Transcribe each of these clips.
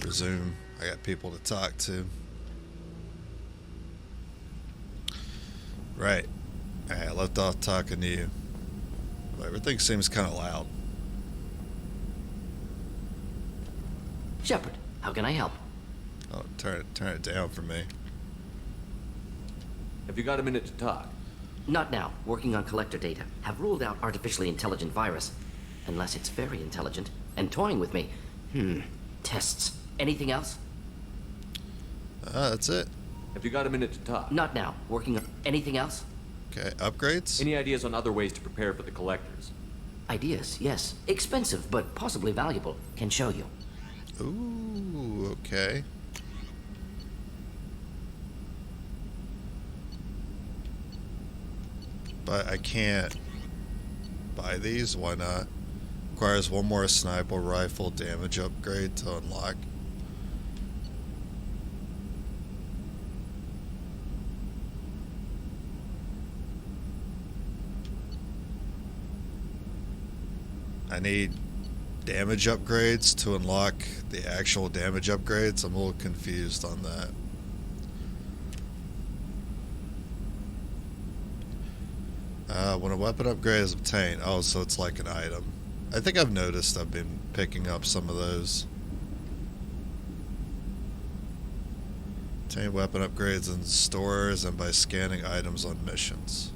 presume I got people to talk to. Right. Alright, I left off talking to you. But everything seems kind of loud. Shepard, how can I help? Oh, turn it down for me. Have you got a minute to talk? Not now. Working on collector data. Have ruled out artificially intelligent virus. Unless it's very intelligent. And toying with me. Tests. Anything else? That's it. Have you got a minute to talk? Not now. Working on... Anything else? Okay, upgrades? Any ideas on other ways to prepare for the collectors? Ideas, yes. Expensive, but possibly valuable. Can show you. Ooh, okay. But I can't buy these. Why not? Requires one more sniper rifle damage upgrade to unlock. I need damage upgrades to unlock the actual damage upgrades. I'm a little confused on that. When a weapon upgrade is obtained, oh, so it's like an item. I think I've noticed I've been picking up some of those. Obtain weapon upgrades in stores and by scanning items on missions.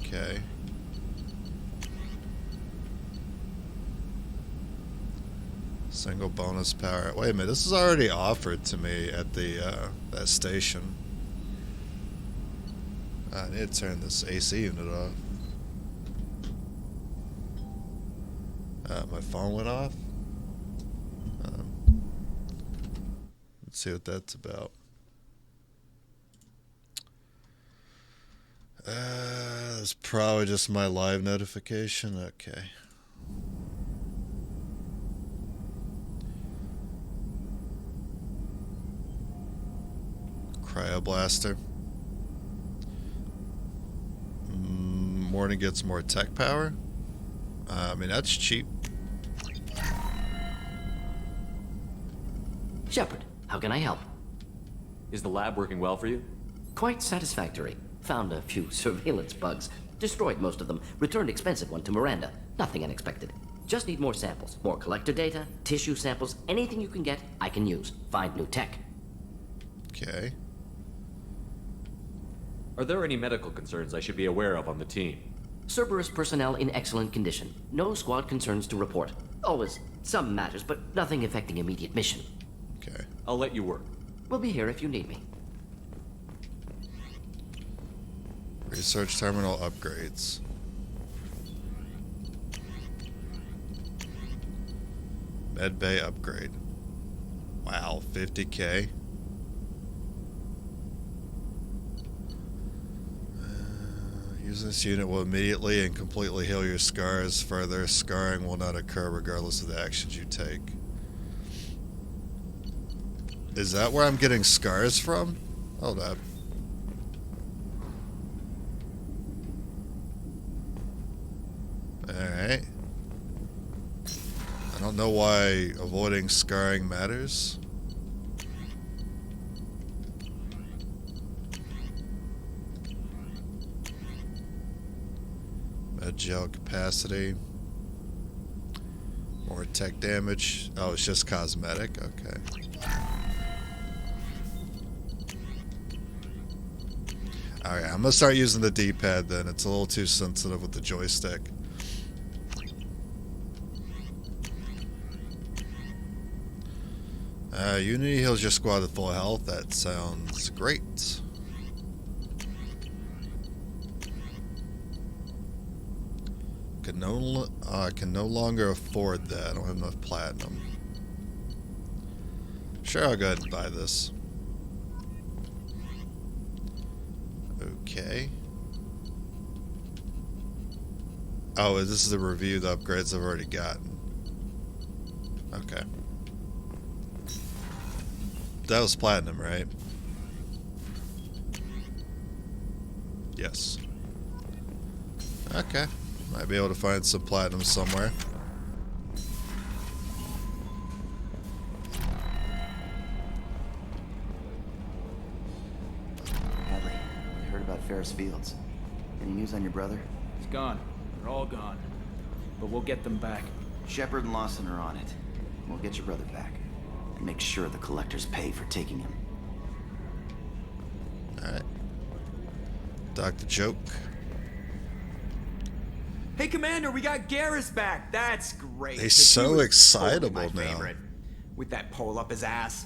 Okay. Single bonus power. Wait a minute, this is already offered to me at the that station. I need to turn this AC unit off. My phone went off. Let's see what that's about. It's probably just my live notification. Okay. Cryoblaster. Morning gets more tech power. I mean, that's cheap. Shepard, how can I help? Is the lab working well for you? Quite satisfactory. Found a few surveillance bugs. Destroyed most of them. Returned expensive one to Miranda. Nothing unexpected. Just need more samples. More collector data, tissue samples, anything you can get, I can use. Find new tech. Okay. Are there any medical concerns I should be aware of on the team? Cerberus personnel in excellent condition. No squad concerns to report. Always some matters, but nothing affecting immediate mission. Okay. I'll let you work. We'll be here if you need me. Research terminal upgrades. Med bay upgrade. Wow, 50K. Using this unit will immediately and completely heal your scars. Further, scarring will not occur regardless of the actions you take. Is that where I'm getting scars from? Hold up. Alright. I don't know why avoiding scarring matters. Med gel capacity. More tech damage. Oh, it's just cosmetic? Okay. Alright, I'm gonna start using the D-pad then. It's a little too sensitive with the joystick. Unity heals your squad to full health. That sounds great. I can no longer afford that. I don't have enough platinum. Sure, I'll go ahead and buy this. Okay. Oh, this is the review of the upgrades I've already gotten. Okay. That was platinum, right? Yes. Okay. Might be able to find some platinum somewhere. Ferris Fields. Any news on your brother? He's gone. They're all gone. But we'll get them back. Shepard and Lawson are on it. We'll get your brother back. And make sure the collectors pay for taking him. Alright. Dr. Joke. Hey, Commander, we got Garrus back. That's great. He's 'cause he so was excitable totally my now. favorite. With that pole up his ass.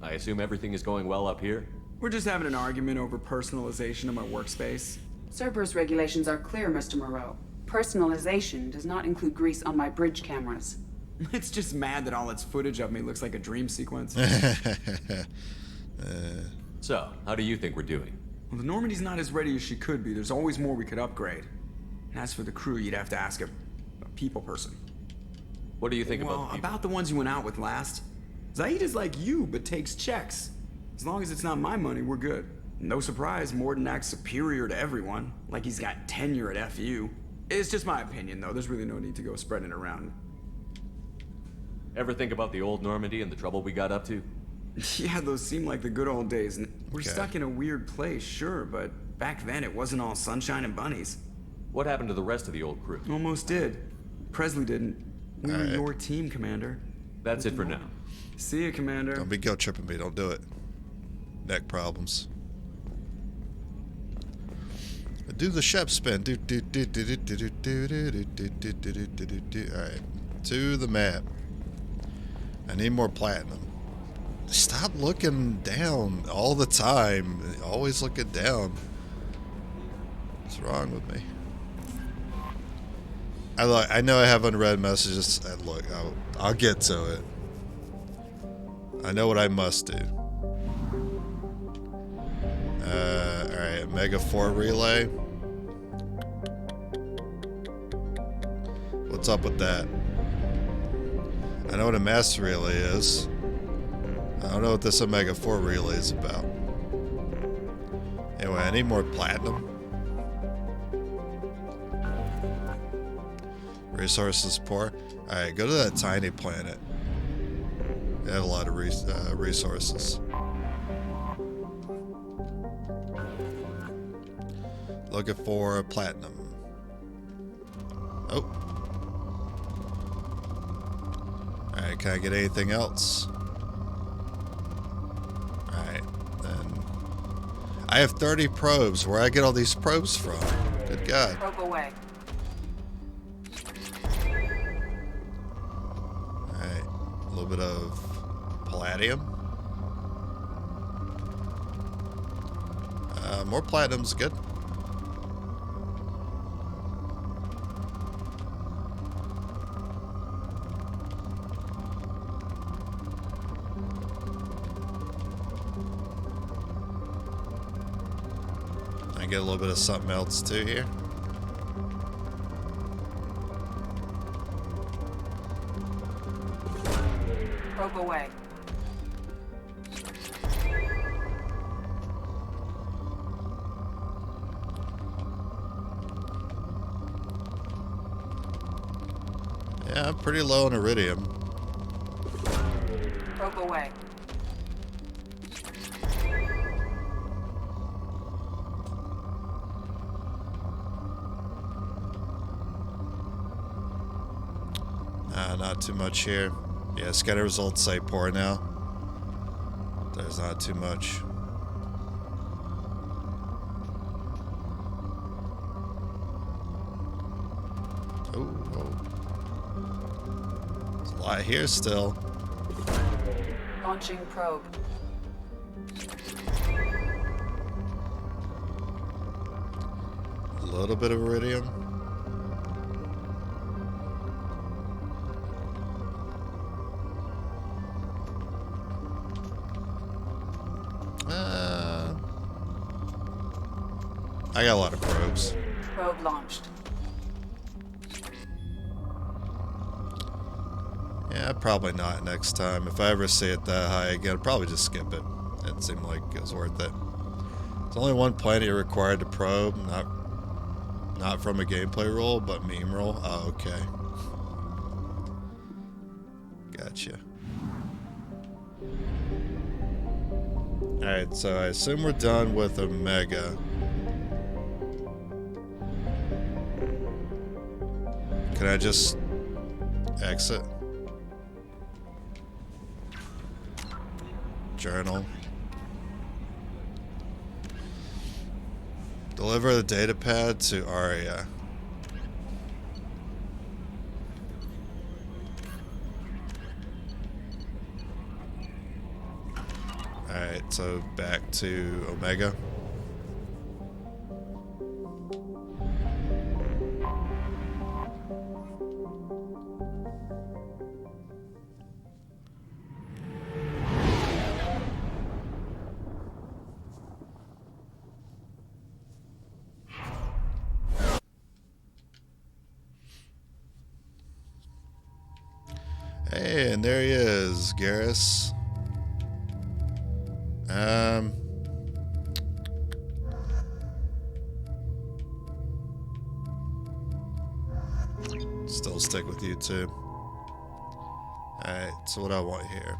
I assume everything is going well up here? We're just having an argument over personalization of my workspace. Cerberus regulations are clear, Mr. Moreau. Personalization does not include grease on my bridge cameras. It's just mad that all its footage of me looks like a dream sequence. So, how do you think we're doing? Well, the Normandy's not as ready as she could be. There's always more we could upgrade. And as for the crew, you'd have to ask a people person. What do you think Well, about about the ones you went out with last. Zaid is like you, but takes checks. As long as it's not my money, we're good. No surprise, Morden acts superior to everyone, like he's got tenure at FU. It's just my opinion, though. There's really no need to go spreading it around. Ever think about the old Normandy and the trouble we got up to? Yeah, those seem like the good old days. We're Okay. stuck in a weird place, sure, but back then it wasn't all sunshine and bunnies. What happened to the rest of the old crew? Almost did. Presley didn't. We were Alright. your team, Commander. That's it for now. See you, Commander. Don't be guilt tripping me. Don't do it. Neck problems. Do the Shep spin. Do do do do do do do do do do do do do do do do. All right, to the map. I need more platinum. Stop looking down all the time. Always looking down. What's wrong with me? I know I have unread messages. Look, I'll get to it. I know what I must do. Alright, Mega 4 relay. What's up with that? I know what a Master relay is. I don't know what this Omega 4 relay is about. Anyway, I need more platinum. Resources poor. Alright, go to that tiny planet. They have a lot of resources. Looking for platinum. Oh. Alright, can I get anything else? Alright, then. I have 30 probes. Where I get all these probes from? Good God. Probe away. Alright, a little bit of palladium. More platinum's good. I get a little bit of something else too here. Probe away. Yeah, I'm pretty low on iridium. Probe away. Not too much here. Yeah, scatter results say poor now. There's not too much. Oh. There's a lot here still. Launching probe. A little bit of iridium. I got a lot of probes. Probe launched. Yeah, probably not next time. If I ever see it that high again, I'll probably just skip it. It seemed like it was worth it. There's only one planet you're required to probe, not from a gameplay rule, but meme rule. Oh, okay. Gotcha. Alright, so I assume we're done with Omega. Can I just exit? Journal. Deliver the data pad to Aria. Alright, so back to Omega. Hey, and there he is, Garrus. Still stick with you too. Alright, so what do I want here?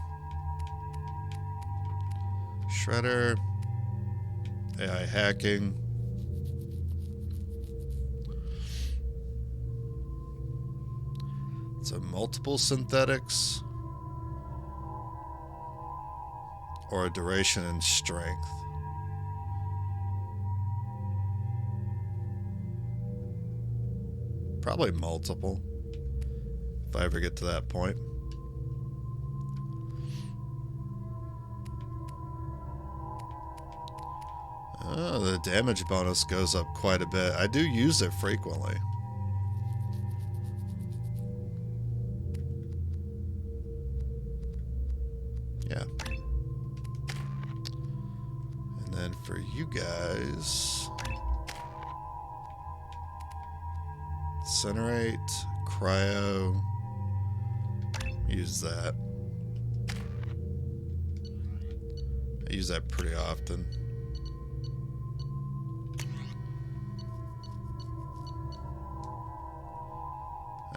Shredder. AI hacking. So multiple synthetics. Or a duration and strength. Probably multiple. If I ever get to that point. Oh, the damage bonus goes up quite a bit. I do use it frequently. Yeah. And then for you guys, incinerate, cryo, use that. I use that pretty often.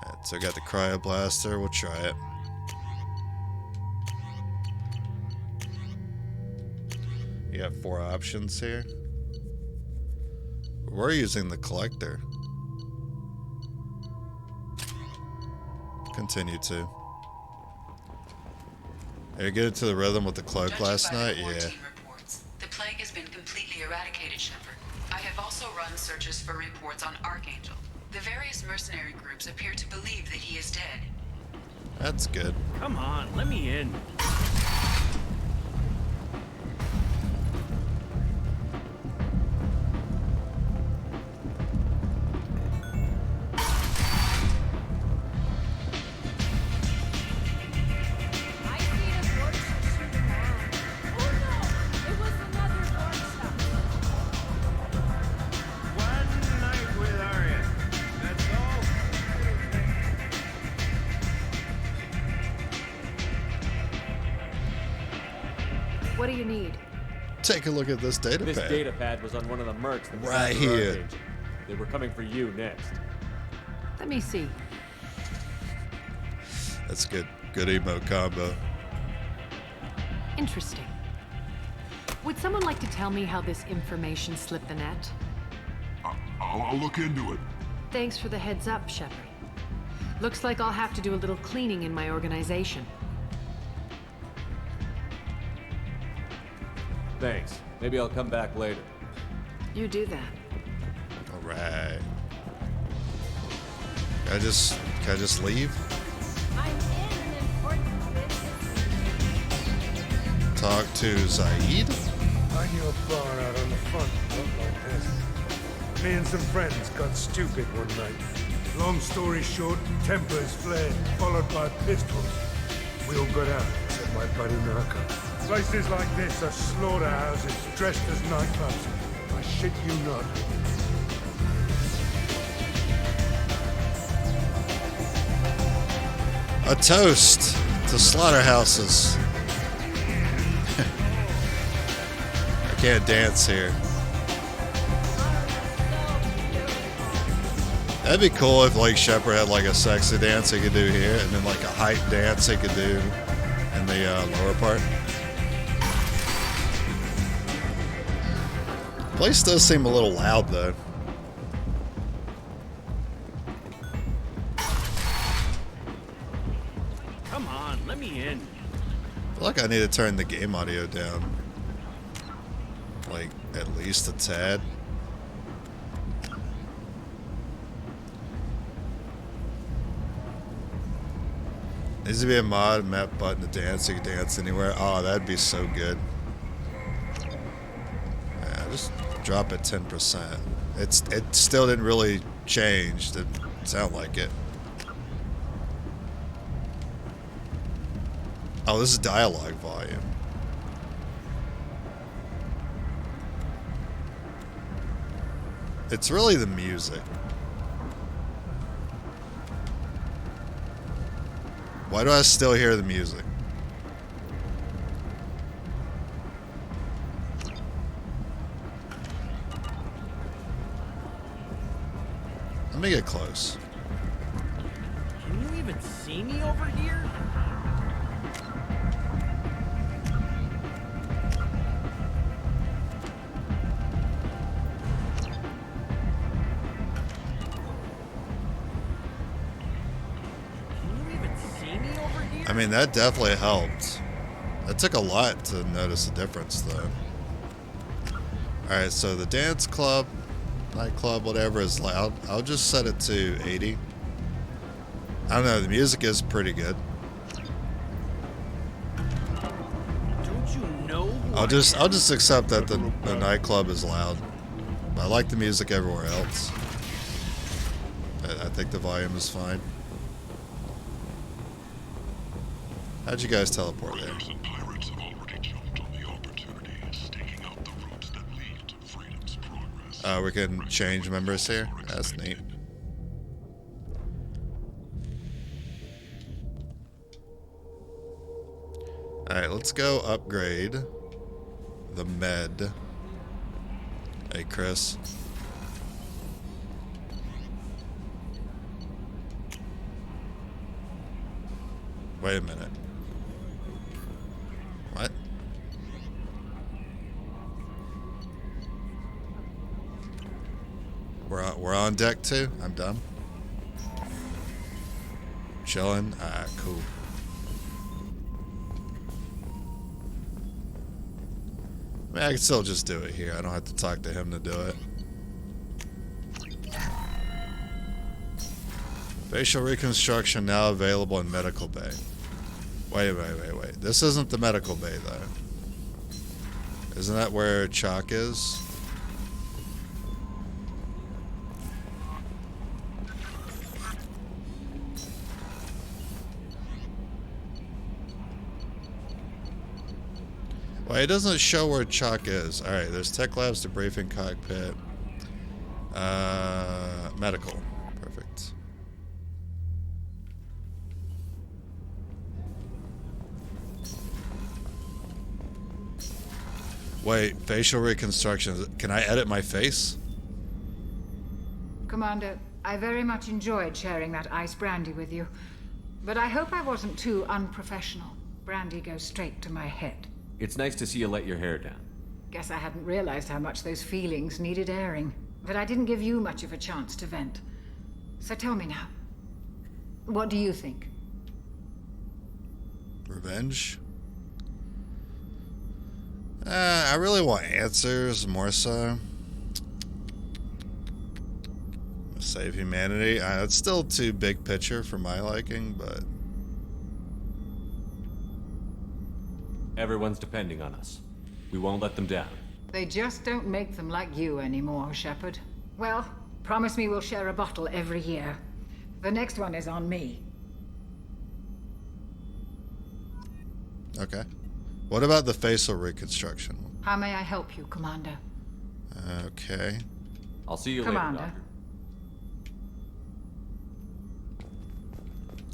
Alright, so I got the cryo blaster, we'll try it. You have 4 options here. We're using the collector. Continue to. Are you get into the rhythm with the cloak last night? Yeah. Reports, the plague has been completely eradicated, Shepard. I have also run searches for reports on Archangel. The various mercenary groups appear to believe that he is dead. That's good. Come on, let me in. What do you need? Take a look at this data This pad. data pad was on one of the mercs that was Right after here. Archangel. They were coming for you next. Let me see. That's good. Good emo combo. Interesting. Would someone like to tell me how this information slipped the net? I'll look into it. Thanks for the heads up, Shepard. Looks like I'll have to do a little cleaning in my organization. Thanks. Maybe I'll come back later. You do that. Alright. Can I just leave? I'm in an important business. Talk to Zaid? I knew a bar out on the front looked like this. Me and some friends got stupid one night. Long story short, tempers flared, followed by pistols. We all got out, except my buddy Narco. Places like this are slaughterhouses dressed as nightclubs. I shit you not. A toast to slaughterhouses. I can't dance here. That'd be cool if like Shepard had like a sexy dance he could do here, and then like a hype dance he could do in the lower part. Place does seem a little loud though. Come on, let me in. I feel like I need to turn the game audio down. Like, at least a tad. Needs to be a mod map button to dance. You can dance anywhere. Oh, that'd be so good. Yeah, just drop it 10%. It still didn't really change. Didn't sound like it. Oh, this is dialogue volume. It's really the music. Why do I still hear the music? Let me get close. Can you even see me over here? I mean, that definitely helped. That took a lot to notice a difference, though. Alright, so the dance club, nightclub, whatever is loud. I'll just set it to 80. I don't know, the music is pretty good. Don't you know? I'll just accept that the nightclub is loud. I like the music everywhere else. I think the volume is fine. How'd you guys teleport there? Raiders and pirates have already jumped on the opportunity, staking out the routes that lead to freedom's progress. We can change members here. That's neat. Alright, let's go upgrade the med. Hey, Chris. Wait a minute. What? We're on deck two? I'm dumb. Chilling? Ah, cool. I mean, I can still just do it here. I don't have to talk to him to do it. Facial reconstruction now available in medical bay. Wait. This isn't the medical bay, though. Isn't that where Chalk is? Wait, it doesn't show where Chalk is. Alright, there's tech labs, debriefing cockpit. Medical. Perfect. Wait, facial reconstruction. Can I edit my face? Commander, I very much enjoyed sharing that ice brandy with you. But I hope I wasn't too unprofessional. Brandy goes straight to my head. It's nice to see you let your hair down. Guess I hadn't realized how much those feelings needed airing. But I didn't give you much of a chance to vent. So tell me now. What do you think? Revenge? I really want answers, more so. Save humanity. It's still too big picture for my liking, but... Everyone's depending on us. We won't let them down. They just don't make them like you anymore, Shepard. Well, promise me we'll share a bottle every year. The next one is on me. Okay. What about the facial reconstruction? How may I help you, Commander? Okay. I'll see you Commander. later,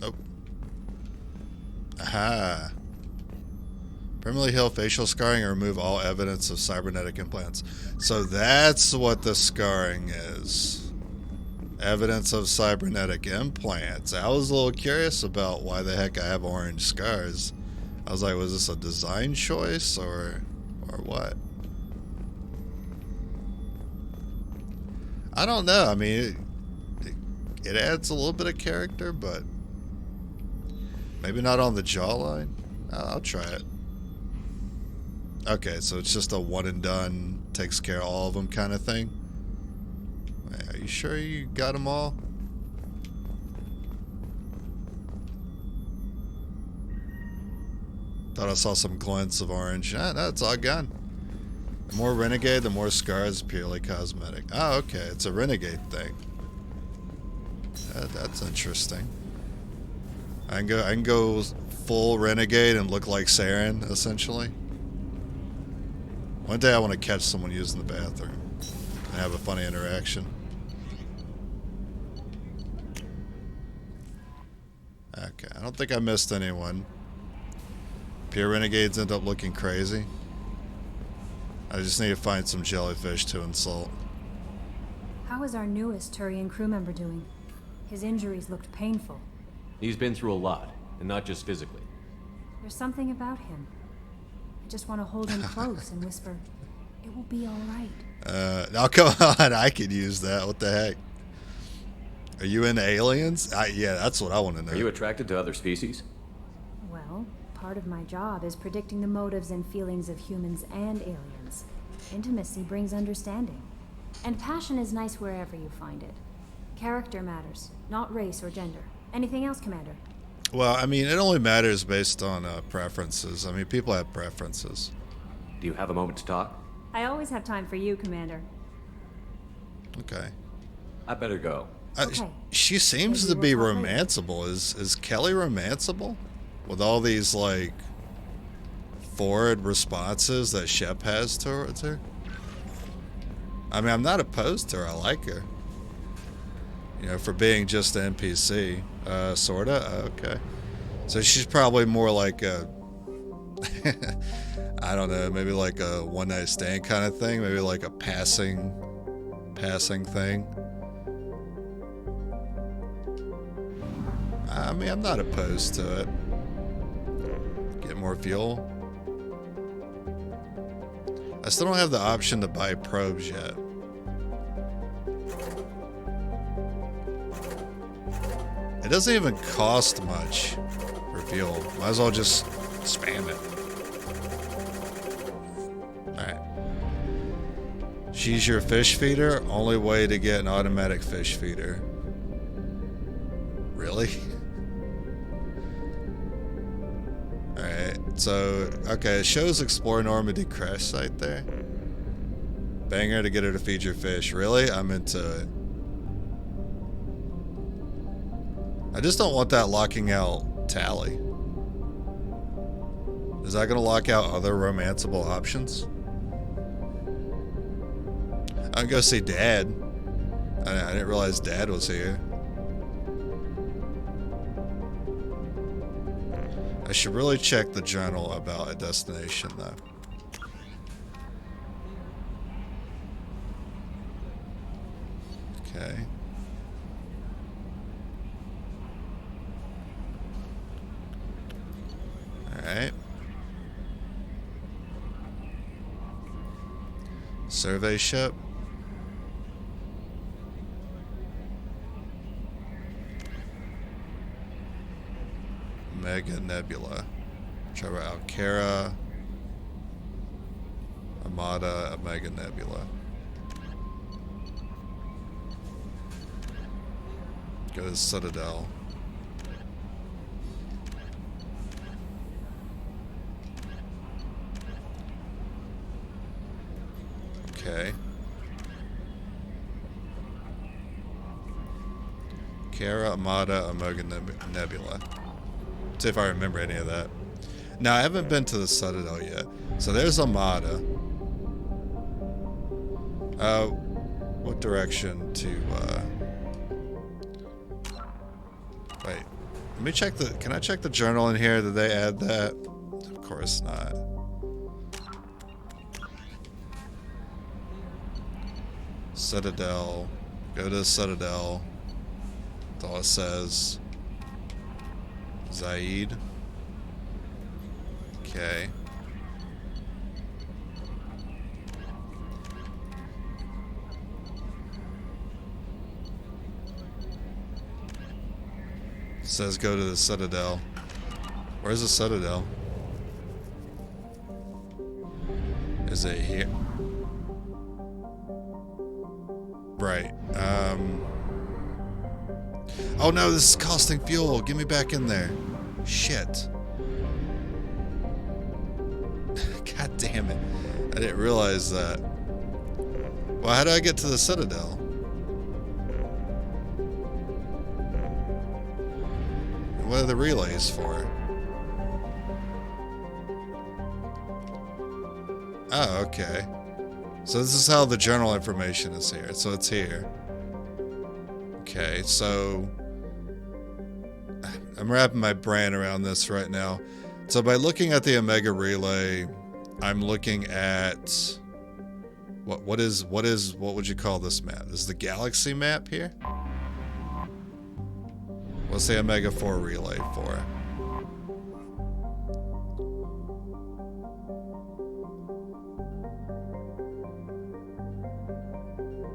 Doctor. Nope. Aha. Permanently heal facial scarring and remove all evidence of cybernetic implants. So that's what the scarring is. Evidence of cybernetic implants. I was a little curious about why the heck I have orange scars. I was like, was this a design choice or what? I don't know. I mean, it adds a little bit of character, but Maybe not on the jawline? I'll try it. Okay, so it's just a one and done, takes care of all of them kind of thing. Wait, are you sure you got them all? Thought I saw some glints of orange. No, it's all gone. The more renegade, the more scars, purely cosmetic. Oh, okay, it's a renegade thing. That's interesting. I can go full renegade and look like Saren, essentially. One day I want to catch someone using the bathroom and have a funny interaction. Okay, I don't think I missed anyone. Pure renegades end up looking crazy. I just need to find some jellyfish to insult. How is our newest Turian crew member doing? His injuries looked painful. He's been through a lot, and not just physically. There's something about him. I just want to hold him close and whisper, "It will be all right." Oh, come on. I could use that. What the heck? Are you into aliens? Yeah, that's what I want to know. Are you attracted to other species? Well, part of my job is predicting the motives and feelings of humans and aliens. Intimacy brings understanding. And passion is nice wherever you find it. Character matters, not race or gender. Anything else, Commander? Well, I mean, it only matters based on preferences. I mean, people have preferences. Do you have a moment to talk? I always have time for you, Commander. Okay. I better go. Okay. She seems to be romanceable. Is Kelly romanceable? With all these, like, forward responses that Shep has towards her? I mean, I'm not opposed to her. I like her. You know, for being just an NPC. Sorta? Okay. So she's probably more like a... I don't know, maybe like a one-night stand kind of thing. Maybe like a passing thing. I mean, I'm not opposed to it. Get more fuel. I still don't have the option to buy probes yet. It doesn't even cost much for fuel. Might as well just spam it. Alright. She's your fish feeder? Only way to get an automatic fish feeder. Really? Alright, so, okay, it shows Explore Normandy crash site there. Bang her to get her to feed your fish. Really? I'm into it. I just don't want that locking out Tally. Is that going to lock out other romanceable options? I can go see Dad. I didn't realize Dad was here. I should really check the journal about a destination, though. Okay. Alright. Survey ship. Mega Nebula. Trevor Alcara. Armada, Mega Nebula. Go to Citadel. Okay. Kara, Armada, Omega Nebula. See if I remember any of that. Now, I haven't been to the Citadel yet. So there's Armada. What direction to, Wait. Let me check the... Can I check the journal in here? Did they add that? Of course not. Citadel. Go to Citadel. That's all it says. Zaid. Okay. Says go to the Citadel. Where's the Citadel? Is it here? Right. Oh no, this is costing fuel. Get me back in there. Shit. God damn it. I didn't realize that. Well, how do I get to the Citadel? What are the relays for? Oh, okay. So this is how the general information is here. So it's here. Okay, so I'm wrapping my brain around this right now. So by looking at the Omega Relay, I'm looking at what would you call this map? This is the galaxy map here? What's the Omega 4 relay for?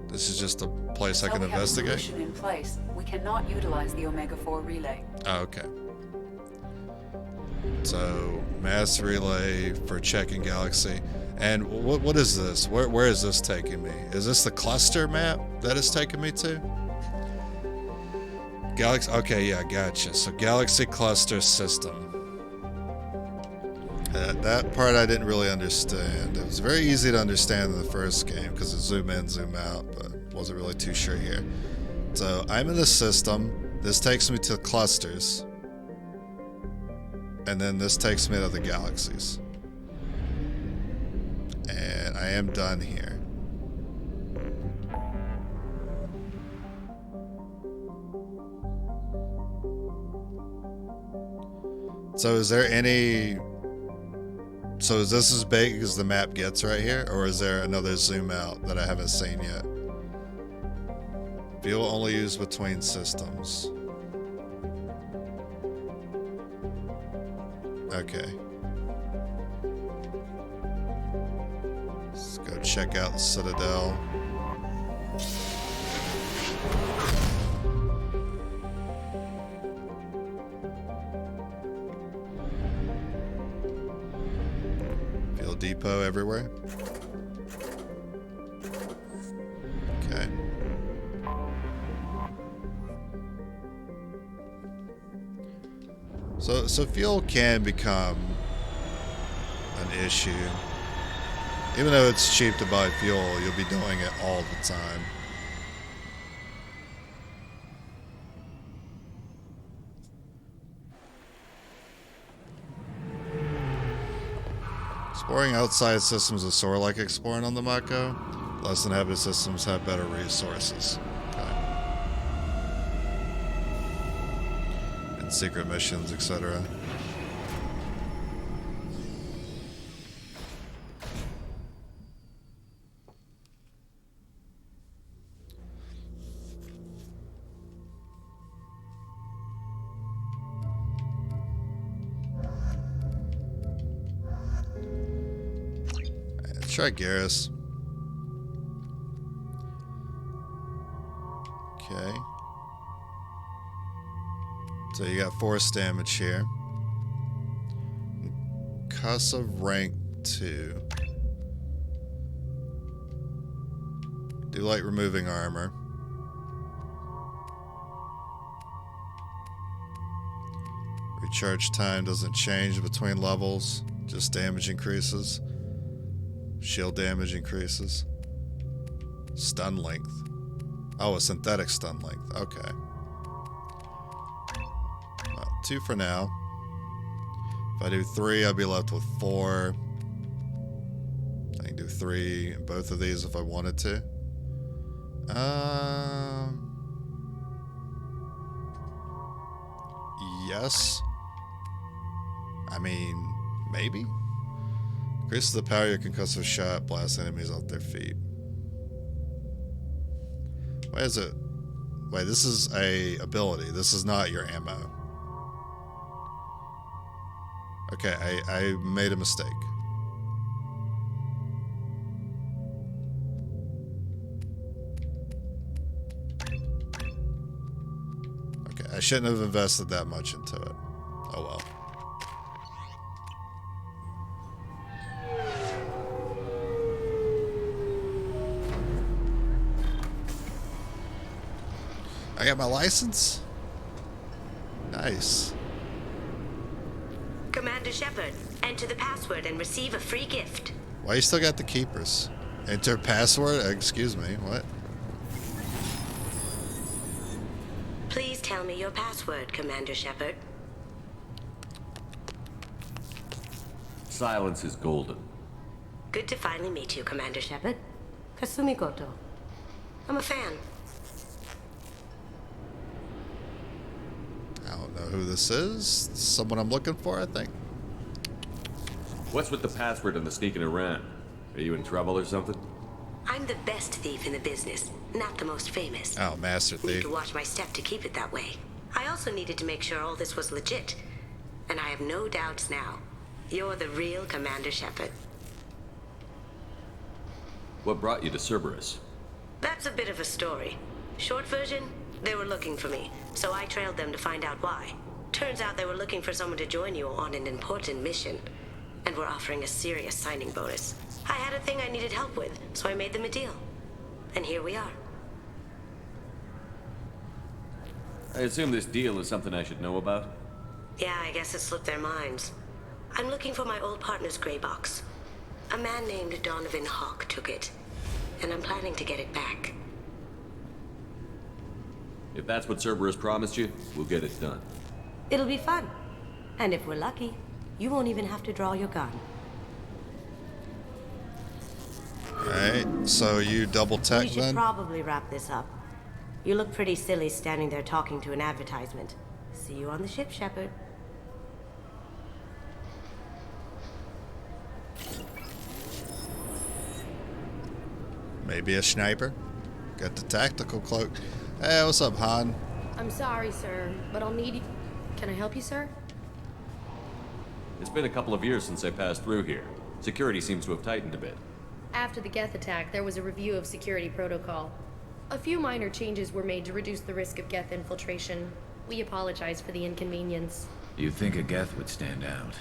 This is just a place I can investigate? Until we have a solution in place, we cannot utilize the Omega-4 relay. Oh, okay. So, mass relay for checking galaxy. And what is this? Where is this taking me? Is this the cluster map that it's taking me to? Galaxy, okay, yeah, gotcha. So, galaxy cluster system. That part I didn't really understand. It was very easy to understand in the first game because it zoom in, zoom out, but wasn't really too sure here. So I'm in the system. This takes me to clusters. And then this takes me to the galaxies. And I am done here. So is there any... So is this as big as the map gets right here? Or is there another zoom out that I haven't seen yet? Fuel only used between systems. Okay. Let's go check out the Citadel. Fuel depot everywhere. Okay. So fuel can become an issue. Even though it's cheap to buy fuel, you'll be doing it all the time. Exploring outside systems is sort of like exploring on the Mako. Less inhabited systems have better resources. Secret missions, etc. Let's try Garrus. Okay. So you got force damage here. Casa rank 2. Do like removing armor. Recharge time doesn't change between levels, just damage increases. Shield damage increases. Stun length. Oh, a synthetic stun length. Okay. 2 for now. If I do 3, I'll be left with 4. I can do 3 in both of these if I wanted to. Yes. I mean, maybe. Increases the power of your concussive shot, blast enemies off their feet. Why is it? Wait, this is a ability. This is not your ammo. Okay, I made a mistake. Okay, I shouldn't have invested that much into it. Oh well. got my license? Nice. Commander Shepard, enter the password and receive a free gift. Why you still got the keepers? Enter password? Excuse me, what? Please tell me your password, Commander Shepard. Silence is golden. Good to finally meet you, Commander Shepard. Kasumi Goto. I'm a fan. I don't know who this is. Someone I'm looking for, I think. What's with the password and the sneaking around? Are you in trouble or something? I'm the best thief in the business, not the most famous. Oh, master Need thief. to watch my step to keep it that way. I also needed to make sure all this was legit. And I have no doubts now. You're the real Commander Shepard. What brought you to Cerberus? That's a bit of a story. Short version, they were looking for me, so I trailed them to find out why. Turns out they were looking for someone to join you on an important mission, and were offering a serious signing bonus. I had a thing I needed help with, so I made them a deal. And here we are. I assume this deal is something I should know about? Yeah, I guess it slipped their minds. I'm looking for my old partner's gray box. A man named Donovan Hawk took it, and I'm planning to get it back. If that's what Cerberus promised you, we'll get it done. It'll be fun. And if we're lucky, you won't even have to draw your gun. Alright, so you double We tech should then? probably wrap this up. You look pretty silly standing there talking to an advertisement. See you on the ship, Shepard. Maybe a sniper? Got the tactical cloak. Hey, what's up, Han? I'm sorry, sir, but I'll need you. Can I help you, sir? It's been a couple of years since I passed through here. Security seems to have tightened a bit. After the Geth attack, there was a review of security protocol. A few minor changes were made to reduce the risk of Geth infiltration. We apologize for the inconvenience. You'd think a Geth would stand out.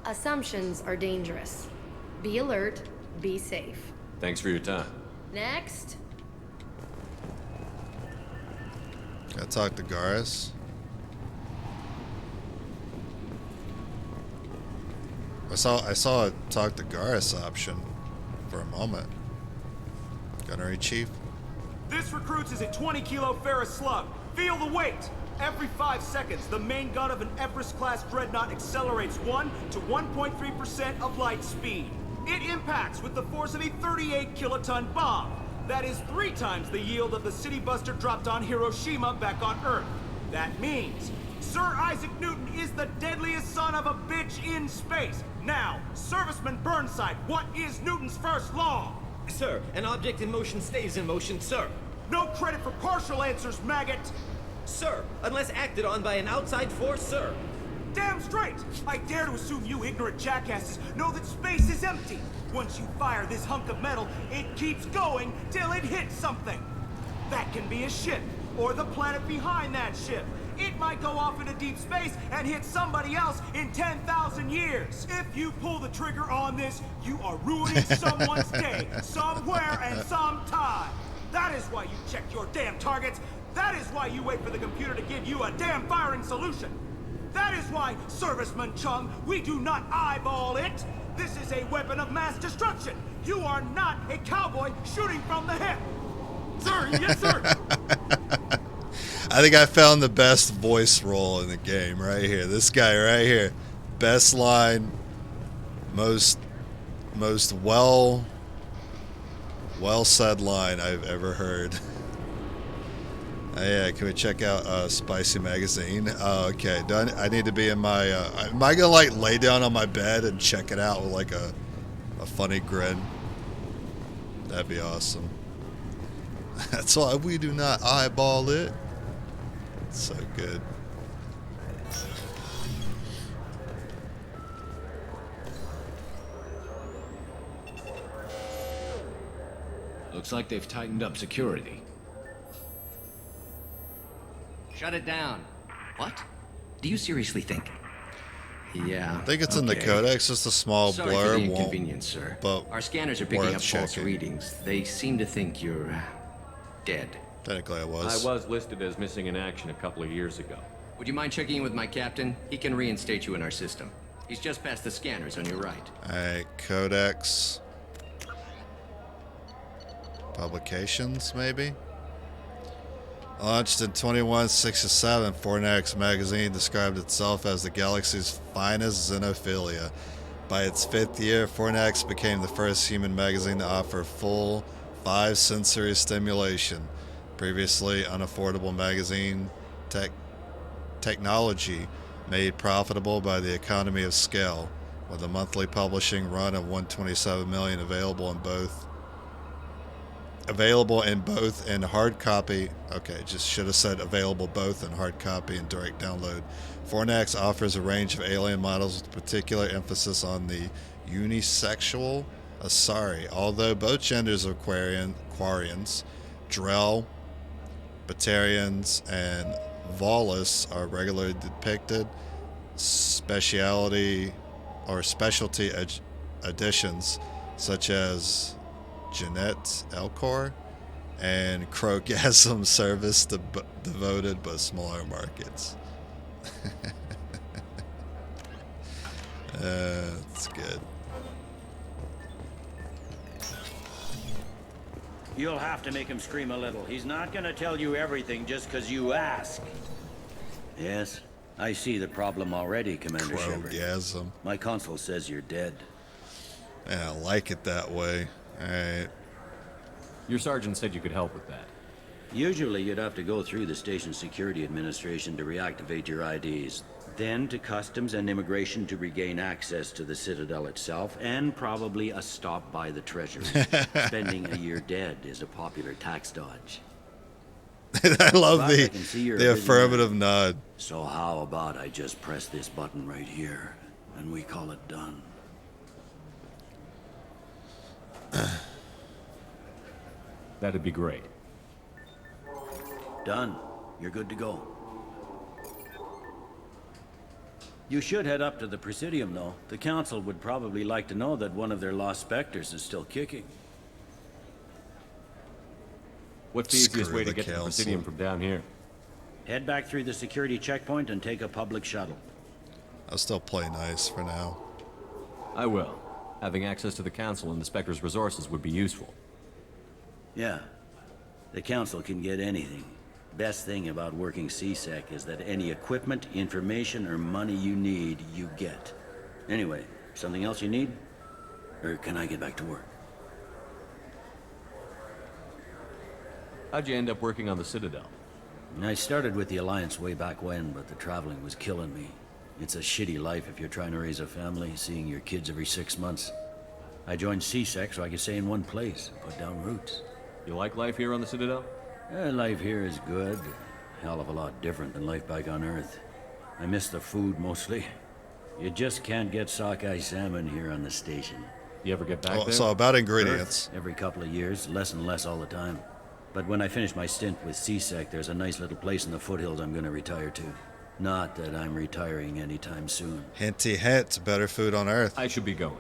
Assumptions are dangerous. Be alert, be safe. Thanks for your time. Next. Gotta talk to Garrus. I saw a talk to Garrus option for a moment. Gunnery Chief. This recruits is a 20-kilo Ferris slug. Feel the weight! Every 5 seconds, the main gun of an Everest-class dreadnought accelerates 1 to 1.3% of light speed. It impacts with the force of a 38-kiloton bomb. That is 3 times the yield of the city buster dropped on Hiroshima back on Earth. That means Sir Isaac Newton is the deadliest son of a bitch in space. Now, Serviceman Burnside, what is Newton's first law? Sir, an object in motion stays in motion, sir. No credit for partial answers, maggot! Sir, unless acted on by an outside force, sir. Damn straight! I dare to assume you ignorant jackasses know that space is empty. Once you fire this hunk of metal, it keeps going till it hits something. That can be a ship, or the planet behind that ship. It might go off into deep space and hit somebody else in 10,000 years. If you pull the trigger on this, you are ruining someone's day, somewhere and sometime. That is why you check your damn targets. That is why you wait for the computer to give you a damn firing solution. That is why, Serviceman Chung, we do not eyeball it. This is a weapon of mass destruction. You are not a cowboy shooting from the hip. Sir, yes, sir. I think I found the best voice role in the game right here. This guy right here. Best line, most well said line I've ever heard. Yeah, can we check out Spicy Magazine? Oh, okay. I need to be in my... am I gonna like lay down on my bed and check it out with like a funny grin? That'd be awesome. That's why we do not eyeball it. It's so good. Looks like they've tightened up security. Shut it down. What? Do you seriously think? Yeah. I think it's in the codex, just a small Sorry blur. for the inconvenience, sir. But our scanners are picking worth up false checking. readings. They seem to think you're dead. Technically, I was. I was listed as missing in action a couple of years ago. Would you mind checking in with my captain? He can reinstate you in our system. He's just past the scanners on your right. Alright, Codex. Publications, maybe? Launched in 2167, Fornax magazine described itself as the galaxy's finest xenophilia. By its 5th year, Fornax became the first human magazine to offer full 5-sensory stimulation. Previously unaffordable magazine technology made profitable by the economy of scale, with a monthly publishing run of 127 million available in both in hard copy. Okay, just should have said available both in hard copy and direct download. Fornax offers a range of alien models with particular emphasis on the unisexual Asari, although both genders of Quarians, Drell, Batarians, and Volus are regularly depicted. Specialty additions such as Jeanette Elcor and Krogasm service devoted but smaller markets. That's good. You'll have to make him scream a little. He's not gonna tell you everything just because you ask. Yes, I see the problem already, Commander Shepard. Krogasm. My console says you're dead. Yeah, I like it that way. Alright. Your sergeant said you could help with that. Usually you'd have to go through the station security administration to reactivate your IDs, then to customs and immigration to regain access to the Citadel itself, and probably a stop by the Treasury. Spending a year dead is a popular tax dodge. I love the affirmative nod. So how about I just press this button right here, and we call it done? That'd be great. Done. You're good to go. You should head up to the Presidium, though. The Council would probably like to know that one of their lost Spectres is still kicking. What's the easiest way to get to the Presidium from down here? Head back through the security checkpoint and take a public shuttle. I'll still play nice for now. I will. Having access to the Council and the Spectre's resources would be useful. Yeah. The Council can get anything. Best thing about working C-Sec is that any equipment, information, or money you need, you get. Anyway, something else you need? Or can I get back to work? How'd you end up working on the Citadel? I started with the Alliance way back when, but the traveling was killing me. It's a shitty life if you're trying to raise a family, seeing your kids every 6 months. I joined C-Sec so I could stay in one place, put down roots. You like life here on the Citadel? Life here is good. A hell of a lot different than life back on Earth. I miss the food mostly. You just can't get sockeye salmon here on the station. You ever get back there? So about ingredients. Earth, every couple of years, less and less all the time. But when I finish my stint with C-Sec, there's a nice little place in the foothills I'm gonna retire to. Not that I'm retiring anytime soon. Hinty hint, better food on Earth. I should be going.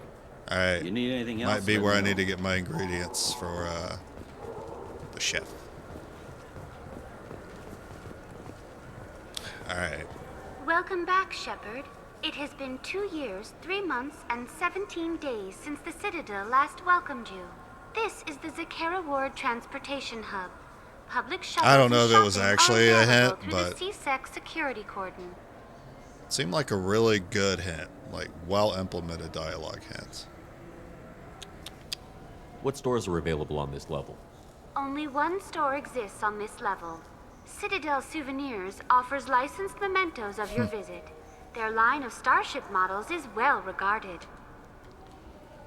Alright. You need anything else? Might be where I need to get my ingredients for the chef. Alright. Welcome back, Shepard. It has been 2 years, 3 months, and 17 days since the Citadel last welcomed you. This is the Zakera Ward Transportation Hub. Public shuttles I don't know and if it was shopping actually are a available hint, through but the C-Sec security cordon. it seemed like a really good hint. Like, well-implemented dialogue hints. What stores are available on this level? Only one store exists on this level. Citadel Souvenirs offers licensed mementos of your visit. Their line of starship models is well regarded.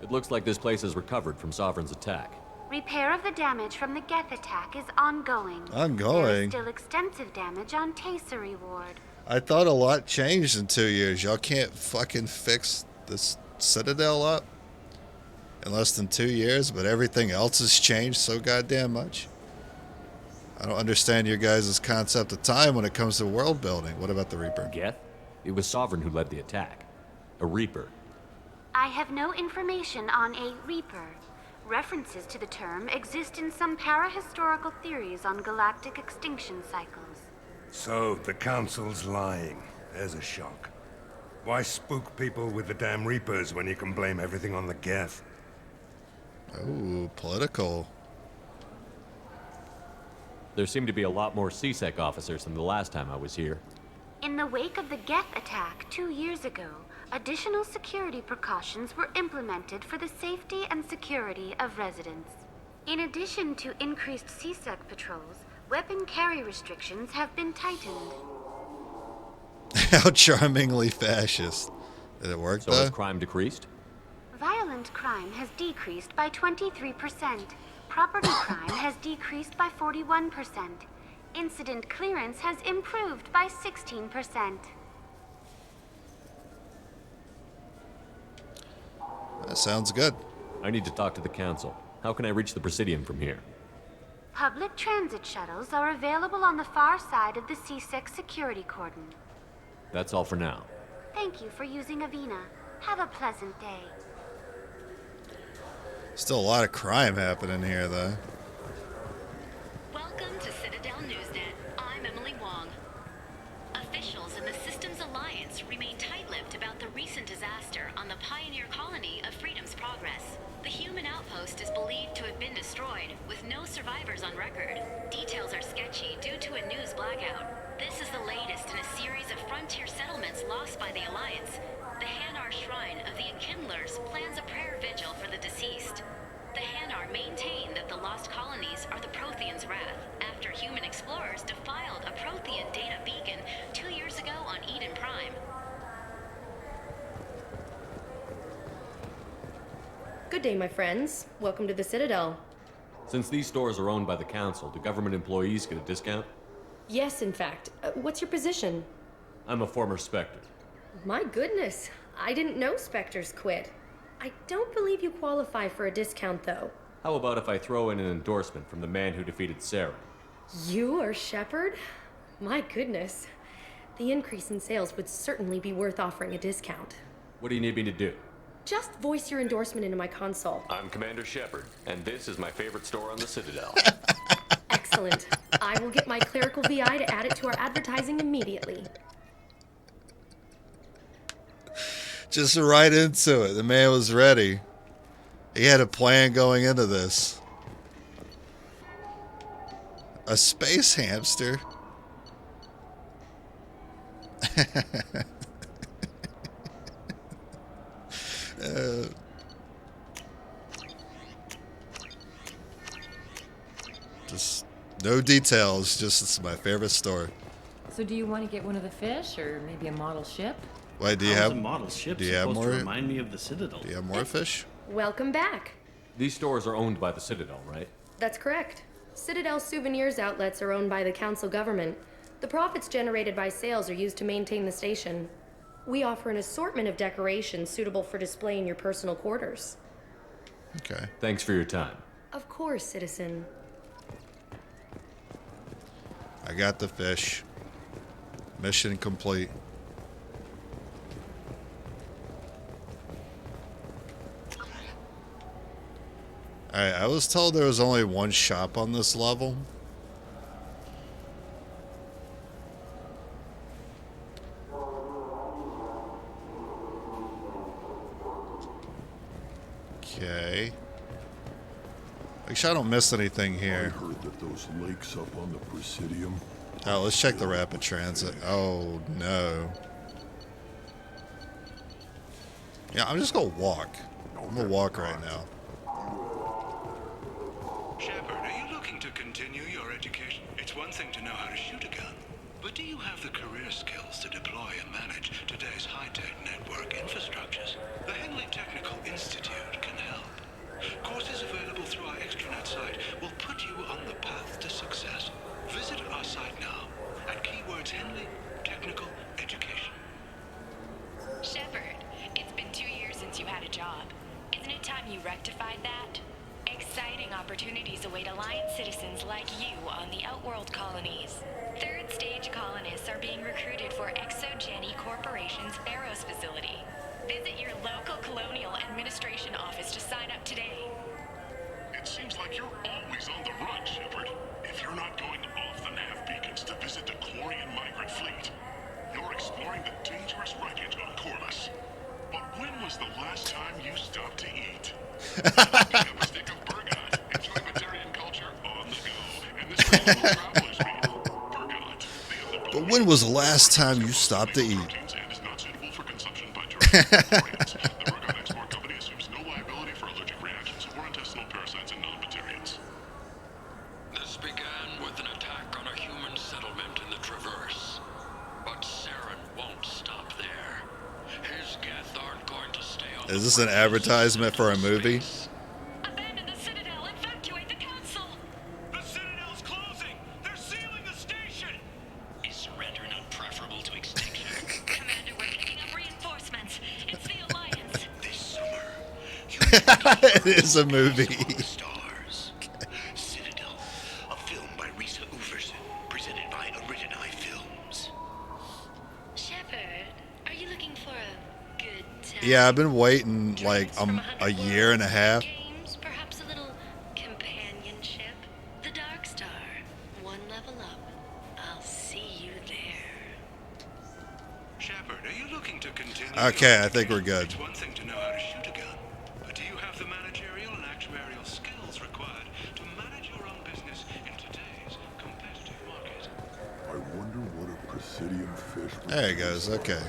It looks like this place has recovered from Sovereign's attack. Repair of the damage from the Geth attack is ongoing. There Ongoing? is still extensive damage on Tasery Ward. I thought a lot changed in 2 years. Y'all can't fucking fix this Citadel up in less than 2 years, but everything else has changed so goddamn much. I don't understand your guys' concept of time when it comes to world building. What about the Reaper? Geth? It was Sovereign who led the attack. A Reaper. I have no information on a Reaper. References to the term exist in some parahistorical theories on galactic extinction cycles. So, the Council's lying. There's a shock. Why spook people with the damn Reapers when you can blame everything on the Geth? Ooh, political. There seem to be a lot more CSEC officers than the last time I was here. In the wake of the Geth attack 2 years ago, additional security precautions were implemented for the safety and security of residents. In addition to increased CSEC patrols, weapon carry restrictions have been tightened. How charmingly fascist. Did it work, So though? has crime decreased? Violent crime has decreased by 23%. Property crime has decreased by 41%. Incident clearance has improved by 16%. That sounds good. I need to talk to the Council. How can I reach the Presidium from here? Public transit shuttles are available on the far side of the CSEC security cordon. That's all for now. Thank you for using Avina. Have a pleasant day. Still a lot of crime happening here, though. Welcome to Citadel Newsnet. I'm Emily Wong. Officials in the Systems Alliance remain tight-lipped about the recent disaster on the pioneer colony of Freedom's Progress. The human outpost is believed to have been destroyed, with no survivors on record. Details are sketchy due to a news blackout. This is the latest in a series of frontier settlements lost by the Alliance. The Hanar Shrine of the Enkindlers plans a prayer vigil for the deceased. The Hanar maintain that the lost colonies are the Protheans' wrath, after human explorers defiled a Prothean data beacon 2 years ago on Eden Prime. Good day, my friends. Welcome to the Citadel. Since these stores are owned by the Council, do government employees get a discount? Yes, in fact. What's your position? I'm a former Spectre. My goodness. I didn't know Spectres quit. I don't believe you qualify for a discount, though. How about if I throw in an endorsement from the man who defeated Sarah? You are Shepard? My goodness. The increase in sales would certainly be worth offering a discount. What do you need me to do? Just voice your endorsement into my console. I'm Commander Shepard, and this is my favorite store on the Citadel. Excellent. I will get my clerical VI to add it to our advertising immediately. Just right into it. The man was ready. He had a plan going into this. A space hamster? Just no details, just it's my favorite store. So do you want to get one of the fish, or maybe a model ship? Wait, do you How's have a model ship do you have supposed more? to remind me of the Citadel? Do you have more fish? Welcome back. These stores are owned by the Citadel, right? That's correct. Citadel Souvenirs outlets are owned by the Council government. The profits generated by sales are used to maintain the station. We offer an assortment of decorations suitable for display in your personal quarters. Okay. Thanks for your time. Of course, citizen. I got the fish. Mission complete. Alright, I was told there was only one shop on this level. Okay. Make sure I don't miss anything here. I heard that those lakes up on the Presidium. Oh, let's check the rapid transit. Oh, no. Yeah, I'm just gonna walk. I'm gonna walk right now. Shepard, are you looking to continue your education? It's one thing to know how to shoot a gun, but do you have the career skills to deploy and manage today's high-tech network infrastructures? The Henley Technical Institute can help. Courses available through our extranet site will put you on the path to success. Visit our site now at keywords Henley Technical Education. Shepard, it's been 2 years since you had a job. Isn't it time you rectified that? Exciting opportunities await Alliance citizens like you on the Outworld colonies. Third stage colonists are being recruited for ExoGeni Corporation's Theros facility. Visit your local Colonial Administration office to sign up today. It seems like you're always on the run, Shepard. If you're not going off the nav beacons to visit the Quarian migrant fleet, you're exploring the dangerous wreckage on Corvus. But when was the last time you stopped to eat? Pick up a stick of Burgot. Enjoy Batarian culture on the go. And this is what travelers mean. Burgot. But when was the last time you stopped to eat? And is not suitable for consumption by Quarians. The Burgot Export Company assumes no liability for allergic reactions or intestinal parasites in non-Batarians. This began with an attack on a human settlement in the Traverse. But Saren won't stop there. His Geth aren't going to stay on. Is this an advertisement for a movie? Abandon the Citadel. Evacuate the council. The Citadel's closing. They're sealing the station. Is surrender not preferable to extinction? Commander, we're picking up reinforcements. It's the Alliance. This summer, It is a movie. Stars. Citadel, a film by Risa Uferson, presented by Originai Films. Shepard, are you looking for a good time? Yeah, I've been waiting like a year and a half. Games, perhaps a little companionship. The Dark Star, one level up. I'll see you there. Shepard, are you looking to continue? Okay, I think we're good. It's one thing to know how to shoot a gun, but do you have the managerial and actuarial skills required to manage your own business in today's competitive market? I wonder what a Presidium fish would There it goes. Okay.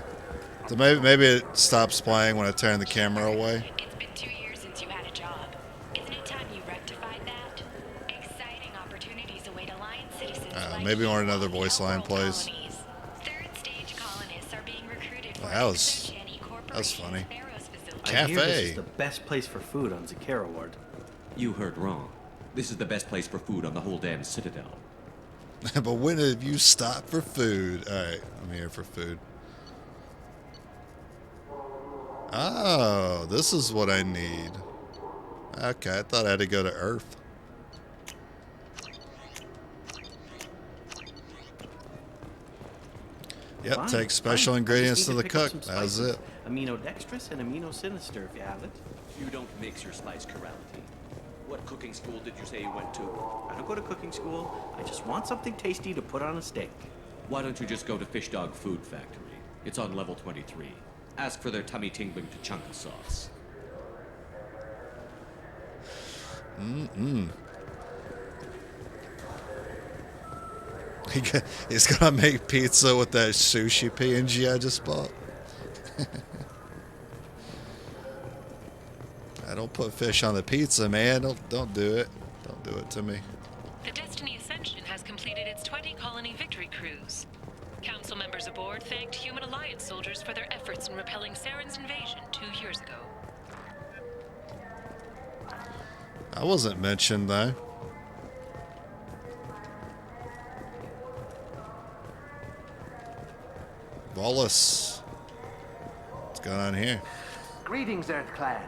So maybe it stops playing when I turn the camera away. It's been 2 years since you had a job. Isn't it time you rectified that? Exciting opportunities await Alliance citizens like Maybe you when on another the voice line outworld plays. colonies. Third stage colonists are being recruited for That was Exogeny funny. Corporation's Barrows facility. I hear this Cafe. is the best place for food on Zakera Ward. You heard wrong. This is the best place for food on the whole damn Citadel. But when have you stopped for food? Alright, I'm here for food. Oh, this is what I need. Okay, I thought I had to go to Earth. Yep, Fine, take special fine. ingredients I to just the need pick up cook. some That was spices. it. Aminodextrous and aminosinister if you have it. You don't mix your spice chirality. What cooking school did you say you went to? I don't go to cooking school. I just want something tasty to put on a steak. Why don't you just go to Fish Dog Food Factory? It's on level 23. Ask for their tummy tingling tachanka sauce. He's gonna make pizza with that sushi PNG I just bought. I don't put fish on the pizza, man. Don't do it. Don't do it to me. The Destiny Ascension has completed its 20-colony victory cruise. Council members aboard thanked Human Alliance soldiers for their efforts in repelling Saren's invasion 2 years ago. I wasn't mentioned though. Volus. What's going on here? Greetings, Earth Clan.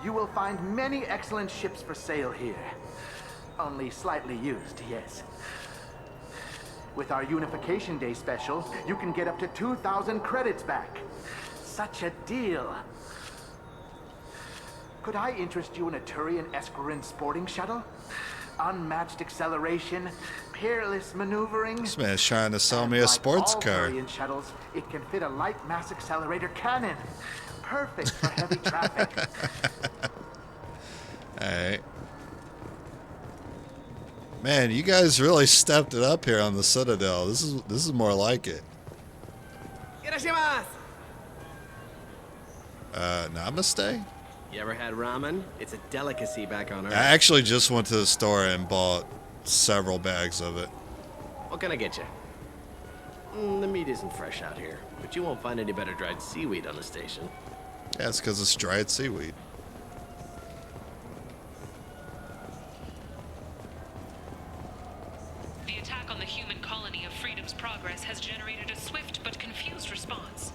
You will find many excellent ships for sale here. Only slightly used, yes. With our Unification Day special, you can get up to 2,000 credits back. Such a deal. Could I interest you in a Turian Esquirine sporting shuttle? Unmatched acceleration, peerless maneuvering. This man's trying to sell me a Like sports all car. Turian shuttles, it can fit a light mass accelerator cannon. Perfect for heavy traffic. Alright. Man, you guys really stepped it up here on the Citadel. This is more like it. Namaste? You ever had ramen? It's a delicacy back on Earth. I actually just went to the store and bought several bags of it. What can I get you? The meat isn't fresh out here, but you won't find any better dried seaweed on the station. Yeah, it's because it's dried seaweed. The attack on the human colony of Freedom's Progress has generated a swift but confused response.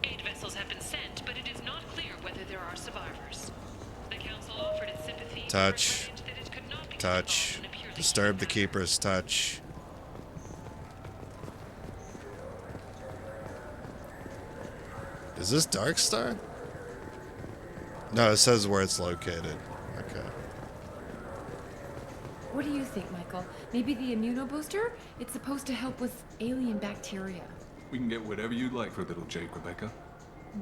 Aid vessels have been sent, but it is not clear whether there are survivors. The Council offered its sympathy Touch. Touch. Disturb the keepers. Touch. Is this Darkstar? No, it says where it's located. Okay. What do you think, Michael? Maybe the immunobooster? It's supposed to help with alien bacteria. We can get whatever you'd like for little Jake, Rebecca.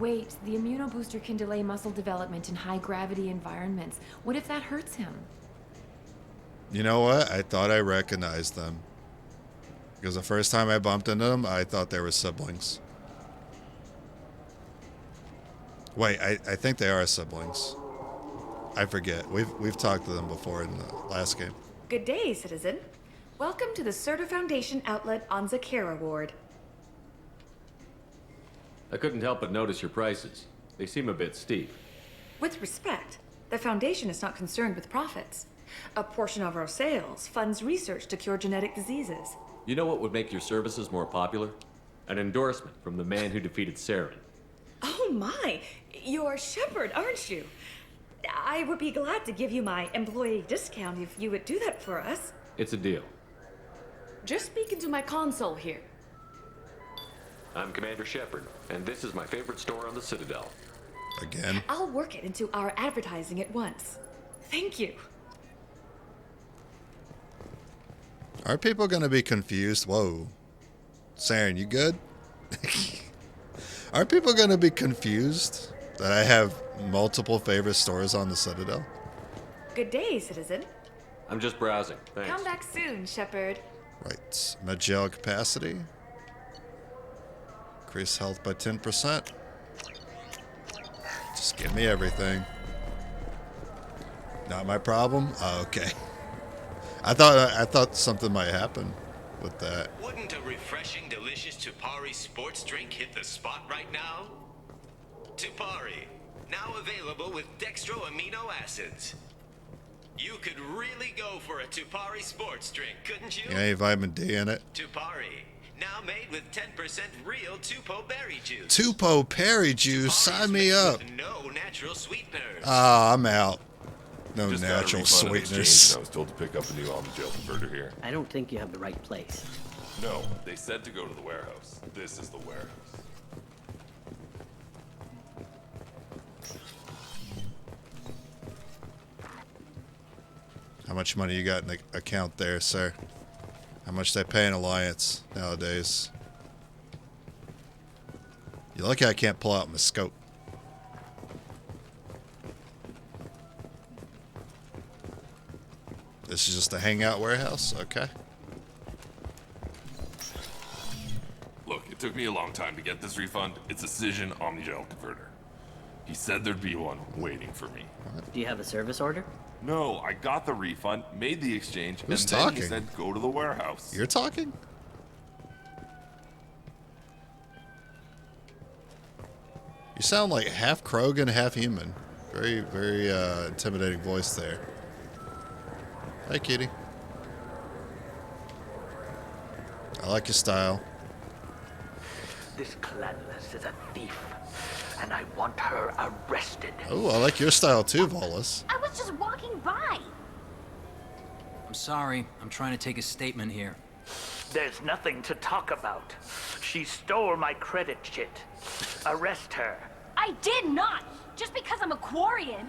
Wait, the immunobooster can delay muscle development in high-gravity environments. What if that hurts him? You know what? I thought I recognized them. Because the first time I bumped into them, I thought they were siblings. Wait, I think they are siblings. I forget. We've talked to them before in the last game. Good day, citizen. Welcome to the Serta Foundation outlet on Zakera Ward. I couldn't help but notice your prices. They seem a bit steep. With respect, the Foundation is not concerned with profits. A portion of our sales funds research to cure genetic diseases. You know what would make your services more popular? An endorsement from the man who defeated Saren. Oh my! You're Shepard, aren't you? I would be glad to give you my employee discount if you would do that for us. It's a deal. Just speak into my console here. I'm Commander Shepard, and this is my favorite store on the Citadel. Again? I'll work it into our advertising at once. Thank you. Are people going to be confused? Whoa. Saren, you good? Are people going to be confused that I have multiple favorite stores on the Citadel? Good day, citizen. I'm just browsing. Thanks. Come back soon, Shepard. Right. Magel capacity. Increase health by 10%. Just give me everything. Not my problem? Oh, okay. I thought something might happen with that. Wouldn't a refreshing, delicious Tupari sports drink hit the spot right now? Tupari, now available with dextro amino acids. You could really go for a Tupari sports drink, couldn't you? Got any vitamin D in it? Tupari, now made with 10% real Tupo berry juice. Tupo Perry juice, sign me up. No natural sweeteners. Ah, I'm out. No Just got a natural refund of sweeteners. exchange, and I was told to pick up a new Omnigel converter here. I don't think you have the right place. No, they said to go to the warehouse. This is the warehouse. How much money you got in the account there, sir? How much they pay in Alliance nowadays? You're lucky I can't pull out my scope. This is just a hangout warehouse? Okay. Look, it took me a long time to get this refund. It's a Cision Omnigel converter. He said there'd be one waiting for me. Do you have a service order? No, I got the refund, made the exchange, Who's and then talking? he said go to the warehouse. You're talking? You sound like half Krogan, half human. Very, very intimidating voice there. Hey, kitty. I like your style. This Clanless is a thief, and I want her arrested. Oh, I like your style too, Volus. I was just walking by. I'm sorry. I'm trying to take a statement here. There's nothing to talk about. She stole my credit chit. Arrest her. I did not. Just because I'm a Quarian.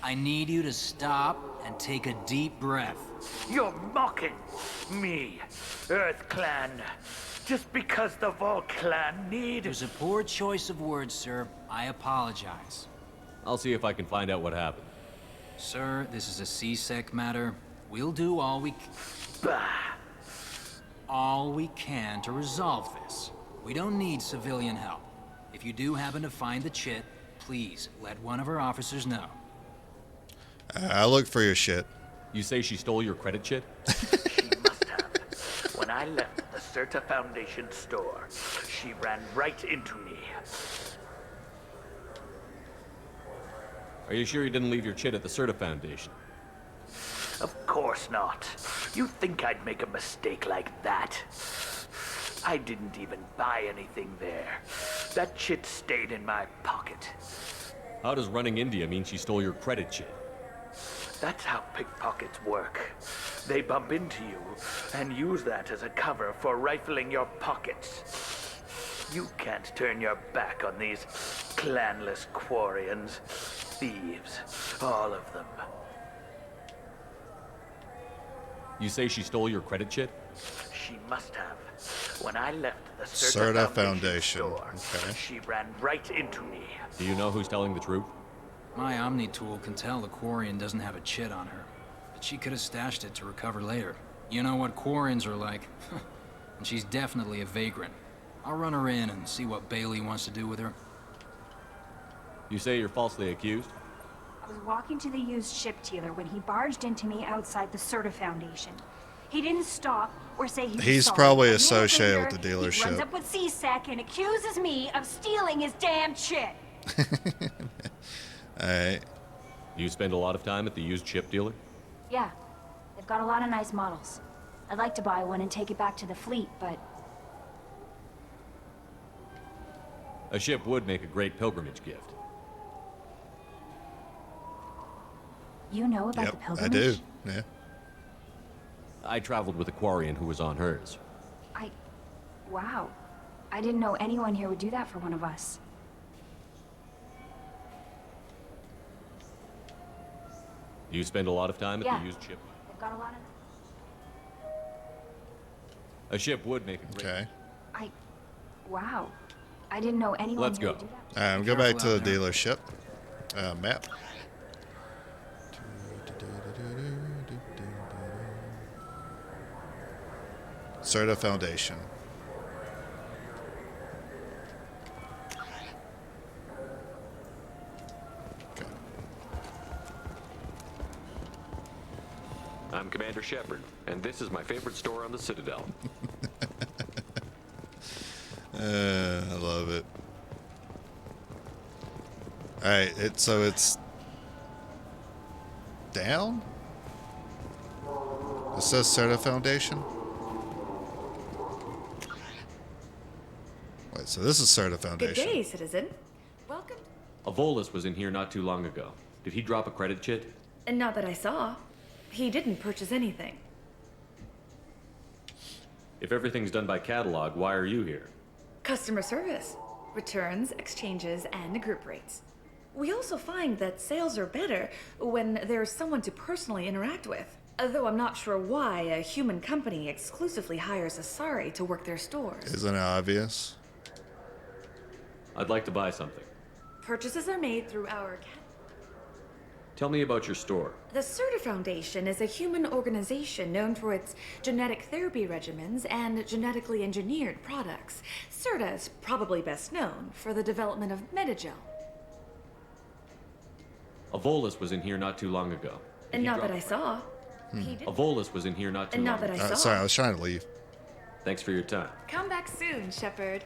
I need you to stop and take a deep breath. You're mocking me, Earth Clan. Just because the Vol Clan need... It was a poor choice of words, sir. I apologize. I'll see if I can find out what happened. Sir, this is a C-Sec matter. We'll do all we can to resolve this. We don't need civilian help. If you do happen to find the chit, please let one of our officers know. I look for your shit. You say she stole your credit chit? When I left the Serta Foundation store, she ran right into me. Are you sure you didn't leave your chit at the Serta Foundation? Of course not. You think I'd make a mistake like that? I didn't even buy anything there. That chit stayed in my pocket. How does running India mean she stole your credit chit? That's how pickpockets work. They bump into you and use that as a cover for rifling your pockets. You can't turn your back on these clanless Quarians. Thieves, all of them. You say she stole your credit chit? She must have. When I left the Serta Serta Foundation. store, Okay. she ran right into me. Do you know who's telling the truth? My Omni tool can tell the Quarian doesn't have a chit on her, but she could have stashed it to recover later. You know what Quarians are like. And she's definitely a vagrant. I'll run her in and see what Bailey wants to do with her. You say you're falsely accused? I was walking to the used ship dealer when he barged into me outside the Serta Foundation. He didn't stop or say he was He's sorry. probably A minute associated later, with the He runs dealership. up with CSEC and accuses me of stealing his damn shit. Alright. You spend a lot of time at the used chip dealer? Yeah, they've got a lot of nice models. I'd like to buy one and take it back to the fleet, but A ship would make a great pilgrimage gift. you know about the Yep, pilgrimage? I do. Yeah. I traveled with a Quarian who was on hers. Wow. I didn't know anyone here would do that for one of us. You spend a lot of time at Yeah. the used ship? They've got a lot of... A ship would make a great... Okay. Wow. I didn't know anyone Let's here go. would do that. Alright, we'll go back to the dealership. Map. Serta Foundation. I'm Commander Shepard, and this is my favorite store on the Citadel. I love it. Alright, so it's down? It says Serta Foundation? Wait, so this is Serta Good Foundation. day, citizen. Welcome. A Volus was in here not too long ago. Did he drop a credit chit? And not that I saw. He didn't purchase anything. If everything's done by catalog, why are you here? Customer service, returns, exchanges, and group rates. We also find that sales are better when there's someone to personally interact with. Though I'm not sure why a human company exclusively hires Asari to work their stores. Isn't it obvious? I'd like to buy something. Purchases are made through our... Tell me about your store. The Serta Foundation is a human organization known for its genetic therapy regimens and genetically engineered products. Serta is probably best known for the development of Metagel. A Volus was in here not too long ago. Did And he not drop that I a- saw. He A did. Volus was in here not too And long not that ago. I saw. Sorry, I was trying to leave. Thanks for your time. Come back soon, Shepard.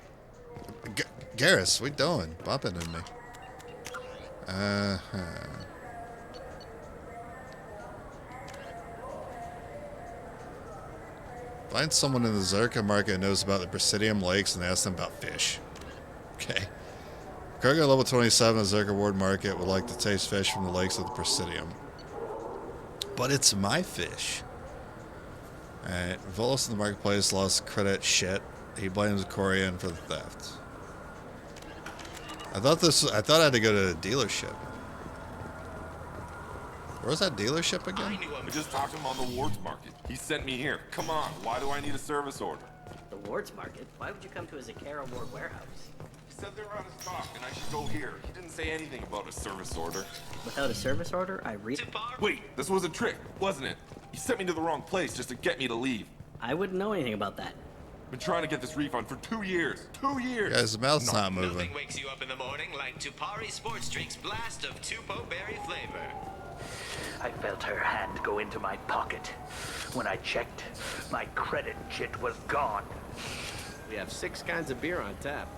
Garrus, what you doing? Bumping into me. Find someone in the Zerka market who knows about the Presidium Lakes and ask them about fish. Okay. Cargo level 27 of Zerka Ward Market would like to taste fish from the lakes of the Presidium. But it's my fish. Alright. Volus in the marketplace lost credit shit. He blames Quarian for the theft. I thought I had to go to the dealership. Where's that dealership again? I just talked to him on the Wards Market. He sent me here. Come on, why do I need a service order? The Wards Market? Why would you come to a Zakara Ward warehouse? He said they were out of stock and I should go here. He didn't say anything about a service order. Without a service order, I Wait, this was a trick, wasn't it? He sent me to the wrong place just to get me to leave. I wouldn't know anything about that. Been trying to get this refund for 2 years. 2 years! Guys, the mouth's not moving. Nothing wakes you up in the morning like Tupari Sports Drink's blast of Tupo berry flavor. I felt her hand go into my pocket. When I checked, my credit chit was gone. We have 6 kinds of beer on tap.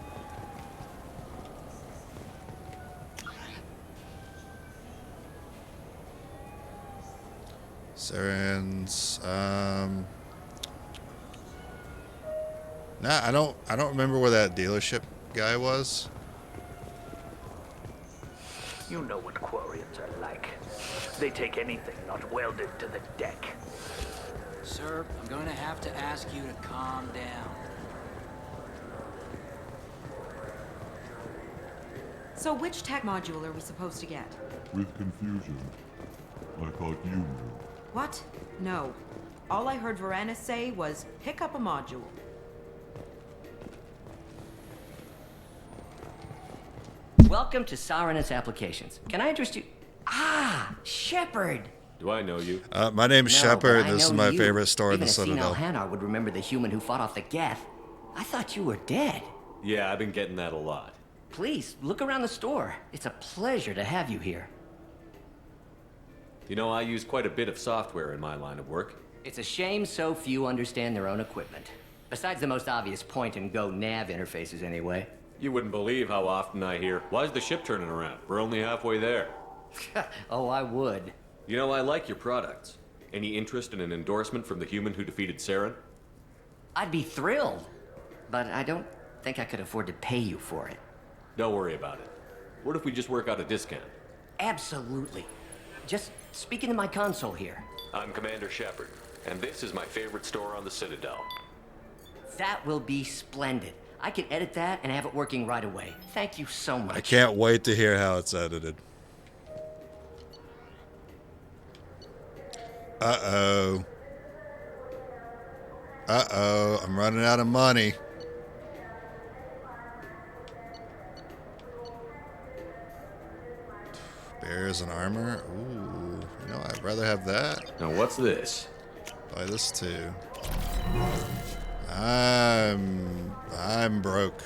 Sarens, Nah, I don't remember where that dealership guy was. You know what Quarians are like. They take anything not welded to the deck. Sir, I'm going to have to ask you to calm down. So which tech module are we supposed to get? With confusion. I thought you knew. What? No. All I heard Varanus say was, pick up a module. Welcome to Saranus Applications. Can I interest you? Ah, Shepard. Do I know you? My name's No, Shepard. but I This is know my you. favorite store in Even the a senile Citadel. Hanar would remember the human who fought off the Geth. I thought you were dead. Yeah, I've been getting that a lot. Please, look around the store. It's a pleasure to have you here. You know, I use quite a bit of software in my line of work. It's a shame so few understand their own equipment. Besides the most obvious point-and-go nav interfaces, anyway. You wouldn't believe how often I hear, why's the ship turning around? We're only halfway there. Oh, I would. You know, I like your products. Any interest in an endorsement from the human who defeated Saren? I'd be thrilled. But I don't think I could afford to pay you for it. Don't worry about it. What if we just work out a discount? Absolutely. Just speak into my console here. I'm Commander Shepard, and this is my favorite store on the Citadel. That will be splendid. I can edit that and have it working right away. Thank you so much. I can't wait to hear how it's edited. Uh-oh. Uh-oh. I'm running out of money. Bears and armor. Ooh. You know, I'd rather have that. Now, what's this? Buy this too. I'm broke.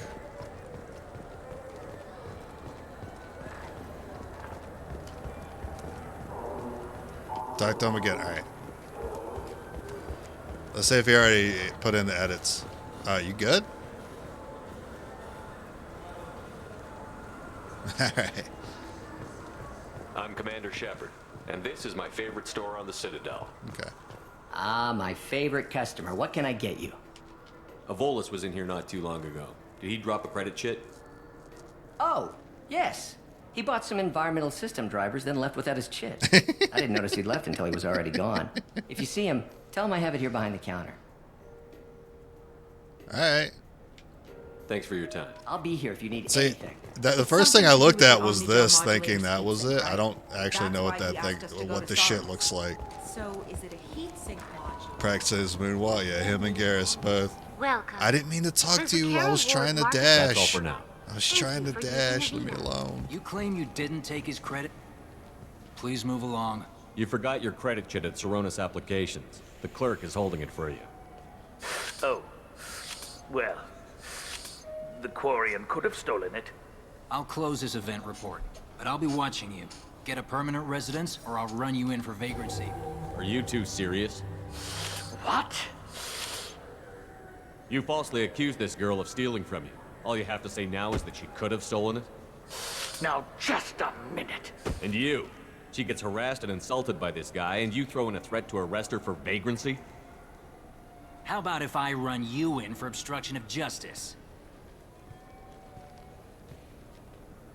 Talk to him again. All right. Let's see if he already put in the edits. You good? All right. I'm Commander Shepard, and this is my favorite store on the Citadel. Okay. Ah, my favorite customer. What can I get you? Avolis was in here not too long ago. Did he drop a credit chit? Oh, yes. He bought some environmental system drivers, then left without his chit. I didn't notice he'd left until he was already gone. If you see him, tell him I have it here behind the counter. All right. Thanks for your time. I'll be here if you need See, anything. the first thing I looked at was this, thinking that was it. I don't actually know what that thing, what the shit looks like. So, is it a heatsink module? Practices moonwalk. Yeah, him and Garrus both. Welcome. I didn't mean to talk to you. I was trying to dash. That's all for now. I was trying to dash. Leave me alone. You claim you didn't take his credit? Please move along. You forgot your credit chit at Saranus Applications. The clerk is holding it for you. Oh. Well, the Quarian could have stolen it. I'll close this event report, but I'll be watching you. Get a permanent residence, or I'll run you in for vagrancy. Are you two serious? What? You falsely accused this girl of stealing from you. All you have to say now is that she could have stolen it? Now, just a minute. And you? She gets harassed and insulted by this guy, and you throw in a threat to arrest her for vagrancy? How about if I run you in for obstruction of justice?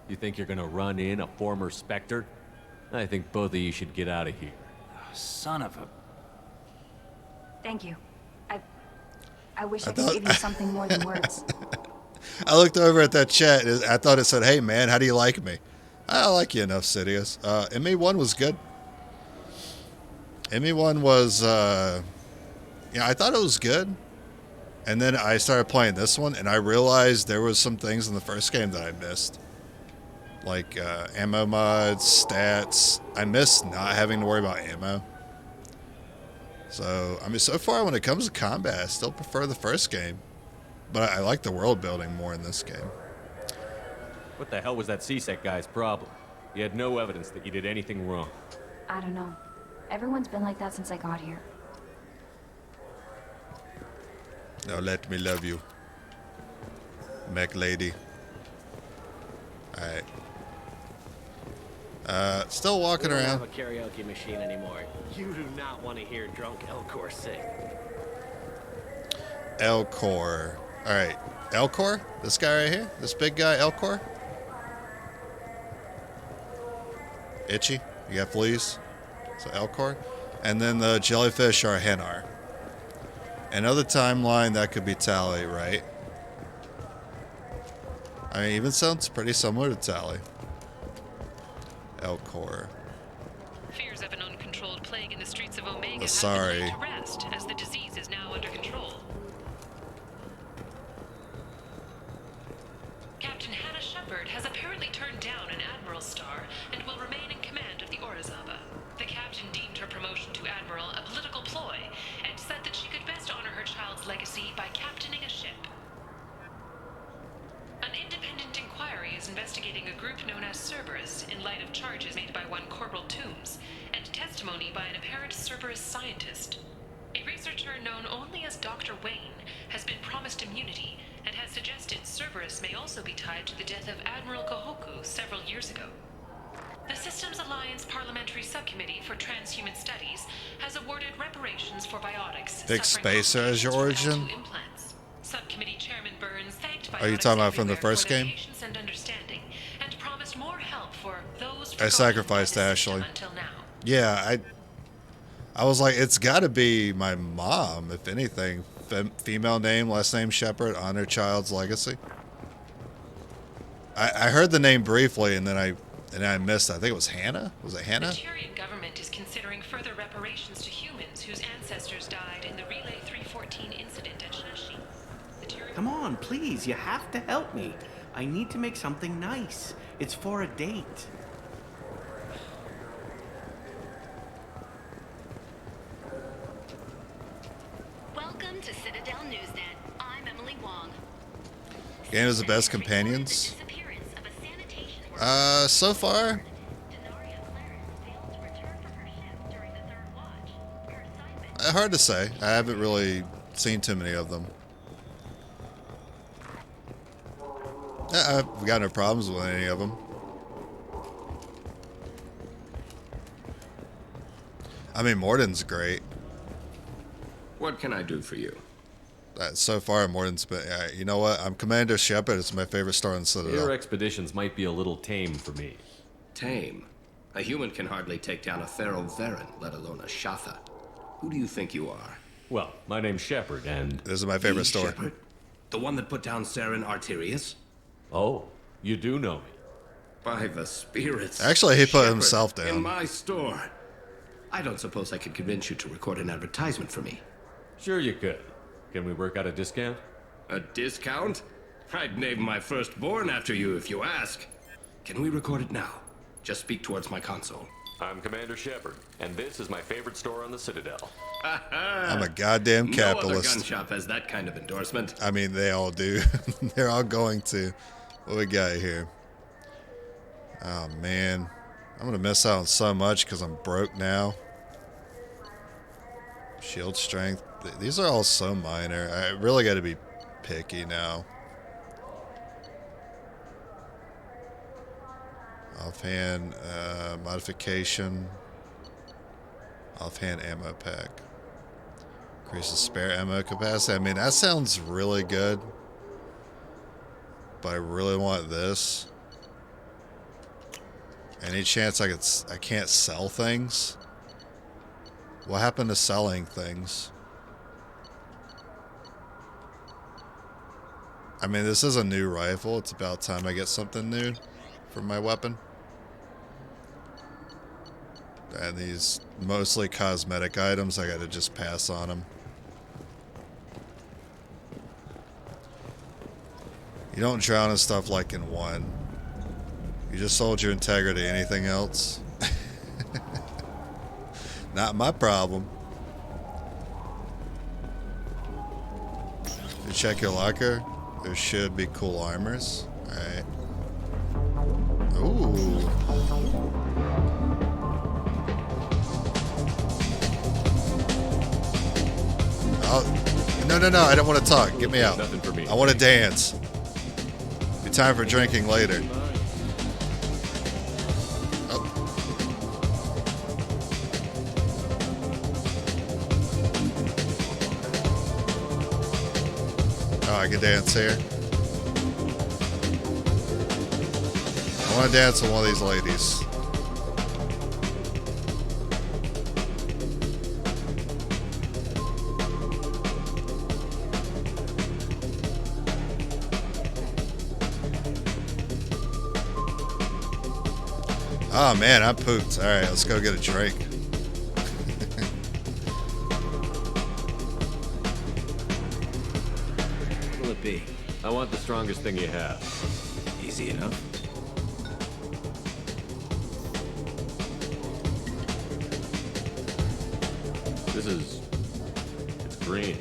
You think you're gonna run in a former Spectre? I think both of you should get out of here. Son of a... Thank you. I wish I could give you something more than words. I looked over at that chat. I thought it said, "Hey man, how do you like me?" I like you enough, Sidious. ME1 was good. ME1 was, yeah, I thought it was good. And then I started playing this one, and I realized there was some things in the first game that I missed. Like ammo mods, stats. I missed not having to worry about ammo. So, I mean, so far when it comes to combat, I still prefer the first game. But I like the world building more in this game. What the hell was that C-Sec guy's problem? He had no evidence that you did anything wrong. I don't know. Everyone's been like that since I got here. Now let me love you, mech lady. Alright. Still walking We don't around. have a karaoke machine anymore. You do not want to hear drunk Elcor sing. Elcor. Alright. Elcor? This guy right here? This big guy, Elcor? Itchy? You got fleas? So Elcor. And then the jellyfish are Hanar. Another timeline, that could be Tali, right? I mean, even sounds pretty similar to Tali. Elcor. Fears of an uncontrolled plague in the streets of Omega Sorry. have been laid to rest, as the disease is now under control. Captain Hannah Shepard has apparently turned down an admiral's star and will remain in command of the Orizaba. The captain deemed her promotion to admiral a political ploy and said that she could best honor her child's legacy by captaining a ship. An independent inquiry is investigating a group known as Cerberus in light of charges made by one Corporal Toombs and testimony by an apparent Cerberus scientist. A researcher known only as Dr. Wayne has been promised immunity and has suggested Cerberus may also be tied to the death of Admiral Kahoku several years ago. The Systems Alliance Parliamentary Subcommittee for Transhuman Studies has awarded reparations for biotics. Big Spacer as your origin? Implants. Subcommittee Chairman Burns thanked Are you talking about from the first game? patience and understanding, and promised more help for those I sacrificed Ashley. until now. Yeah, I was like, it's got to be my mom, if anything. Female name, last name Shepard, honor child's legacy. I heard the name briefly, and then I missed it. I think it was Hannah. Was it Hannah? The Turian government is considering further reparations to humans whose ancestors died in the Relay 314 incident at Shashi. Come on, please, you have to help me. I need to make something nice. It's for a date. Welcome to Citadel Newsnet. I'm Emily Wong. Game is the best companions. So far. Hard to say. I haven't really seen too many of them. I've got no problems with any of them. I mean, Morden's great. What can I do for you? So far, Morden's been... you know what? I'm Commander Shepard. It's my favorite star in Citadel. Your expeditions might be a little tame for me. Tame? A human can hardly take down a Pharaoh Varen, let alone a Shatha. Who do you think you are? Well, my name's Shepard, and... This is my favorite story. Shepard? The one that put down Saren Arterius? Oh, you do know me. By the spirits. Actually, he put Shepard, himself down. In my store. I don't suppose I could convince you to record an advertisement for me. Sure you could. Can we work out a discount? A discount? I'd name my firstborn after you if you ask. Can we record it now? Just speak towards my console. I'm Commander Shepard, and this is my favorite store on the Citadel. I'm a goddamn No other capitalist. gun shop has that kind of endorsement. I mean, they all do. They're all going to. What we got here? Oh, man. I'm going to miss out on so much because I'm broke now. Shield strength. These are all so minor. I really got to be picky now. Offhand modification. Offhand ammo pack. Increases spare ammo capacity. I mean, that sounds really good. But I really want this. Any chance I can't sell things? What happened to selling things? I mean, this is a new rifle. It's about time I get something new for my weapon. And these mostly cosmetic items, I gotta just pass on them. You don't drown in stuff like in 1. You just sold your integrity. Anything else? Not my problem. You check your locker. There should be cool armors. Alright. Ooh. Oh, no, I don't want to talk. Get me out. Nothing for me. I want to dance. Be time for drinking later. Oh, I can dance here. I want to dance with one of these ladies. Oh man, I'm pooped. All right, let's go get a drink. What will it be? I want the strongest thing you have. Easy enough. This is... it's green.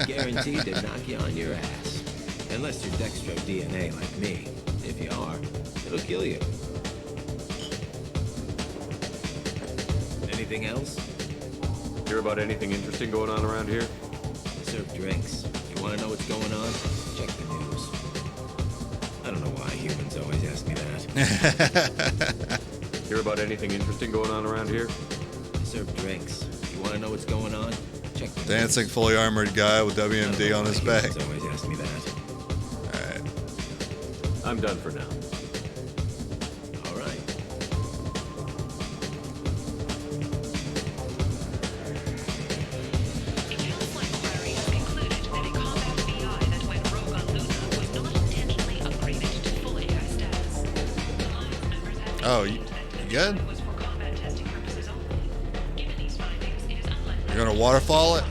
Guaranteed to knock you on your ass. Unless you're Dextro DNA like me. If you are, it'll kill you. Anything else? Hear about anything interesting going on around here? Serve drinks. You want to know what's going on? Check the news. I don't know why humans always ask me that. Hear about anything interesting going on around here? Serve drinks. You want to know what's going on? Check the Dancing fully armored guy with WMD on his back. Humans always ask me that. Alright. I'm done for now. All right. Oh, you good? You're gonna waterfall it?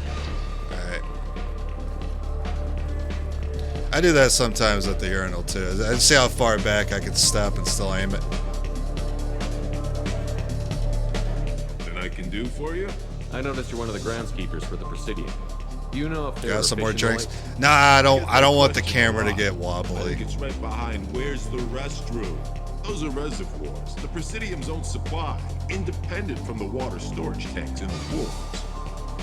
Alright. I do that sometimes at the urinal too. I see how far back I can step and still aim it. That I can do for you? I noticed you're one of the groundskeepers for the Presidium. Do you know if there Got are some more fish in the drinks? lake? Nah, I don't want the camera to get I wobbly. think it's right behind where's the restroom. Those are reservoirs. The Presidium's own supply, independent from the water storage tanks in the woods.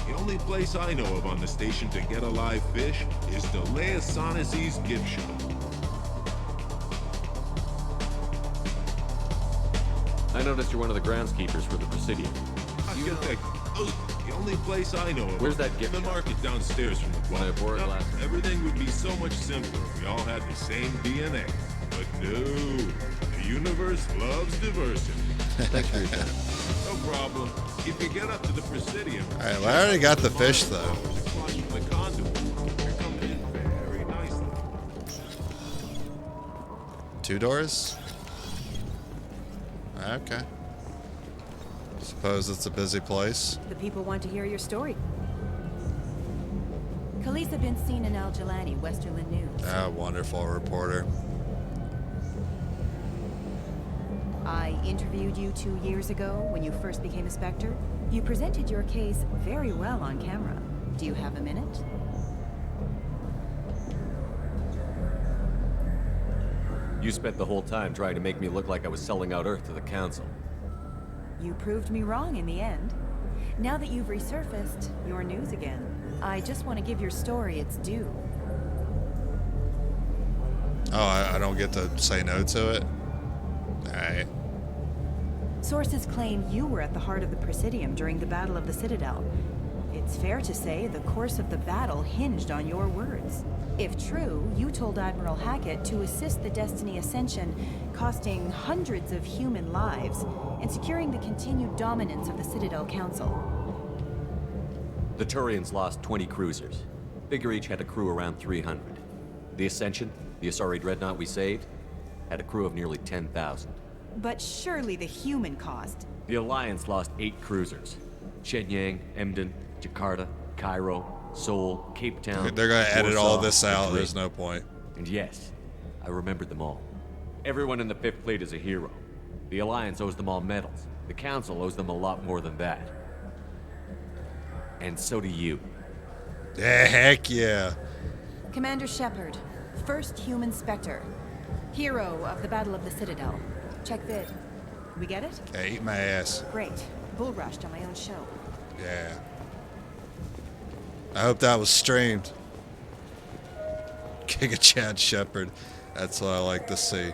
The only place I know of on the station to get a live fish is the Lea Saunacy's gift shop. I noticed you're one of the groundskeepers for the Presidium. I get that. The only place I know of. Where's that gift The shop? market downstairs from the Can I borrow a glass? Everything would be so much simpler if we all had the same DNA. But no, the universe loves diversity. Thanks for your time. No problem. If you get up to the Presidium. Alright, well, I already got the fish though. The conduit. You're coming in very nicely. 2 doors? Okay. Suppose it's a busy place. The people want to hear your story. Khaleesa been seen in Al Jalani, Westerland News. Ah, wonderful reporter. I interviewed you 2 years ago when you first became a Spectre. You presented your case very well on camera. Do you have a minute? You spent the whole time trying to make me look like I was selling out Earth to the Council. You proved me wrong in the end. Now that you've resurfaced, you're news again. I just want to give your story its due. Oh, I don't get to say no to it? Alright. Sources claim you were at the heart of the Presidium during the Battle of the Citadel. It's fair to say the course of the battle hinged on your words. If true, you told Admiral Hackett to assist the Destiny Ascension, costing hundreds of human lives, and securing the continued dominance of the Citadel Council. The Turians lost 20 cruisers. Figure each had a crew around 300. The Ascension, the Asari dreadnought we saved, had a crew of nearly 10,000. But surely the human cost. The Alliance lost 8 cruisers. Shenyang, Emden, Jakarta, Cairo, Seoul, Cape Town. They're gonna edit all Warsaw, this out. Madrid. There's no point. And yes, I remembered them all. Everyone in the 5th Fleet is a hero. The Alliance owes them all medals. The Council owes them a lot more than that. And so do you. Yeah, heck yeah. Commander Shepard, first human Spectre. Hero of the Battle of the Citadel. Check vid. We get it? Yeah, eat my ass. Great. Bull rushed on my own show. Yeah. I hope that was streamed. King of Chad Shepard. That's what I like to see.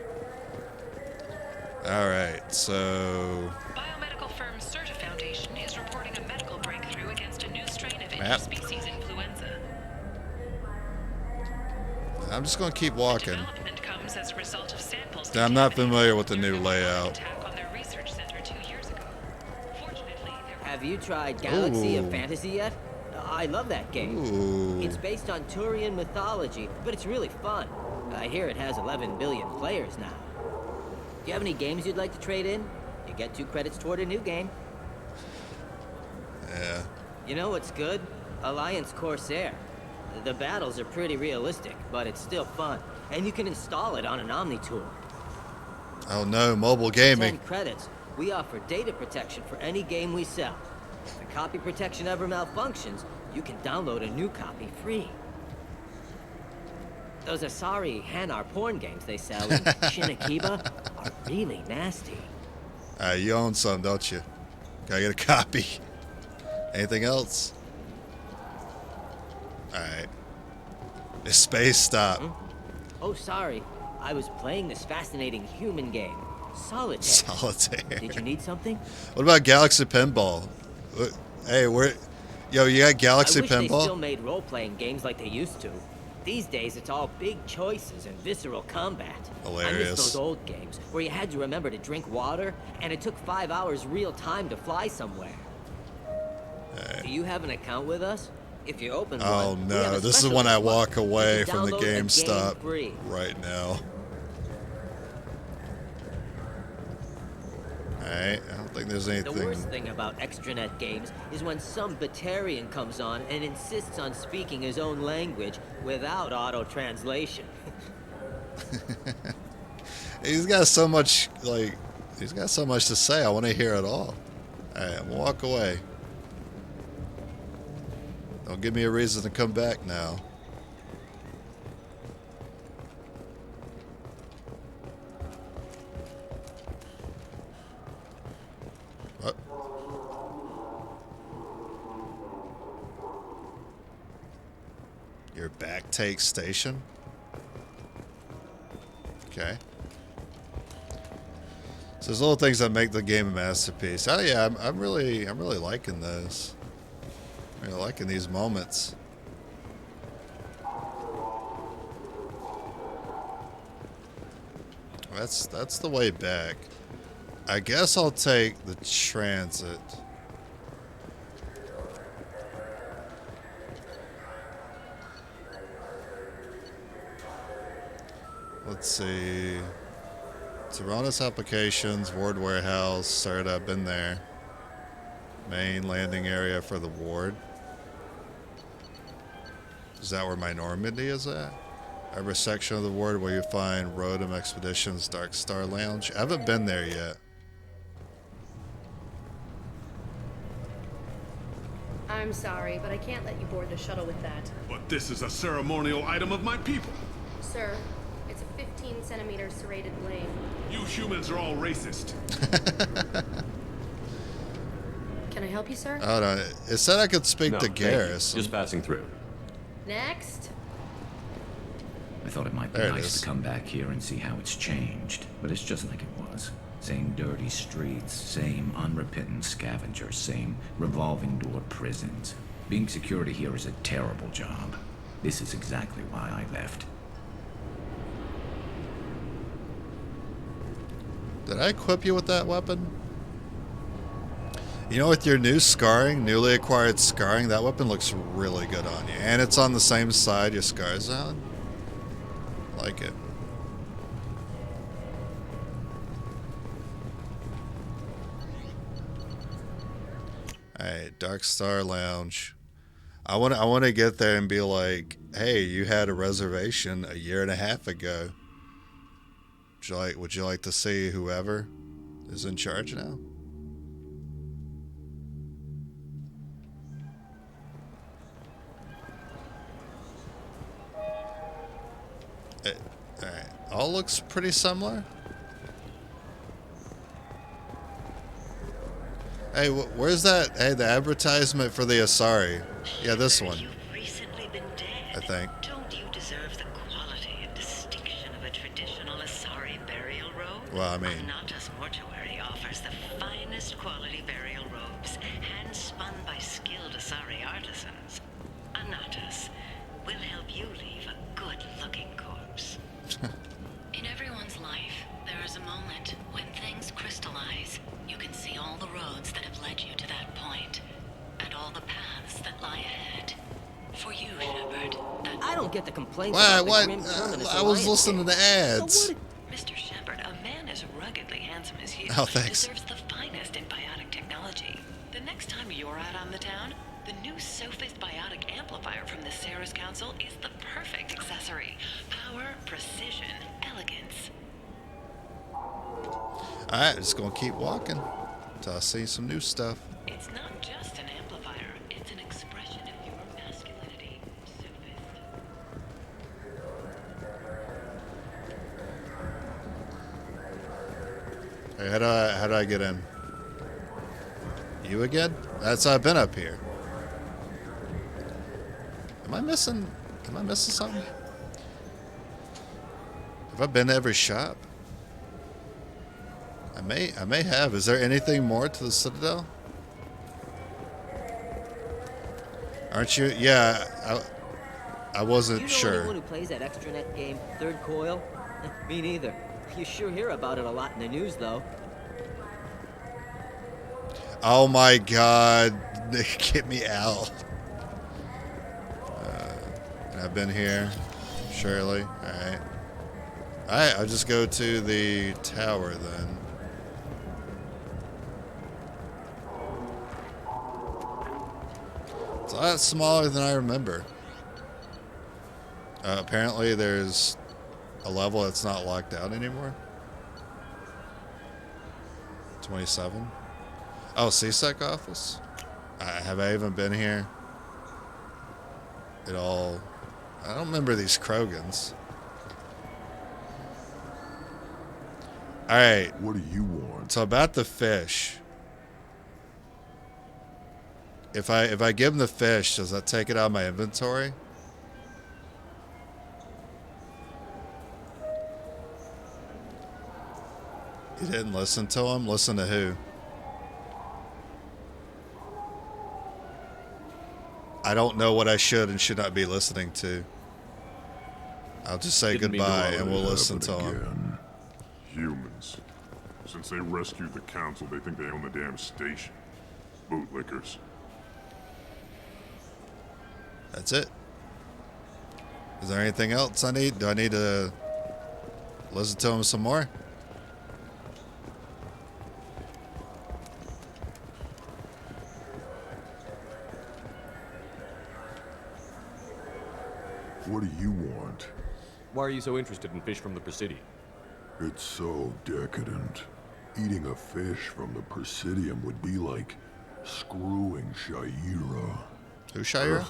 Alright, so... Biomedical firm Certa Foundation is reporting a medical breakthrough against a new strain of Map. interspecies influenza. I'm just gonna keep walking. Development comes as a result of samples I'm not familiar with the new layout. attack on their research center 2 years ago. Fortunately, Have you tried Galaxy of Ooh. Fantasy yet? I love that game. Ooh. It's based on Turian mythology, but it's really fun. I hear it has 11 billion players now. Do you have any games you'd like to trade in? You get 2 credits toward a new game. Yeah. You know what's good? Alliance Corsair. The battles are pretty realistic, but it's still fun. And you can install it on an Omni tool. Oh no, mobile gaming. 10 credits. We offer data protection for any game we sell. If the copy protection ever malfunctions, you can download a new copy free. Those Asari Hanar porn games they sell in Shinakiba are really nasty. You own some, don't you? Gotta get a copy. Anything else? Alright. The space stop. Oh, sorry. I was playing this fascinating human game. Solitaire. Solitaire. Did you need something? What about Galaxy Pinball? Hey, yo, you got Galaxy I wish they Pinball? still made role-playing games like they used to. These days, it's all big choices and visceral combat. Hilarious. I miss those old games where you had to remember to drink water, and it took 5 hours real time to fly somewhere. Do you have an account with us? If you open one, Oh we have no, a this is special when I request. walk away You can from the download a game GameStop free. right now. Alright, I don't think there's The anything. worst thing about extranet games is when some Batarian comes on and insists on speaking his own language without auto-translation. He's got so much, he's got so much to say. I want to hear it all. Alright, I'm gonna walk away. Don't give me a reason to come back now. What? Your back take station? Okay. So there's little things that make the game a masterpiece. Oh yeah, I'm really liking those. I'm really liking these moments. That's the way back. I guess I'll take the transit. Let's see. Tyrannus Applications, Ward Warehouse, startup, been there. Main landing area for the ward. Is that where my Normandy is at? Every section of the ward where you find Rotom Expeditions, Dark Star Lounge. I haven't been there yet. I'm sorry, but I can't let you board the shuttle with that. But this is a ceremonial item of my people. Sir, it's a 15-centimeter serrated blade. You humans are all racist. Can I help you, sir? Hold on. It said I could speak No, to thank you. Garrus. Just passing through. Next. I thought it might be There it nice is. to come back here and see how it's changed, but it's just like it was. Same dirty streets, same unrepentant scavengers, same revolving door prisons. Being security here is a terrible job. This is exactly why I left. Did I equip you with that weapon? You know, with your new scarring, newly acquired scarring, that weapon looks really good on you. And it's on the same side your scar's on. Like it. Alright, Dark Star Lounge. I want to get there and be like, hey, you had a reservation a year and a half ago. Would you like to see whoever is in charge now? Alright, all looks pretty similar. Hey, where's that? Hey, the advertisement for the Asari. Yeah, this one. I think. Don't you deserve the quality and distinction of a traditional Asari burial robe? Well, I mean, Anatas Mortuary offers the finest quality burial robes, hand-spun by skilled Asari artisans. Anatas will help you leave a good-looking corpse. In everyone's life, there is a moment when things crystallize. You can see all the roads that have led you to that point, and all the paths that lie ahead. For you, Shepard, I don't get the complaints Why, about what? the Grim Terminus I was Alliance listening to game. ads. So what Mr. Shepard, a man as ruggedly handsome as you Oh, thanks. deserves the time you're out on the town, the new Sophist biotic amplifier from the Ceres Council is the perfect accessory. Power, precision, elegance. Alright, just gonna keep walking until I see some new stuff. It's not just an amplifier, it's an expression of your masculinity, Sophist. Hey, how do I get in? You again? I've been up here. Am I missing something? Have I been to every shop? I may have. Is there anything more to the Citadel? Aren't you? Yeah, I wasn't sure. You know sure. anyone who plays that extranet game, Third Coil? Me neither. You sure hear about it a lot in the news, though. Oh my God! Get me out. I've been here, surely. All right. I'll just go to the tower then. It's a lot smaller than I remember. Apparently there's a level that's not locked out anymore. 27. Oh, CSEC office? Have I even been here at all? I don't remember these Krogans. Alright. What do you want? So about the fish. If I give him the fish, does that take it out of my inventory? You didn't listen to him? Listen to who? I don't know what I should and should not be listening to. I'll just say goodbye and we'll listen to him. Humans. Since they rescued the council, they think they own the damn station. Bootlickers. That's it. Is there anything else I need? Do I need to listen to him some more? What do you want? Why are you so interested in fish from the Presidium? It's so decadent. Eating a fish from the Presidium would be like screwing Shira. Who, Shira?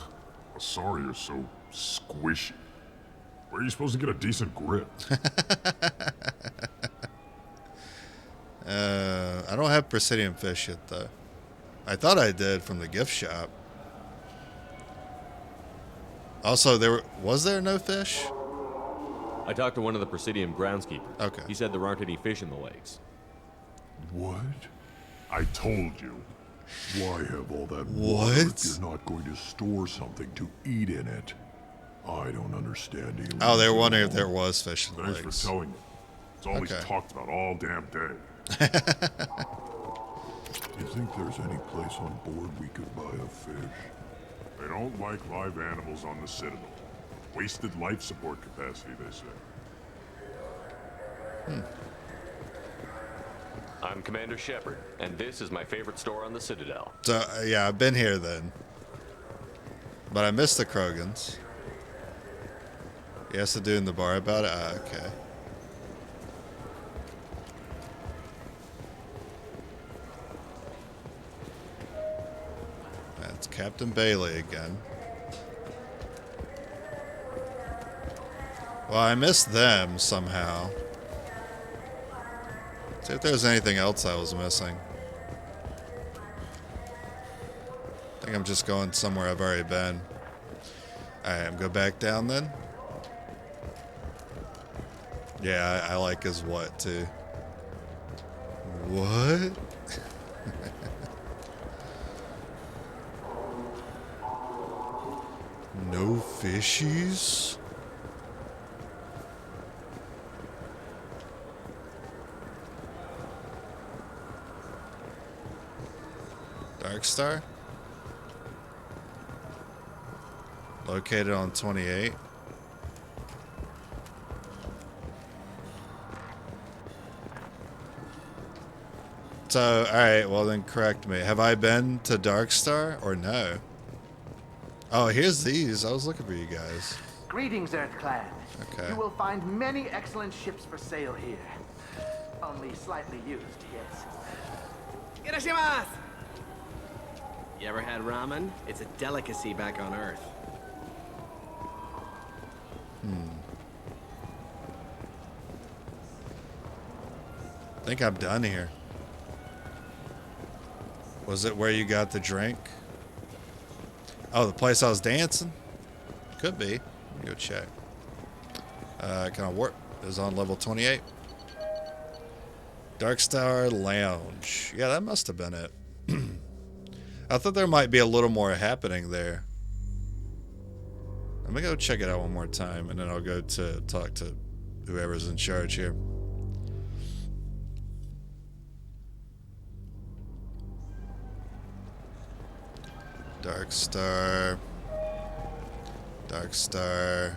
Sorry, you're so squishy. Where are you supposed to get a decent grip? I don't have Presidium fish yet, though. I thought I did from the gift shop. Also, was there no fish? I talked to one of the Presidium groundskeepers. Okay. He said there aren't any fish in the lakes. What? I told you. Why have all that What? water if you're not going to store something to eat in it? I don't understand you. Oh, they were wondering if there was fish in the Thanks lakes. for telling me. It's all he's Okay. talked about all damn day. You think there's any place on board we could buy a fish? They don't like live animals on the Citadel. Wasted life support capacity, they say. I'm Commander Shepard, and this is my favorite store on the Citadel. So, yeah, I've been here then. But I missed the Krogans. He has to do in the bar about it? Ah, okay. That's Captain Bailey again. Well, I missed them somehow. See if there's anything else I was missing. I think I'm just going somewhere I've already been. Alright, I'm go back down then. Yeah, I like his what too. What? No fishies? Darkstar? Located on 28. So, alright, well then correct me. Have I been to Darkstar or no? Oh, here's these. I was looking for you guys. Greetings, EarthClan. Okay. You will find many excellent ships for sale here. Only slightly used, yes. Irashimasu! You ever had ramen? It's a delicacy back on Earth. I think I'm done here. Was it where you got the drink? Oh, the place I was dancing? Could be. Let me go check. Can I warp? It was on level 28. Darkstar Lounge. Yeah, that must have been it. I thought there might be a little more happening there. Let me go check it out one more time, and then I'll go to talk to whoever's in charge here. Darkstar. Darkstar.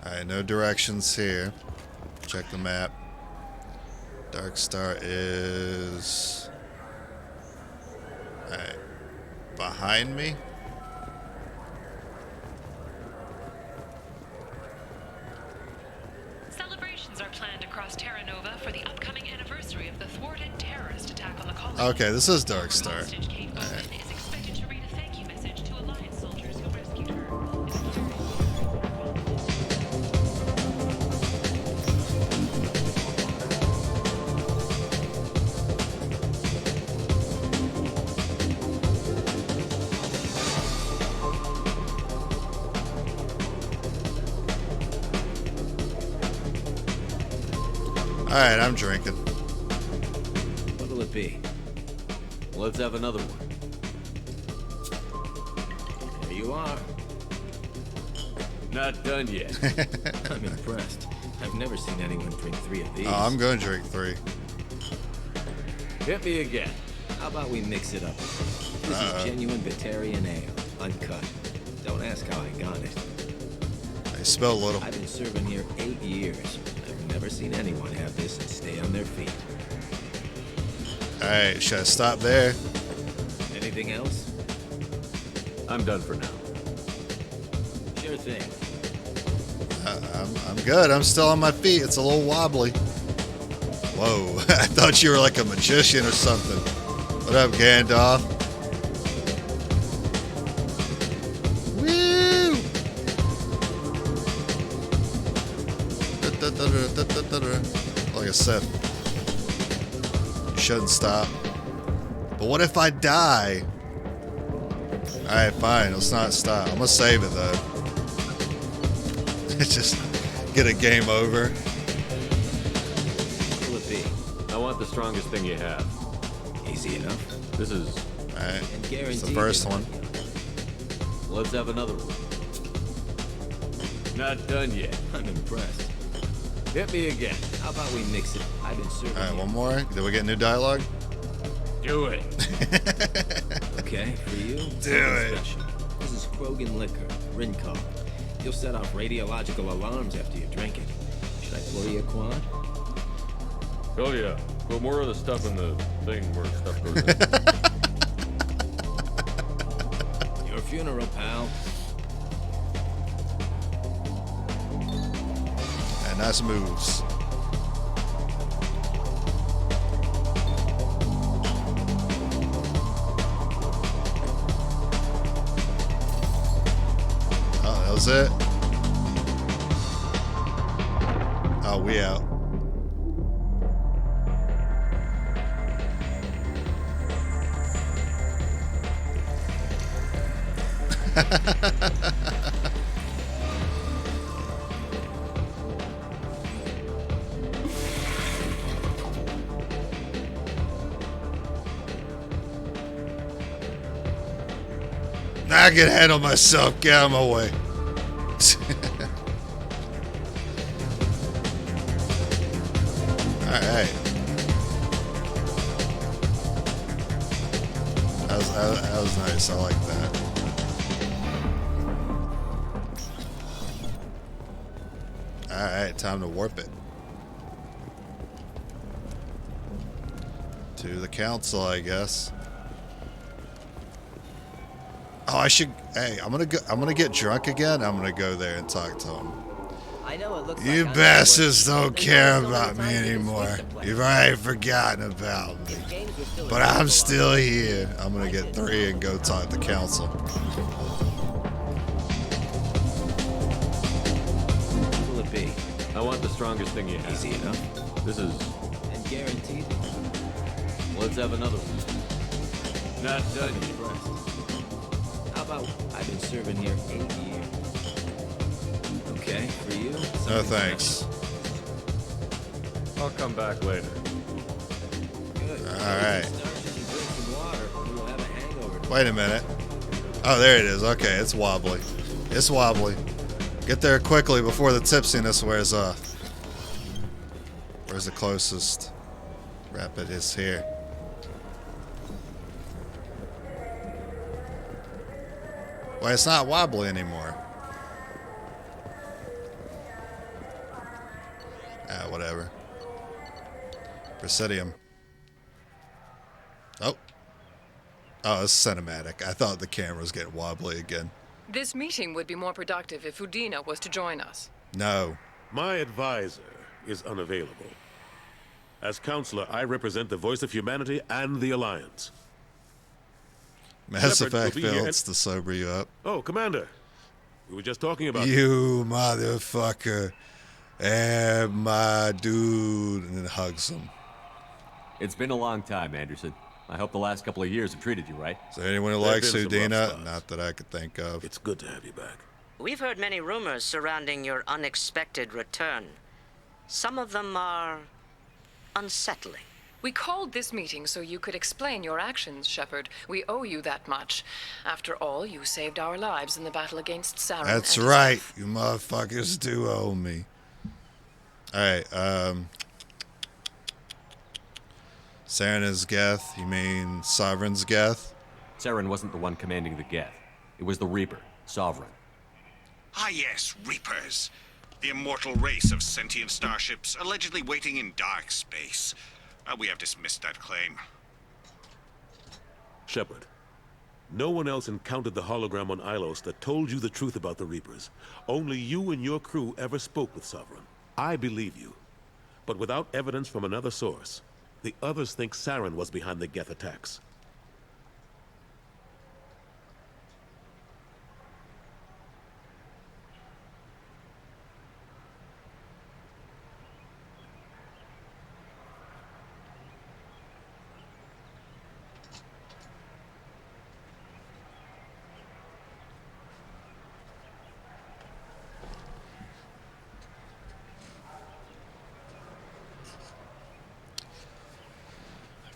Alright, no directions here. Check the map. Darkstar is... Alright. Behind me? Celebrations are planned across Terra Nova for the upcoming anniversary of the thwarted terrorist attack on the colony. Okay, this is Darkstar. Alright. Is expected to read a thank you message to Alliance soldiers who rescued her. Alright, I'm drinking. What'll it be? Let's have another one. There you are. Not done yet. I'm impressed. I've never seen anyone drink 3 of these. Oh, I'm going to drink 3. Hit me again. How about we mix it up? This is genuine Batarian ale, uncut. Don't ask how I got it. I smell a little. I've been serving here 8 years. I've never seen anyone have this and stay on their feet. Alright, should I stop there? Anything else? I'm done for now. Sure thing. I'm good. I'm still on my feet. It's a little wobbly. Whoa. I thought you were like a magician or something. What up, Gandalf? Woo! Like I said, you shouldn't stop. But what if I die? Alright, fine. Let's not stop. I'm gonna save it though. Just get a game over. What will it be? I want the strongest thing you have. Easy enough. This is... Alright. It's Guaranteed the first one. Let's have another one. Not done yet. I'm impressed. Hit me again. How about we mix it? I've been serving. Alright, one more. Did we get new dialogue? Do it. Okay, for you. Do it. Special. This is Krogan liquor, Rinco. You'll set off radiological alarms after you drink it. Should I pour you a quad? Oh yeah. Put more of the stuff in the thing where stuff goes in. Your funeral, pal. And nice moves. Oh, that was it. Oh, we out. I can handle myself. Get out of my way. Alright. That was nice. I like that. Alright, time to warp it. To the council, I guess. Oh, I should. Hey, I'm gonna get drunk again. I'm gonna go there and talk to him. I know it looks You like bastards don't care about me anymore. You've already forgotten about me. But I'm still here. I'm gonna get 3 and go talk to council. What will it be? I want the strongest thing you have. Easy enough. This is... And guaranteed. Let's have another one. Not done yet. How about I've been serving here 8 years. Okay, for you? No thanks. I'll come back later. Alright. Wait a minute. Oh, there it is. Okay, it's wobbly. It's wobbly. Get there quickly before the tipsiness wears off. Where's the closest rapid is here? Well, it's not wobbly anymore. Ah, whatever. Presidium. Oh. Oh, it's cinematic. I thought the camera was getting wobbly again. This meeting would be more productive if Udina was to join us. No. My advisor is unavailable. As counselor, I represent the voice of humanity and the Alliance. Mass Shepard will Effect be here fails to sober you up. Oh, Commander. We were just talking about... You motherfucker. And my dude. And then hugs him. It's been a long time, Anderson. I hope the last couple of years have treated you right. Is there anyone who likes Udina? Not that I could think of. It's good to have you back. We've heard many rumors surrounding your unexpected return. Some of them are unsettling. We called this meeting so you could explain your actions, Shepard. We owe you that much. After all, you saved our lives in the battle against Saren. That's and right. You motherfuckers do owe me. Alright, Saren's Geth, you mean Sovereign's Geth? Saren wasn't the one commanding the Geth. It was the Reaper, Sovereign. Ah yes, Reapers. The immortal race of sentient starships allegedly waiting in dark space. We have dismissed that claim. Shepard, no one else encountered the hologram on Ilos that told you the truth about the Reapers. Only you and your crew ever spoke with Sovereign. I believe you. But without evidence from another source, the others think Saren was behind the Geth attacks.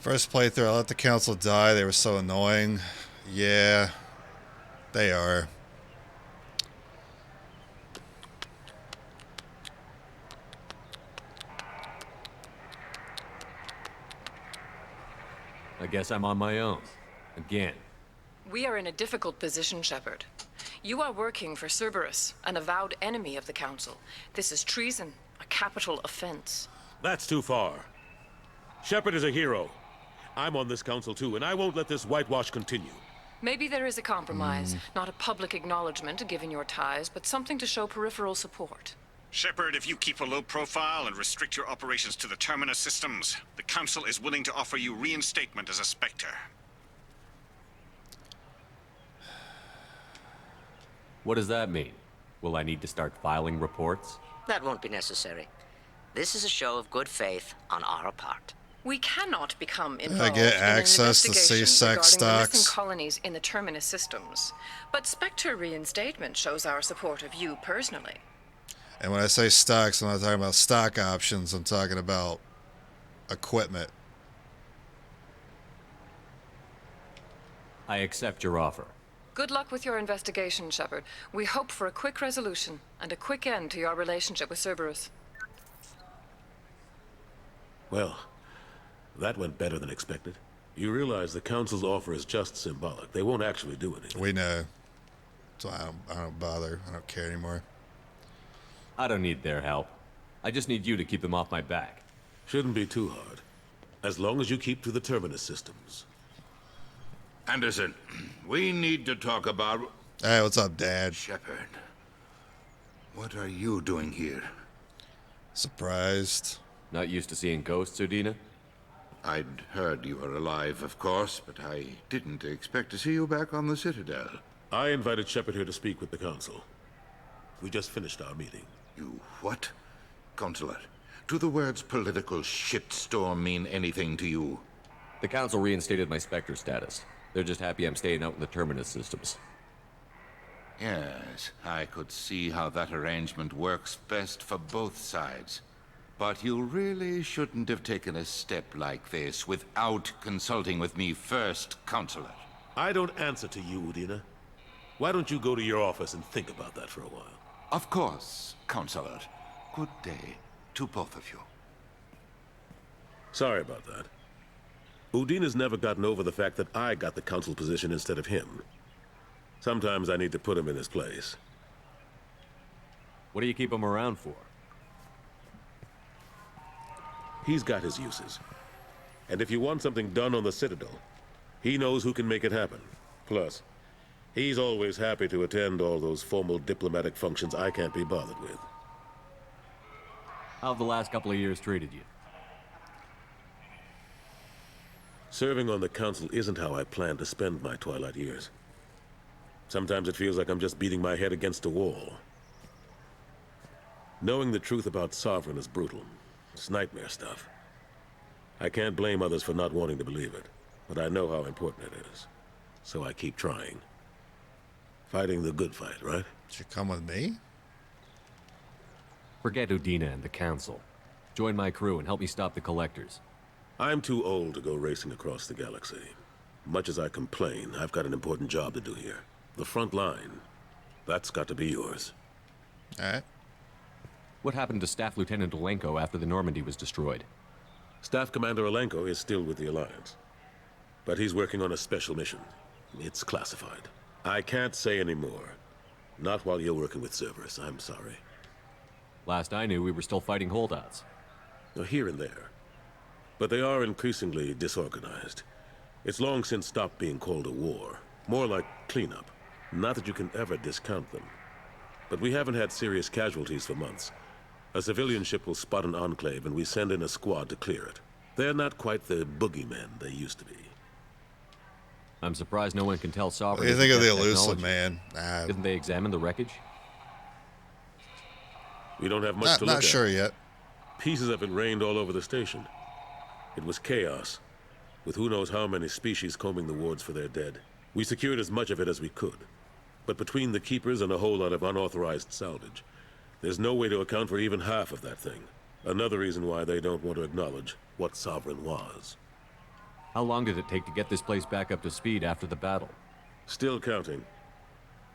First playthrough, I let the council die. They were so annoying. Yeah, they are. I guess I'm on my own. Again. we are in a difficult position, Shepard. You are working for Cerberus, an avowed enemy of the Council. This is treason, a capital offense. That's too far. Shepard is a hero. I'm on this council too, and I won't let this whitewash continue. Maybe there is a compromise. Not a public acknowledgement given your ties, but something to show peripheral support. Shepard, if you keep a low profile and restrict your operations to the Terminus systems, the Council is willing to offer you reinstatement as a Spectre. What does that mean? Will I need to start filing reports? That won't be necessary. This is a show of good faith on our part. We cannot become I involved get in an access to investigation C-Sex regarding the stocks? missing colonies in the Terminus systems. But Spectre reinstatement shows our support of you personally. And when I say stocks, I'm not talking about stock options. I'm talking about equipment. I accept your offer. Good luck with your investigation, Shepard. We hope for a quick resolution and a quick end to your relationship with Cerberus. Well, that went better than expected. You realize the Council's offer is just symbolic. They won't actually do anything. We know. So I don't bother. I don't care anymore. I don't need their help. I just need you to keep them off my back. Shouldn't be too hard. As long as you keep to the terminus systems. Anderson, we need to talk about... Hey, what's up, Dad? Shepard. What are you doing here? Surprised. Not used to seeing ghosts, Udina? I'd heard you were alive, of course, but I didn't expect to see you back on the Citadel. I invited Shepard here to speak with the Council. We just finished our meeting. You what? Consular, do the words political shitstorm mean anything to you? The Council reinstated my Spectre status. They're just happy I'm staying out in the terminus systems. Yes, I could see how that arrangement works best for both sides. But you really shouldn't have taken a step like this without consulting with me first, Consular. I don't answer to you, Udina. Why don't you go to your office and think about that for a while? Of course, Consular. Good day to both of you. Sorry about that. Udina's never gotten over the fact that I got the Council position instead of him. Sometimes I need to put him in his place. What do you keep him around for? He's got his uses. And if you want something done on the Citadel, he knows who can make it happen. Plus, he's always happy to attend all those formal diplomatic functions I can't be bothered with. How have the last couple of years treated you? Serving on the Council isn't how I plan to spend my twilight years. Sometimes it feels like I'm just beating my head against a wall. Knowing the truth about Sovereign is brutal. It's nightmare stuff. I can't blame others for not wanting to believe it, but I know how important it is. So I keep trying. Fighting the good fight, right? Should you come with me? Forget Udina and the Council. Join my crew and help me stop the Collectors. I'm too old to go racing across the galaxy. Much as I complain, I've got an important job to do here. The front line. That's got to be yours. Alright. What happened to Staff Lieutenant Alenko after the Normandy was destroyed? Staff Commander Alenko is still with the Alliance. But he's working on a special mission. It's classified. I can't say any more. Not while you're working with Cerberus, I'm sorry. Last I knew, we were still fighting holdouts. Here and there. But they are increasingly disorganized. It's long since stopped being called a war. More like cleanup. Not that you can ever discount them. But we haven't had serious casualties for months. A civilian ship will spot an enclave and we send in a squad to clear it. They're not quite the boogeymen they used to be. I'm surprised no one can tell Sovereign. What do you think of the Elusive Man? Didn't they examine the wreckage? We don't have much to look at. Not sure yet. Pieces of it rained all over the station. It was chaos, with who knows how many species combing the wards for their dead. We secured as much of it as we could. But between the Keepers and a whole lot of unauthorized salvage, there's no way to account for even half of that thing. Another reason why they don't want to acknowledge what Sovereign was. How long did it take to get this place back up to speed after the battle? Still counting.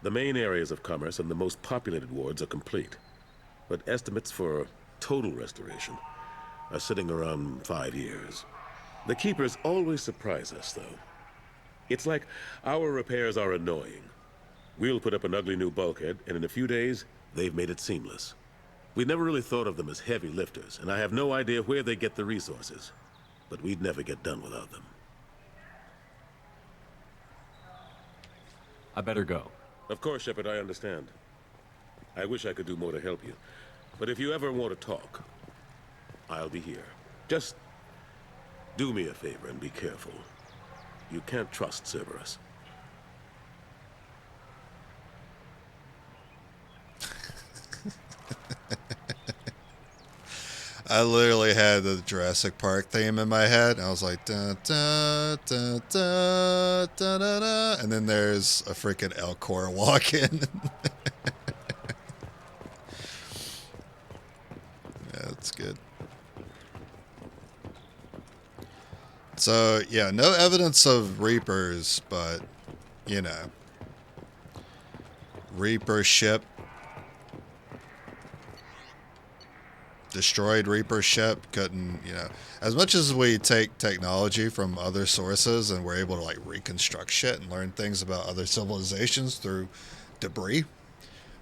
The main areas of commerce and the most populated wards are complete. But estimates for total restoration are sitting around 5 years. The Keepers always surprise us, though. It's like our repairs are annoying. We'll put up an ugly new bulkhead, and in a few days, they've made it seamless. We never really thought of them as heavy lifters, and I have no idea where they get the resources. But we'd never get done without them. I better go. Of course, Shepard, I understand. I wish I could do more to help you. But if you ever want to talk, I'll be here. Just do me a favor and be careful. You can't trust Cerberus. I literally had the Jurassic Park theme in my head. I was like, da da da da da da da, and then there's a freaking Elcor walking. Yeah, that's good. So yeah, no evidence of Reapers, but you know, Reaper ship. Destroyed Reaper ship, couldn't, you know, as much as we take technology from other sources and we're able to like reconstruct shit and learn things about other civilizations through debris,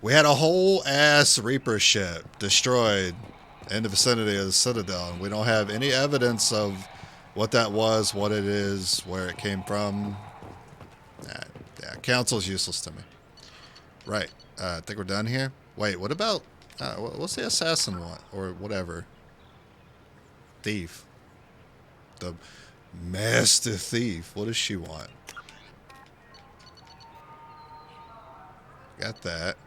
we had a whole ass Reaper ship destroyed in the vicinity of the Citadel, and we don't have any evidence of what that was, what it is, where it came from. Yeah, council's useless to me. Right. I think we're done here. Wait, what about... what's the assassin want? Or whatever. Thief. The master thief. What does she want? Got that.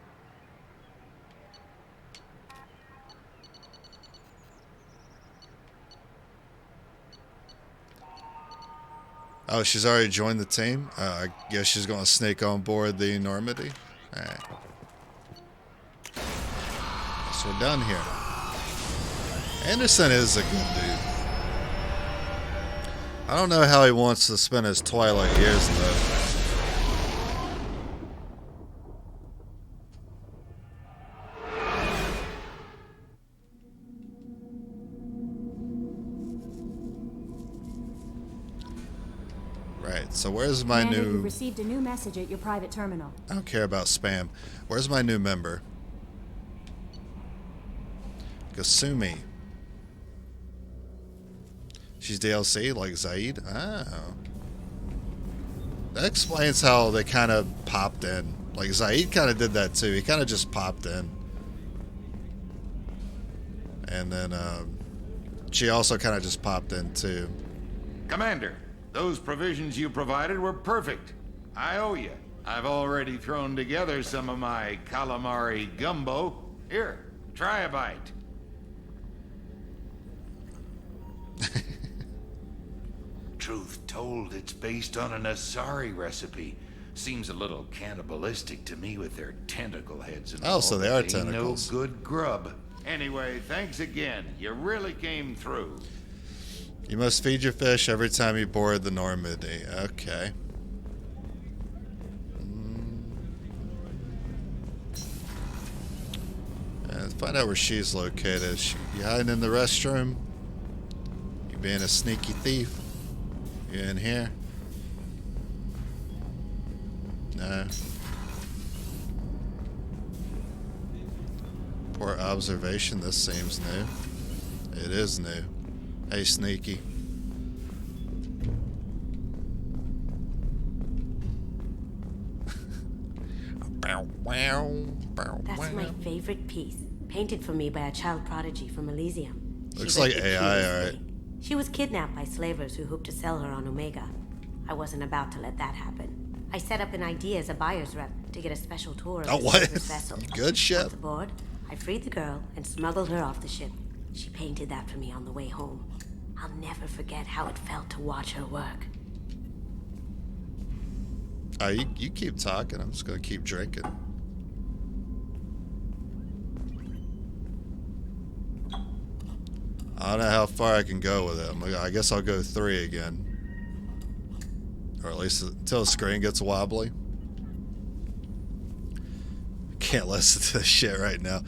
Oh, she's already joined the team? I guess she's going to snake on board the Normandy. Alright. So we're done here. Anderson is a good dude. I don't know how he wants to spend his twilight years, though. Right, so where's my Commander, new... You received a new message at your private terminal. I don't care about spam. Where's my new member? Kasumi. She's DLC like Zaid? Oh. That explains how they kind of popped in. Like Zaid kind of did that too. He kind of just popped in. And then she also kind of just popped in too. Commander, those provisions you provided were perfect. I owe you. I've already thrown together some of my calamari gumbo. Here, try a bite. Truth told, it's based on an Asari recipe. Seems a little cannibalistic to me with their tentacle heads and all. Oh, so they are Ain't tentacles. no good grub. Anyway, thanks again. You really came through. You must feed your fish every time you board the Normandy. Okay. Let's find out where she's located. You hiding in the restroom? You being a sneaky thief? You in here? No. Poor observation. This seems new. It is new. Hey, sneaky. That's my favorite piece. Painted for me by a child prodigy from Elysium. Looks like AI, alright. She was kidnapped by slavers who hoped to sell her on Omega. I wasn't about to let that happen. I set up an idea as a buyer's rep to get a special tour of the Cerberus vessel. Good ship. Once aboard, I freed the girl and smuggled her off the ship. She painted that for me on the way home. I'll never forget how it felt to watch her work. You keep talking. I'm just gonna keep drinking. I don't know how far I can go with it. I guess I'll go 3 again. Or at least until the screen gets wobbly. Can't listen to this shit right now.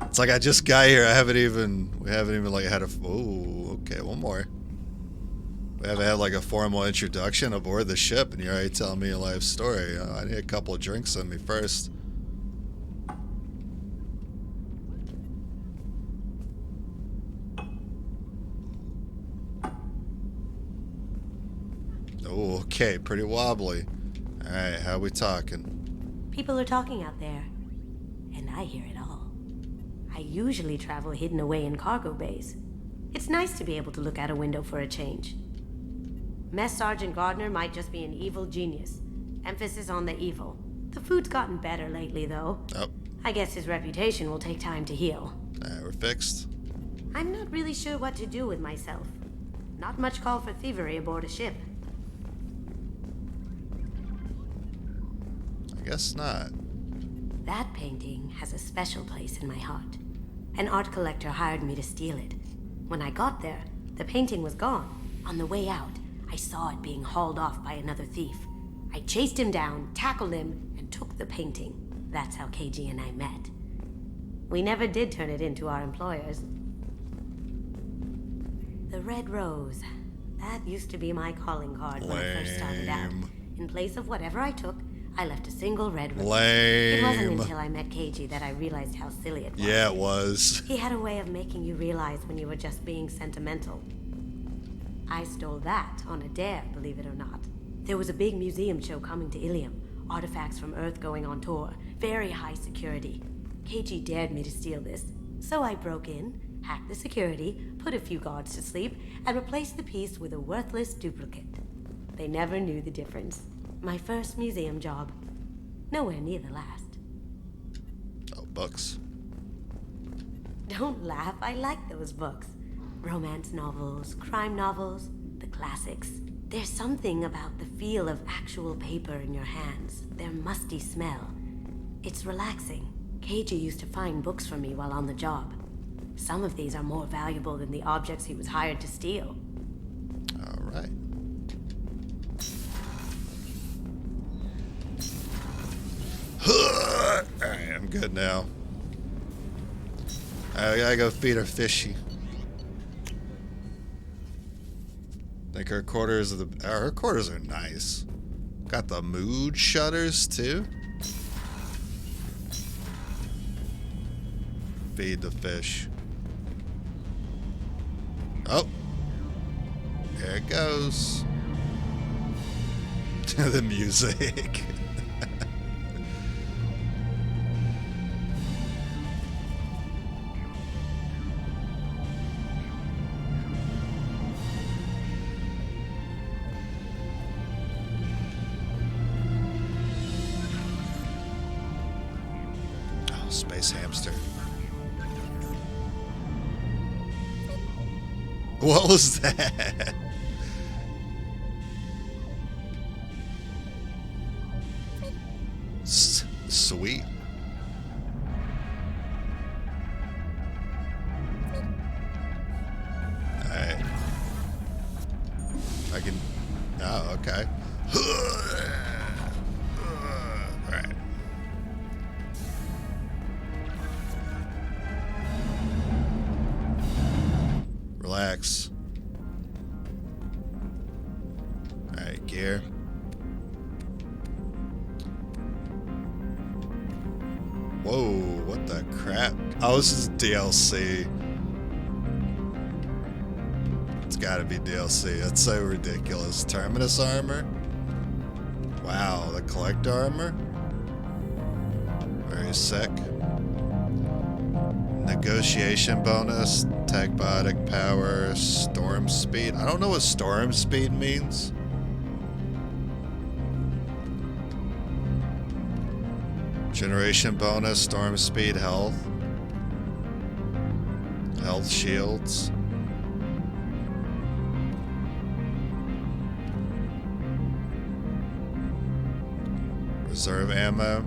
It's like I just got here. We haven't even like had a... Oh, okay, one more. We haven't had like a formal introduction aboard the ship, and you're already telling me a life story. I need a couple of drinks on me first. Oh, okay, pretty wobbly. All right, how we talking? People are talking out there, and I hear it all. I usually travel hidden away in cargo bays. It's nice to be able to look out a window for a change. Mess Sergeant Gardner might just be an evil genius. Emphasis on the evil. The food's gotten better lately, though. Oh. I guess his reputation will take time to heal. We're fixed. I'm not really sure what to do with myself. Not much call for thievery aboard a ship. I guess not. That painting has a special place in my heart. An art collector hired me to steal it. When I got there, the painting was gone. On the way out, I saw it being hauled off by another thief. I chased him down, tackled him, and took the painting. That's how KG and I met. We never did turn it into our employers. The Red Rose. That used to be my calling card when I first started out. In place of whatever I took, I left a single red rose. It wasn't until I met KG that I realized how silly it was. Yeah, it was. He had a way of making you realize when you were just being sentimental. I stole that on a dare, believe it or not. There was a big museum show coming to Ilium. Artifacts from Earth going on tour. Very high security. KG dared me to steal this. So I broke in, hacked the security, put a few guards to sleep, and replaced the piece with a worthless duplicate. They never knew the difference. My first museum job. Nowhere near the last. Oh, books. Don't laugh, I like those books. Romance novels, crime novels, the classics. There's something about the feel of actual paper in your hands, their musty smell. It's relaxing. KG used to find books for me while on the job. Some of these are more valuable than the objects he was hired to steal. All right. Alright, I'm good now. I gotta go feed our fishy. Think her quarters are her quarters are nice. Got the mood shutters too. Feed the fish. Oh, there it goes. The music. Space hamster. What was that? Sweet. Alright. I can... Oh, okay. Alright. Relax. Alright, gear. Whoa, what the crap? Oh, this is DLC. It's gotta be DLC. That's so ridiculous. Terminus armor? Wow, the collector armor? Very sick. Negotiation bonus, tecbiotic power, storm speed. I don't know what storm speed means. Generation bonus, storm speed, health. Health shields. Reserve ammo.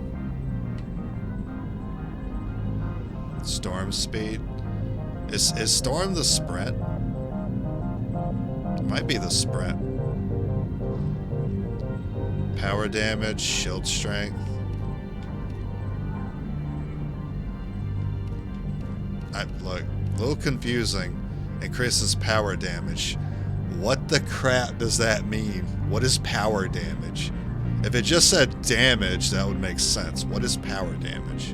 Storm speed. Is storm the sprint? It might be the sprint. Power damage, shield strength. Look, a little confusing. Increases power damage. What the crap does that mean? What is power damage? If it just said damage, that would make sense. What is power damage?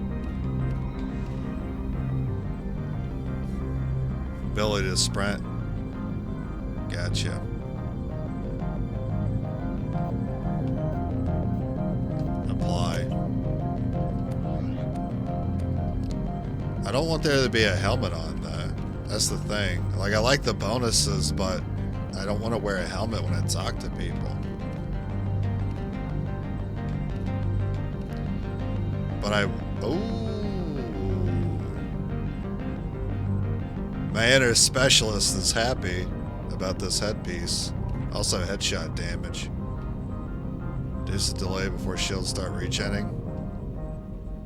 Ability to sprint. Gotcha. Apply. I don't want there to be a helmet on, though. That's the thing. Like, I like the bonuses, but I don't want to wear a helmet when I talk to people. But my inner specialist is happy about this headpiece. Also headshot damage. Reduce the delay before shields start regenerating.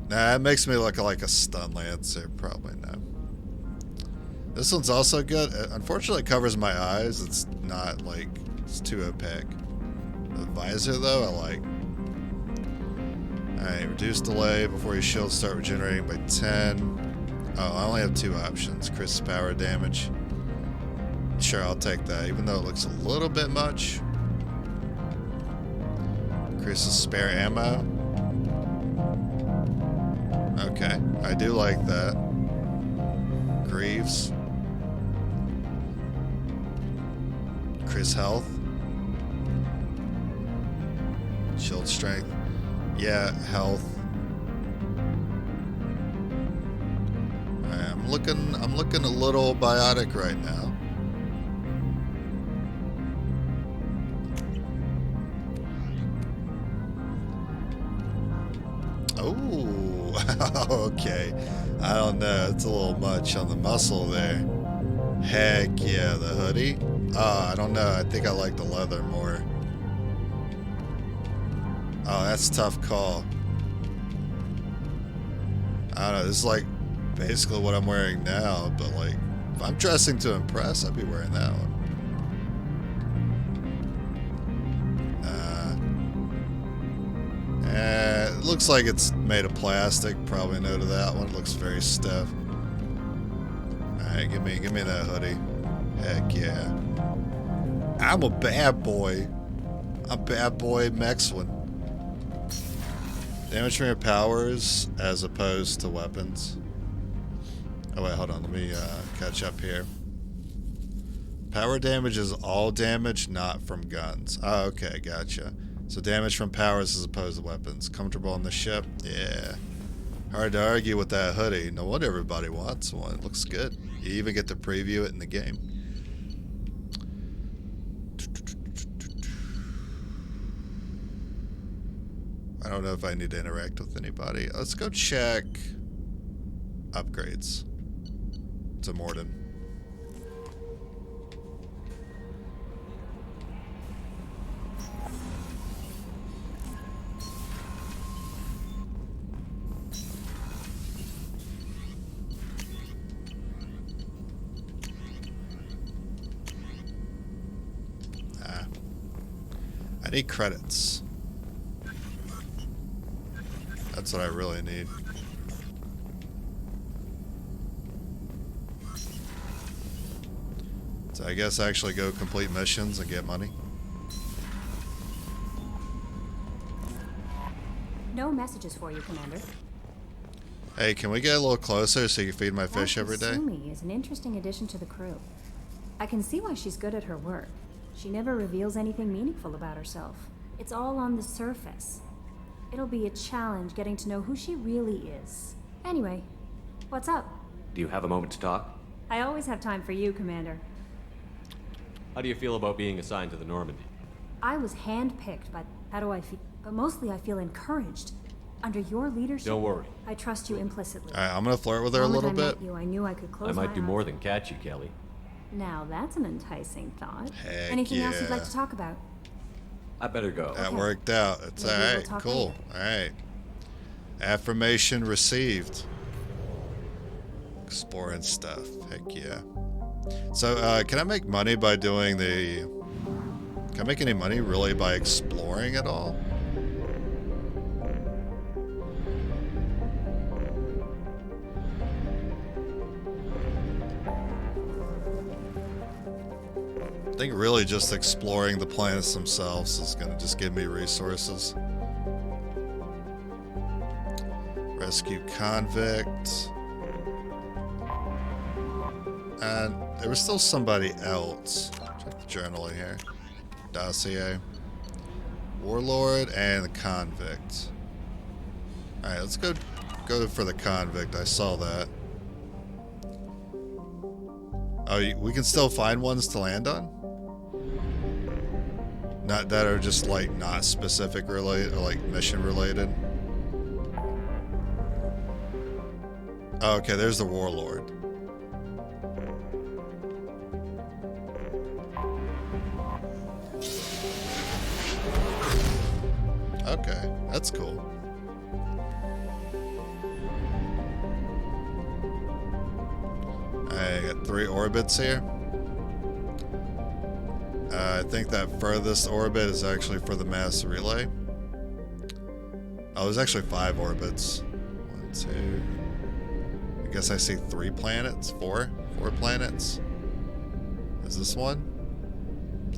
Nah, it makes me look like a stun lancer. Probably no. This one's also good. Unfortunately, it covers my eyes. It's not like, it's too opaque. The visor though, I like. Alright, reduce delay before your shields start regenerating by 10. Oh, I only have two options. Increase power damage. Sure, I'll take that, even though it looks a little bit much. Increases spare ammo. Okay, I do like that. Greaves. Increase health. Shield strength. Yeah, health. Alright, I'm looking a little biotic right now. Oh, okay. I don't know. It's a little much on the muscle there. Heck yeah, the hoodie. I don't know. I think I like the leather more. Oh, that's a tough call. I don't know. This is like basically what I'm wearing now, but like if I'm dressing to impress, I'd be wearing that one. It looks like it's made of plastic. Probably no to that one. It looks very stiff. Alright, give me that hoodie. Heck yeah. I'm a bad boy. I'm bad boy Mexwin. Damage from your powers as opposed to weapons. Oh wait, hold on. Let me catch up here. Power damage is all damage, not from guns. Oh, okay, gotcha. So damage from powers as opposed to weapons. Comfortable on the ship? Yeah. Hard to argue with that hoodie. No wonder everybody wants one. It looks good. You even get to preview it in the game. I don't know if I need to interact with anybody. Let's go check upgrades to Morden. I need credits. That's what I really need. So I guess actually go complete missions and get money. No messages for you, Commander. Hey, can we get a little closer so you can feed my fish every day? Sumi is an interesting addition to the crew. I can see why she's good at her work. She never reveals anything meaningful about herself. It's all on the surface. It'll be a challenge getting to know who she really is. Anyway, what's up? Do you have a moment to talk? I always have time for you, Commander. How do you feel about being assigned to the Normandy? I was handpicked, but how do I feel? But mostly I feel encouraged. Under your leadership, Don't worry. I trust you implicitly. Alright, I'm gonna flirt with her a little bit. I met you, I knew I could close I might do my more eyes. than catch you, Kelly. Now that's an enticing thought. Heck Anything else you'd yeah. like to talk about? I better go. That worked out. It's Maybe we'll alright. talk Cool. Alright. Affirmation received. Exploring stuff. Heck yeah. So, can I make money by doing the... Can I make any money really by exploring at all? I think really just exploring the planets themselves is going to just give me resources. Rescue convict. And there was still somebody else. Check the journal in here. Dossier. Warlord and the convict. Alright, let's go for the convict. I saw that. Oh, we can still find ones to land on? Not that are just like not specific related, or like mission related. Oh, okay, there's the warlord. Okay, that's cool. I got 3 orbits here. I think that furthest orbit is actually for the mass relay. Oh, there's actually 5 orbits. 1, 2. I guess I see 3 planets. 4 planets. Is this one?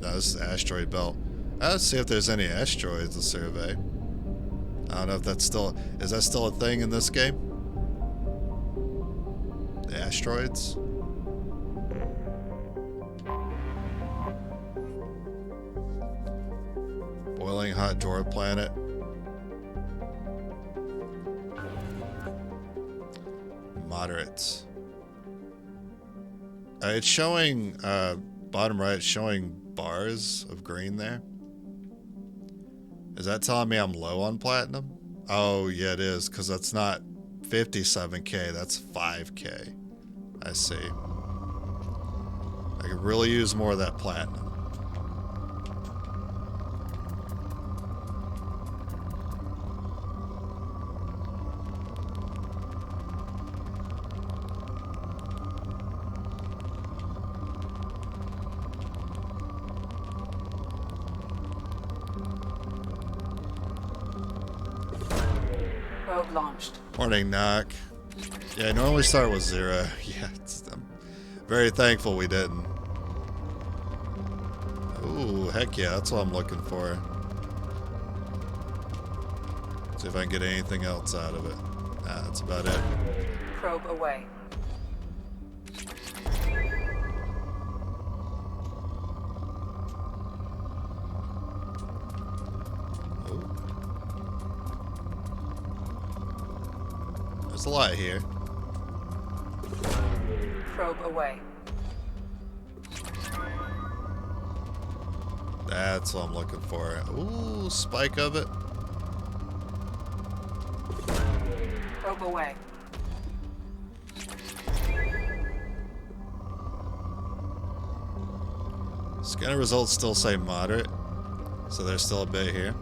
No, this is asteroid belt. Let's see if there's any asteroids to survey. I don't know if that's still... Is that still a thing in this game? The asteroids? boiling hot dwarf planet. Moderates. It's showing, bottom right, it's showing bars of green there. Is that telling me I'm low on platinum? Oh, yeah, it is, because that's not 57k, that's 5k. I see. I could really use more of that platinum. Probe launched. Morning, Knock. Yeah, I normally start with 0. Yeah, I'm very thankful we didn't. Ooh, heck yeah, that's what I'm looking for. See if I can get anything else out of it. Nah, that's about it. Probe away. There's a lot here. Probe away. That's what I'm looking for. Ooh, spike of it. Probe away. Scanner results still say moderate, so there's still a bit here.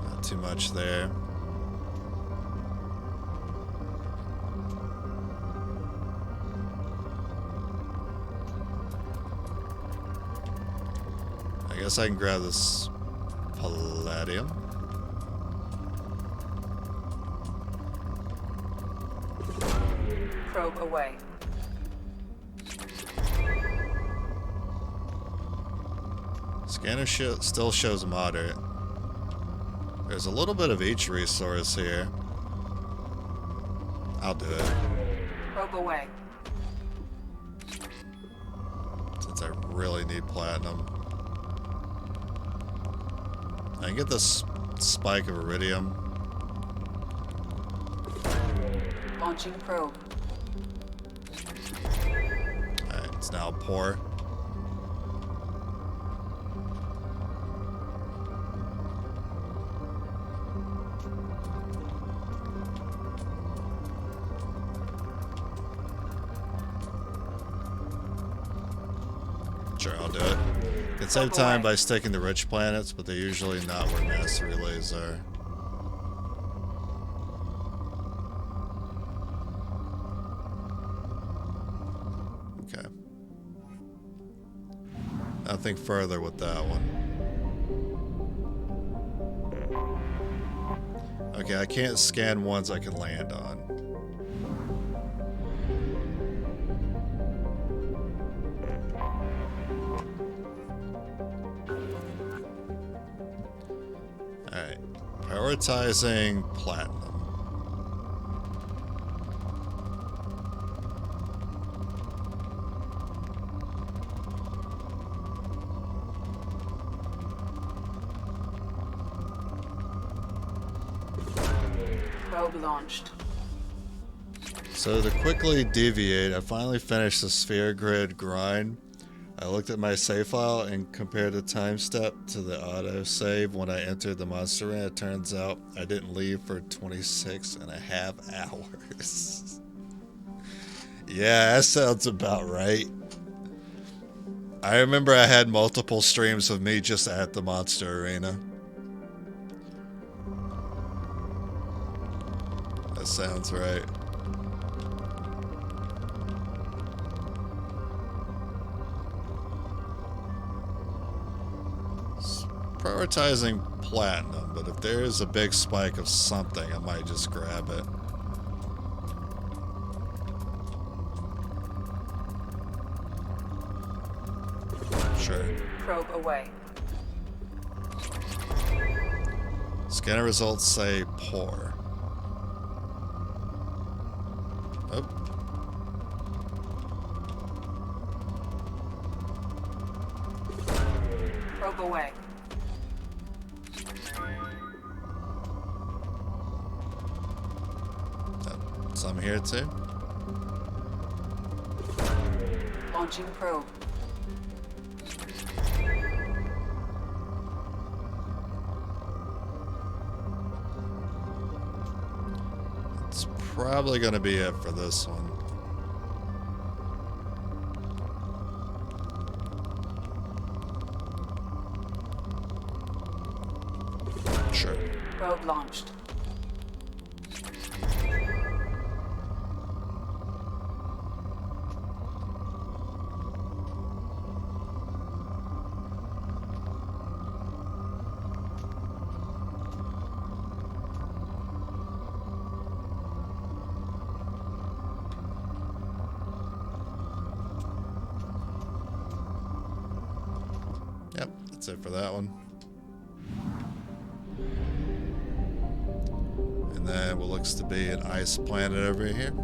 Not too much there. I guess I can grab this palladium. Probe away. Scanner still shows moderate. There's a little bit of each resource here. I'll do it. Probe away. Since I really need platinum. I can get this spike of iridium. Launching probe. Alright, it's now poor. Sure, I'll do it. Can save time by sticking to rich planets, but they're usually not where master relays are. Okay. Nothing further with that one. Okay, I can't scan ones I can land on. Alright, prioritizing platinum. Probe launched. So to quickly deviate, I finally finished the sphere grid grind. I looked at my save file and compared the time step to the auto save when I entered the monster arena. It turns out I didn't leave for 26.5 hours. Yeah, that sounds about right. I remember I had multiple streams of me just at the monster arena. That sounds right. Prioritizing platinum, but if there is a big spike of something, I might just grab it. Sure. Probe away. Scanner results say poor. Oh. Probe away. Some here too. Launching probe. It's probably going to be it for this one. Sure. Probe launched. Yep, that's it for that one. And then what looks to be an ice planet over here.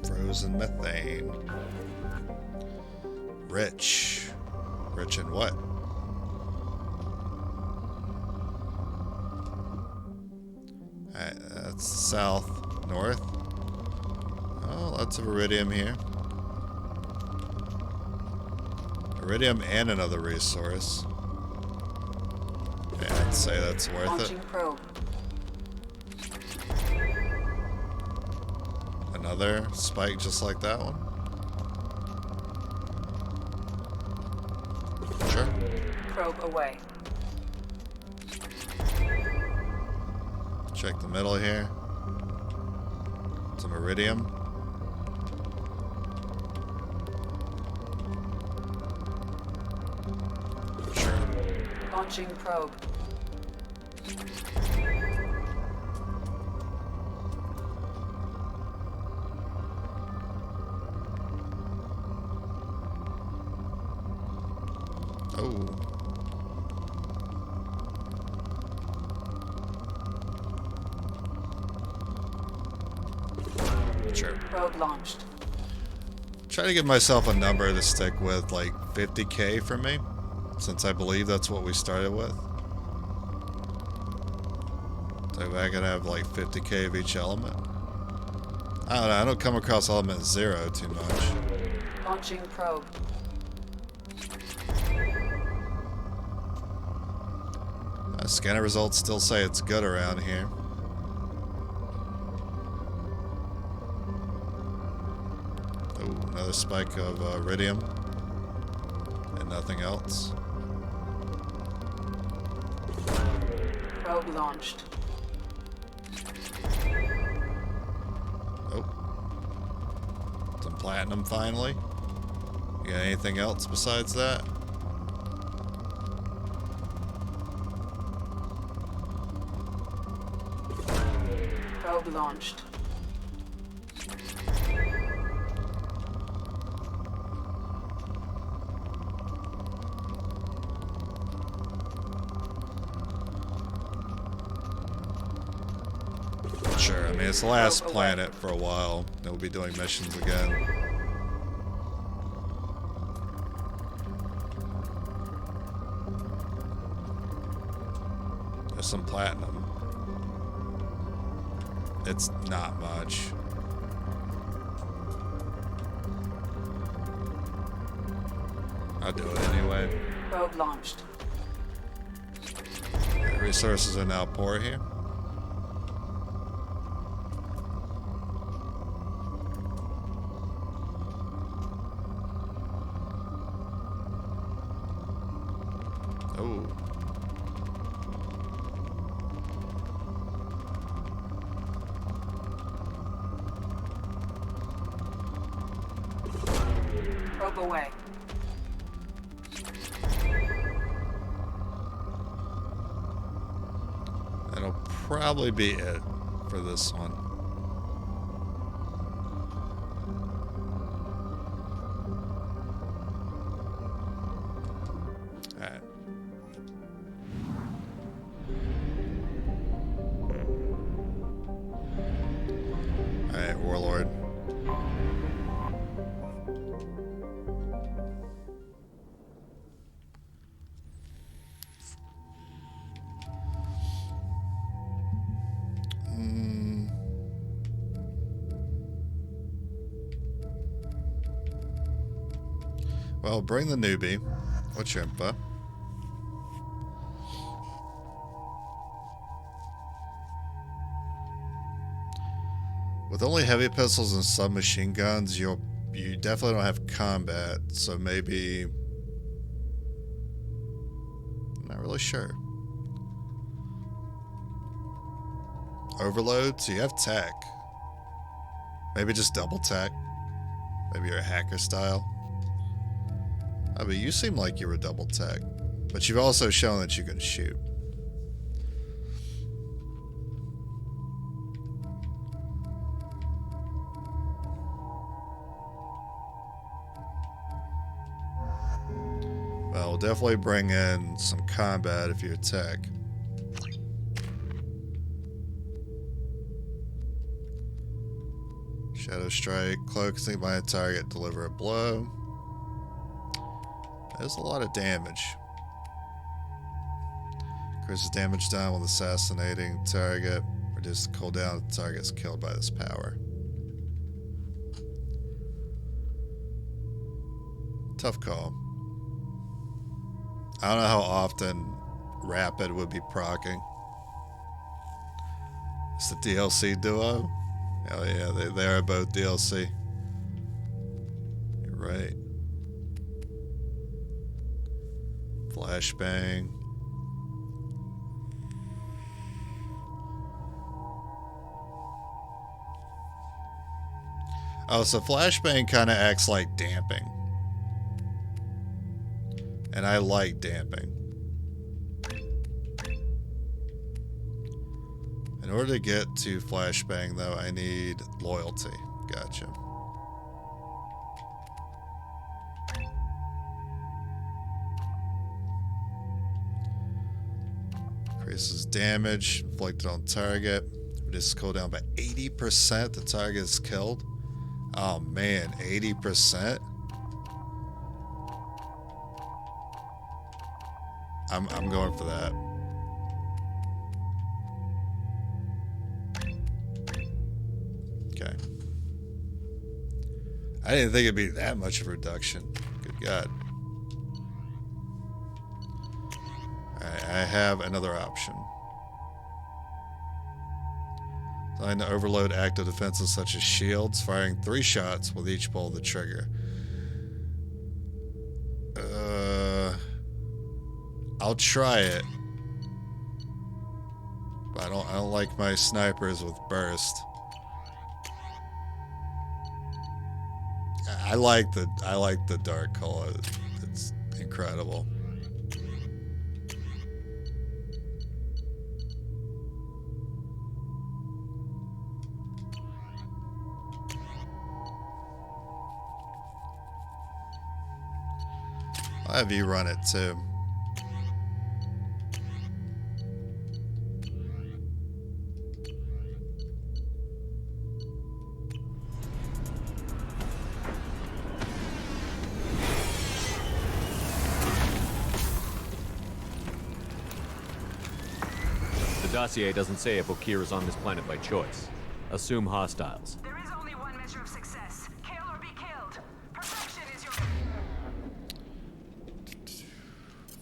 Frozen methane. Rich. Rich in what? Alright, that's south, north. Oh, lots of iridium here. Iridium and another resource. Yeah, I'd say that's worth Launching it. probe. Another spike just like that one. Sure. Probe away. Check the middle here. Some iridium. Sure. Launching probe. Oh. Sure. Probe launched. Try to give myself a number to stick with, like 50k for me, since I believe that's what we started with. So I can have like 50k of each element. I don't know, I don't come across element 0 too much. Launching probe. Scanner results still say it's good around here. Oh, another spike of iridium. And nothing else. Probe launched. Oh. Some platinum finally. You got anything else besides that? Probe launched. Sure, I mean, it's the last planet for a while. Then we'll be doing missions again. There's some platinum. It's not much. I'll do it anyway. Probe launched. Yeah, resources are now poor here. Oh. Probe away. That'll probably be it for this one. Alright. Alright, Warlord. Well, bring the newbie. What's your info? With only heavy pistols and submachine guns, you definitely don't have combat, so maybe... Not really sure. Overload, so you have tech. Maybe just double tech. Maybe you're a hacker style. I mean, you seem like you were double tech, but you've also shown that you can shoot. Well, we'll definitely bring in some combat if you're tech. Shadow strike, cloak, sneak by a target, deliver a blow. There's a lot of damage. Increases damage down when assassinating target. Reduces the cooldown if the target is killed by this power. Tough call. I don't know how often Rapid would be proccing. It's the DLC duo? Oh yeah, they are both DLC. You're right. Flashbang. Oh, so flashbang kind of acts like damping. And I like damping. In order to get to flashbang, though, I need loyalty. Gotcha. Increases damage inflicted on target. Reduces cooldown by 80%. The target is killed. Oh man, 80%. I'm going for that. Okay. I didn't think it'd be that much of a reduction. Good God. Alright, I have another option. Designed to overload active defenses such as shields, firing 3 shots with each pull of the trigger. I'll try it. But I don't like my snipers with burst. I like the dark color. It's incredible. I'll have you run it too. The dossier doesn't say if Okeer is on this planet by choice. Assume hostiles. There is only one measure of success. Kill or be killed. Perfection is your...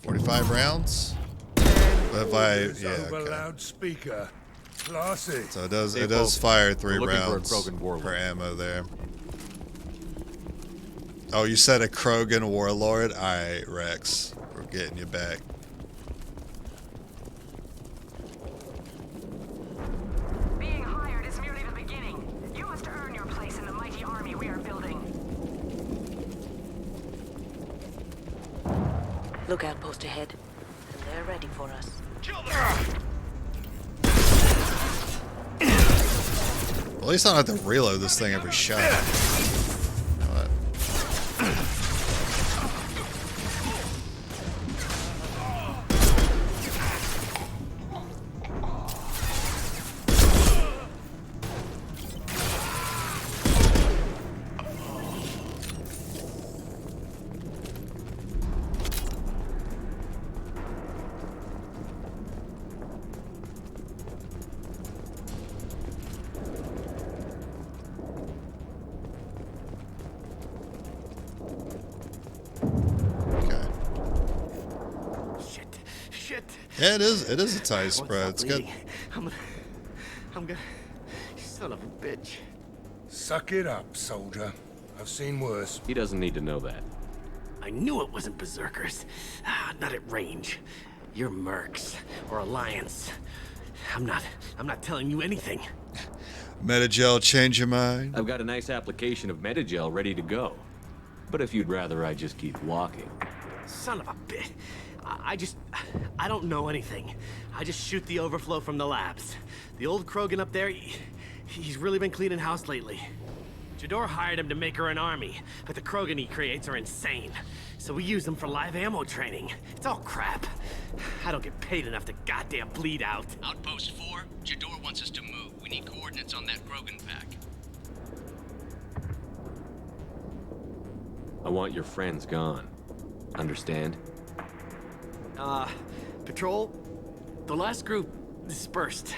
45 rounds. But if I, yeah, okay. Loudspeaker. Classy. So it does fire 3 We're looking rounds for a Krogan warlord. per ammo there. Oh, you said a Krogan warlord? Alright, Rex. We're getting you back. Being hired is merely the beginning. You must earn your place in the mighty army we are building. Look outpost ahead, and they're ready for us. At least I don't have to reload this thing every shot. You know what? shit. Yeah, it is. It is a tight spread. It's good. I'm gonna. You son of a bitch. Suck it up, soldier. I've seen worse. He doesn't need to know that. I knew it wasn't berserkers. Not at range. You're mercs or Alliance. I'm not telling you anything. Metagel, change your mind. I've got a nice application of Metagel ready to go. But if you'd rather I just keep walking. Son of a bitch. I don't know anything. I just shoot the overflow from the labs. The old Krogan up there, he's really been cleaning house lately. Jador hired him to make her an army, but the Krogan he creates are insane. So we use them for live ammo training. It's all crap. I don't get paid enough to goddamn bleed out. Outpost 4, Jador wants us to move. We need coordinates on that Krogan pack. I want your friends gone. Understand? Patrol, the last group dispersed.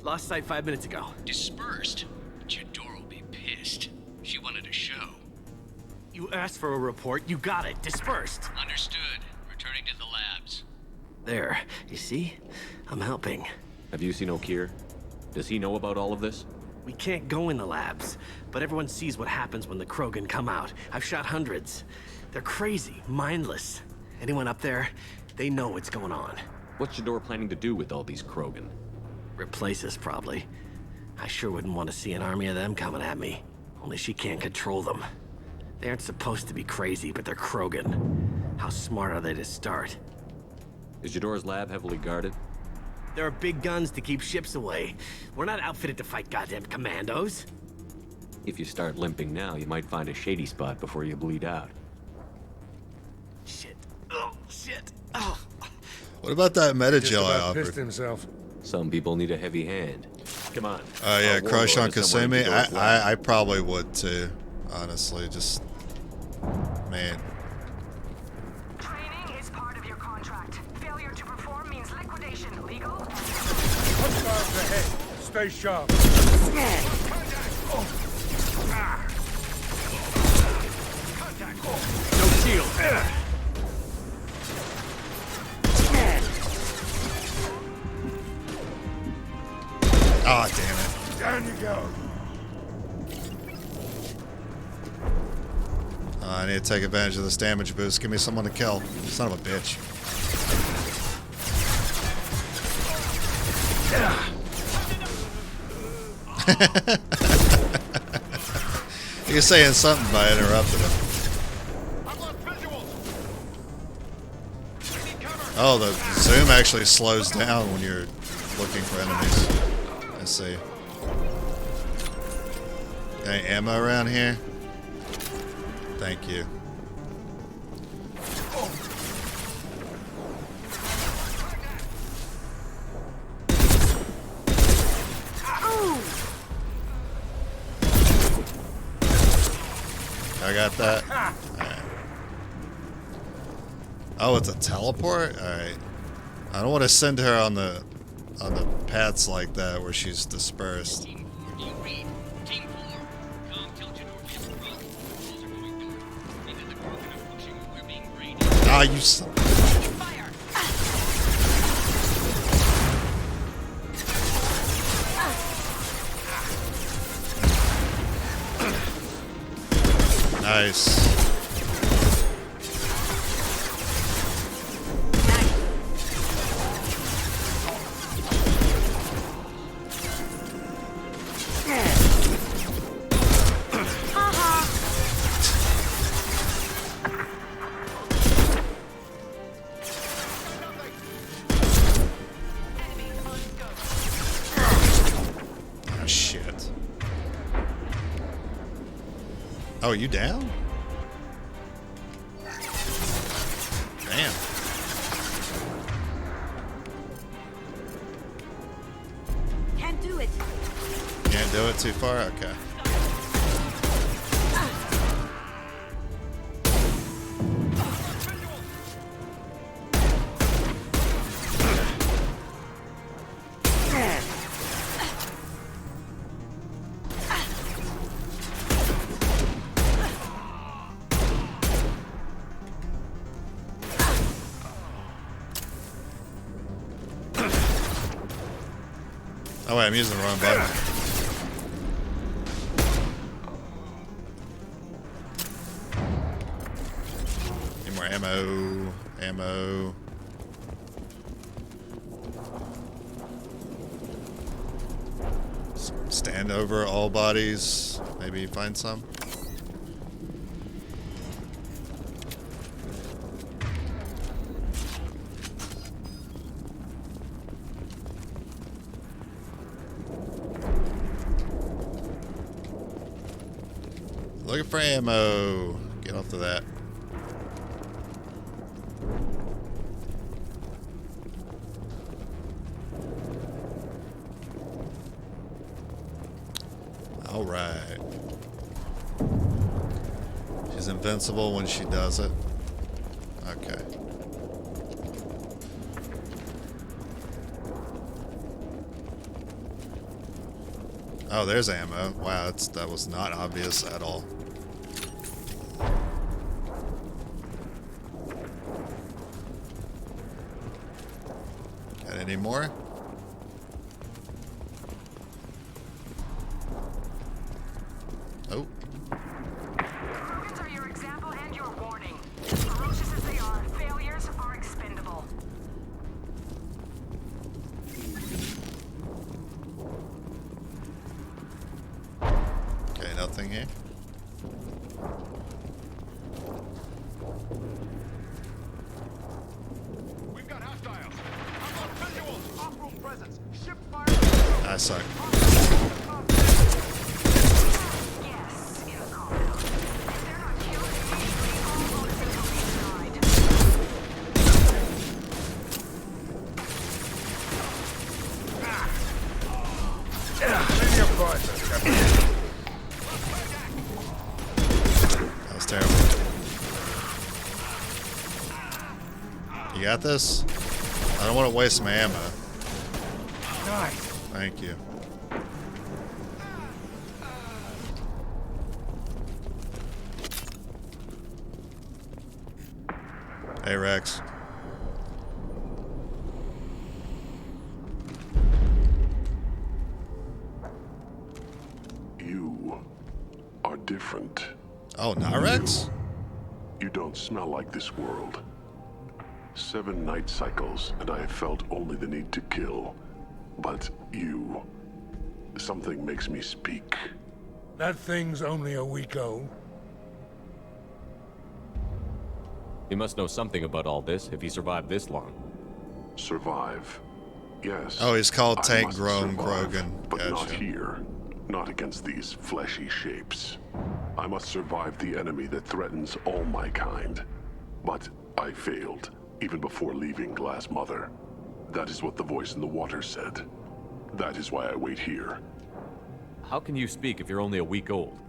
Lost sight 5 minutes ago. Dispersed? Jador will be pissed. She wanted a show. You asked for a report, you got it. Dispersed. Understood. Returning to the labs. There, you see? I'm helping. Have you seen Okir? Does he know about all of this? We can't go in the labs, but everyone sees what happens when the Krogan come out. I've shot hundreds. They're crazy, mindless. Anyone up there, they know what's going on. What's Jador planning to do with all these Krogan? Replace us, probably. I sure wouldn't want to see an army of them coming at me. Only she can't control them. They aren't supposed to be crazy, but they're Krogan. How smart are they to start? Is Jador's lab heavily guarded? There are big guns to keep ships away. We're not outfitted to fight goddamn commandos. If you start limping now, you might find a shady spot before you bleed out. Shit. Oh, shit. Oh. What about that Metagel I Just pissed offered? himself. Some people need a heavy hand. Come on. Oh yeah, Our crush on warlord is somewhere in Kasumi. Jador's lab. I probably would too. Honestly, just man. Training is part of your contract. Failure to perform means liquidation. Legal? Punch guards ahead. Stay sharp. No shield. Oh damn it. Down you go. I need to take advantage of this damage boost. Give me someone to kill. Son of a bitch. He was saying something, but I interrupted him. Oh, the zoom actually slows down when you're looking for enemies. I see. Any ammo around here? Thank you. I got that. Alright. Oh, it's a teleport? Alright. I don't want to send her on the paths like that where she's dispersed. Ah, you son. Nice. Oh, shit. Oh, you down? Damn. Can't do it. Can't do it too far? Okay. Oh wait, I'm using the wrong button. Need more ammo. Ammo. Stand over all bodies. Maybe find some. Looking for ammo. Get off to that. All right. She's invincible when she does it. Okay. Oh, there's ammo. Wow, that was not obvious at all. Got any more? Oh. Krogans are your example and your warning. Ferocious as they are, failures are expendable. Okay, nothing here. We've got hostiles. I'm on visual. Off-room presence. Ship fire. I suck. That was terrible. You got this? I don't want to waste my ammo. Nice. Thank you. Hey, Rex. You are different. Oh, not Rex? You don't smell like this world. 7 night cycles, and I have felt only the need to kill. But you... something makes me speak. That thing's only a week old. He must know something about all this if he survived this long. Survive. Yes. Oh, he's called I Tank must Grown survive, Krogan. But not Gotcha. here. Not against these fleshy shapes. I must survive the enemy that threatens all my kind. But I failed, even before leaving Glass Mother. That is what the voice in the water said. That is why I wait here. How can you speak if you're only a week old?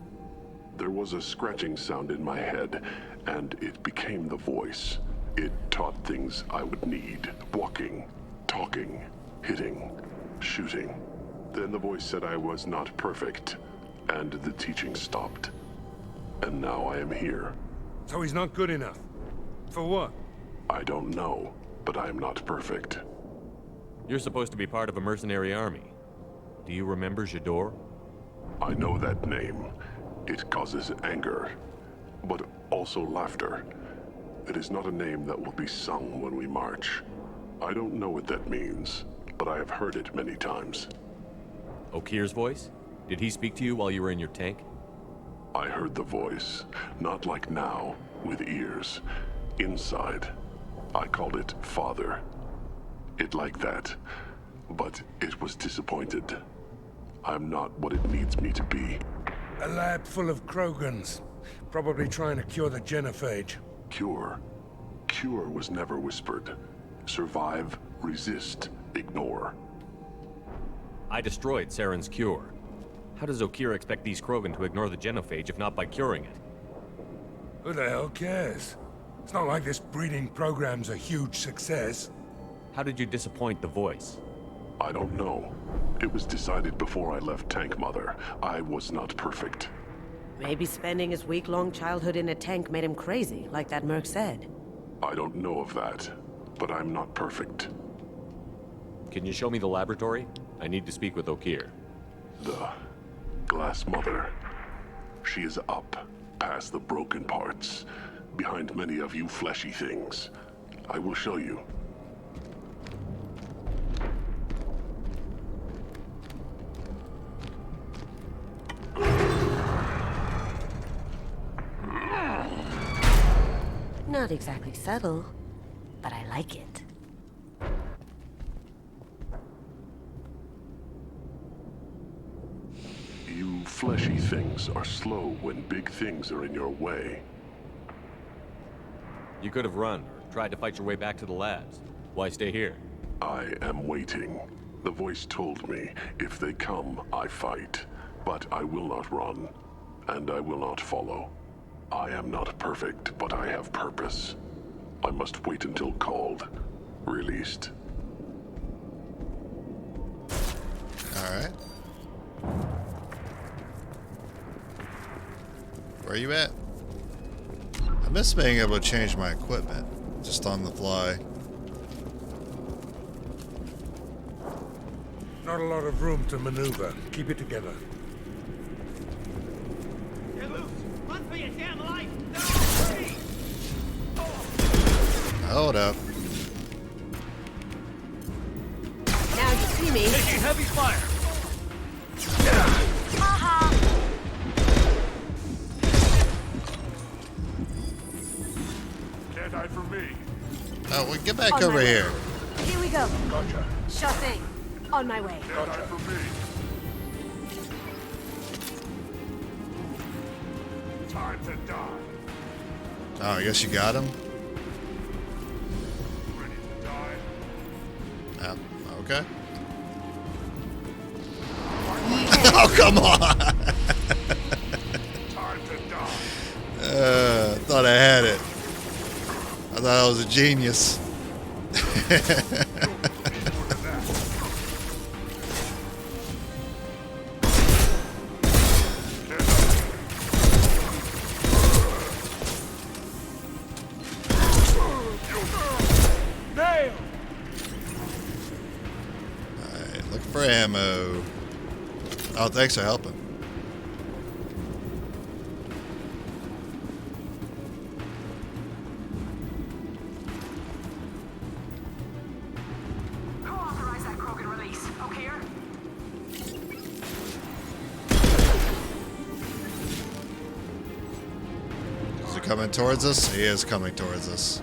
There was a scratching sound in my head, and it became the voice. It taught things I would need. Walking, talking, hitting, shooting. Then the voice said I was not perfect, and the teaching stopped. And now I am here. So he's not good enough. For what? I don't know, but I am not perfect. You're supposed to be part of a mercenary army. Do you remember Jador? I know that name. It causes anger, but also laughter. It is not a name that will be sung when we march. I don't know what that means, but I have heard it many times. Okir's voice? Did he speak to you while you were in your tank? I heard the voice, not like now, with ears. Inside. I called it Father. It like that, but it was disappointed. I'm not what it needs me to be. A lab full of Krogans. Probably trying to cure the genophage. Cure? Cure was never whispered. Survive, resist, ignore. I destroyed Saren's cure. How does Okir expect these Krogan to ignore the genophage if not by curing it? Who the hell cares? It's not like this breeding program's a huge success. How did you disappoint the voice? I don't know. It was decided before I left Tank Mother. I was not perfect. Maybe spending his week-long childhood in a tank made him crazy, like that merc said. I don't know of that, but I'm not perfect. Can you show me the laboratory? I need to speak with Okeer. The Glass Mother. She is up, past the broken parts, behind many of you fleshy things. I will show you. Not exactly subtle, but I like it. You fleshy things are slow when big things are in your way. You could have run, or tried to fight your way back to the labs. Why stay here? I am waiting. The voice told me, if they come, I fight. But I will not run, and I will not follow. I am not perfect, but I have purpose. I must wait until called, released. Alright. Where are you at? I miss being able to change my equipment, just on the fly. Not a lot of room to maneuver. Keep it together. You're loose! Run for your damn life! Hold up. Now you see me. Taking heavy fire! Can't hide from me. Oh, well, get back On over my way. here. Here we go. Gotcha. Sure thing. On my way. Can't hide from me. Time to die. Oh, I guess you got him? Ready to die. Okay. Oh, come on! Time to die. Thought I had it. I thought I was a genius. Nail! Alright, looking for ammo. Oh, thanks for helping. Who authorized that Krogan release? Okeer? Is he coming towards us? He is coming towards us.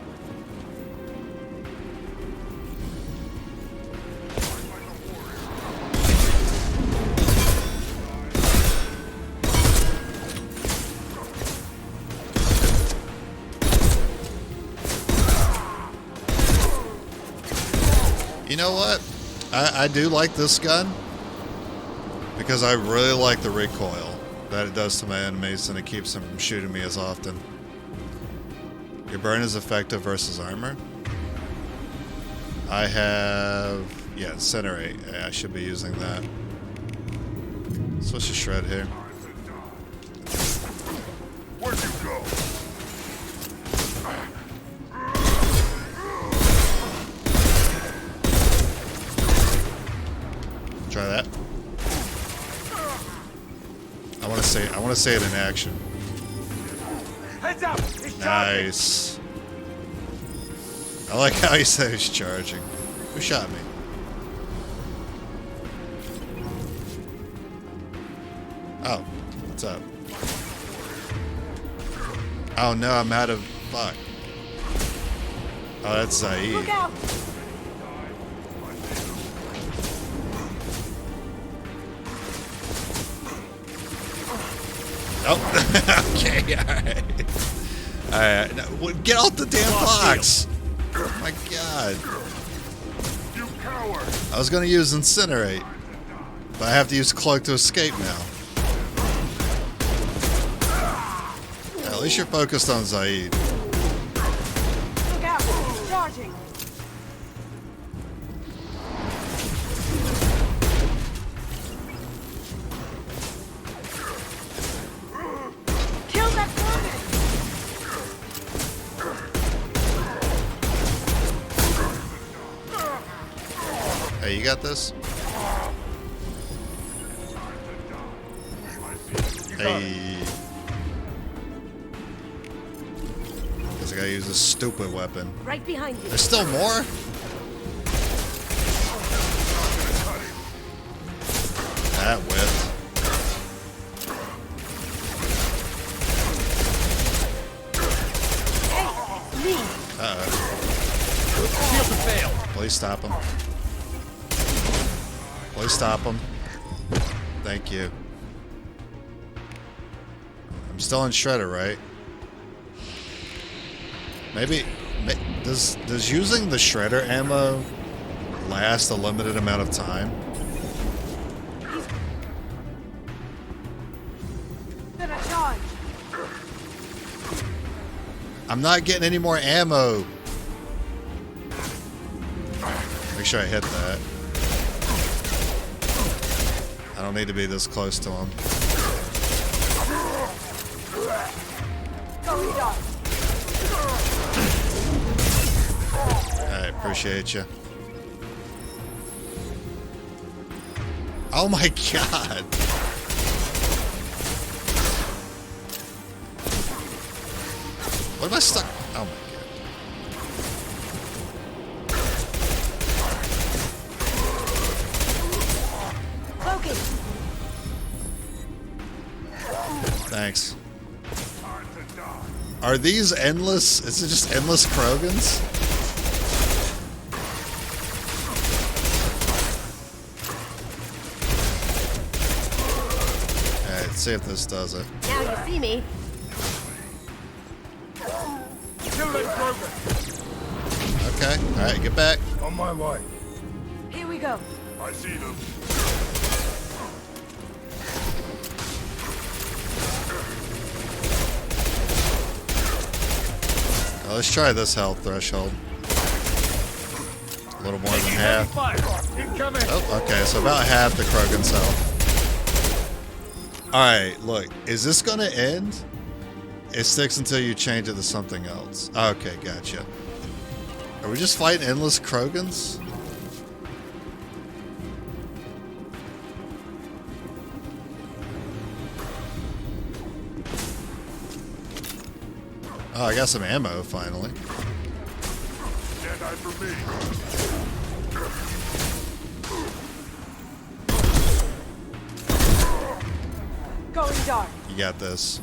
You know what? I do like this gun because I really like the recoil that it does to my enemies and it keeps them from shooting me as often. Your burn is effective versus armor. I have, yeah, incinerate. Yeah, I should be using that. Switch to shred here. Where'd you go? Try that. I want to say it in action. Heads up! He's charging! Nice. I like how he said he's charging. Who shot me? Oh, what's up? Oh no, I'm out of fuck. Oh, that's Zaid. Look out! Oh, okay, alright. Alright, no, get off the damn box! Oh my god. You coward! I was gonna use Incinerate, but I have to use Cloak to escape now. Yeah, at least you're focused on Zaid. Look out! Charging! Kill that Krogan! Hey, you got this? Hey. Guess I gotta use this stupid weapon. Right behind you. There's still more? That whipped. Uh-oh. Please stop him. Please stop him. Thank you. I'm still in Shredder, right? Maybe... Does using the Shredder ammo last a limited amount of time? Gonna charge. I'm not getting any more ammo. Make sure I hit that. I don't need to be this close to him. I appreciate you. Oh my god. What am I stuck? Oh my god. Loki. Thanks. Are these endless? Is it just endless Krogans? Alright, let's see if this does it. Now you see me. Okay, alright, get back. On my way. Here we go. I see them. Now let's try this health threshold. A little more than half. Oh, okay, so about half the Krogan's health. Alright, look, is this gonna end? It sticks until you change it to something else. Okay, gotcha. Are we just fighting endless Krogans? Oh, I got some ammo finally. Jedi for me. Going dark. You got this.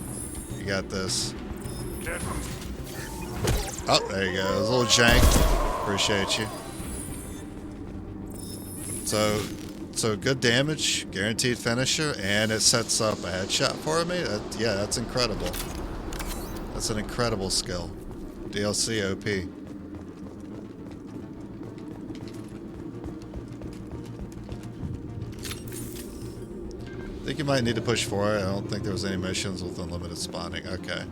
You got this. Oh, there you go. A little jank. Appreciate you. So good damage, guaranteed finisher, and it sets up a headshot for me. Yeah, that's incredible. That's an incredible skill. DLC OP. I think you might need to push forward. I don't think there was any missions with unlimited spawning. Okay.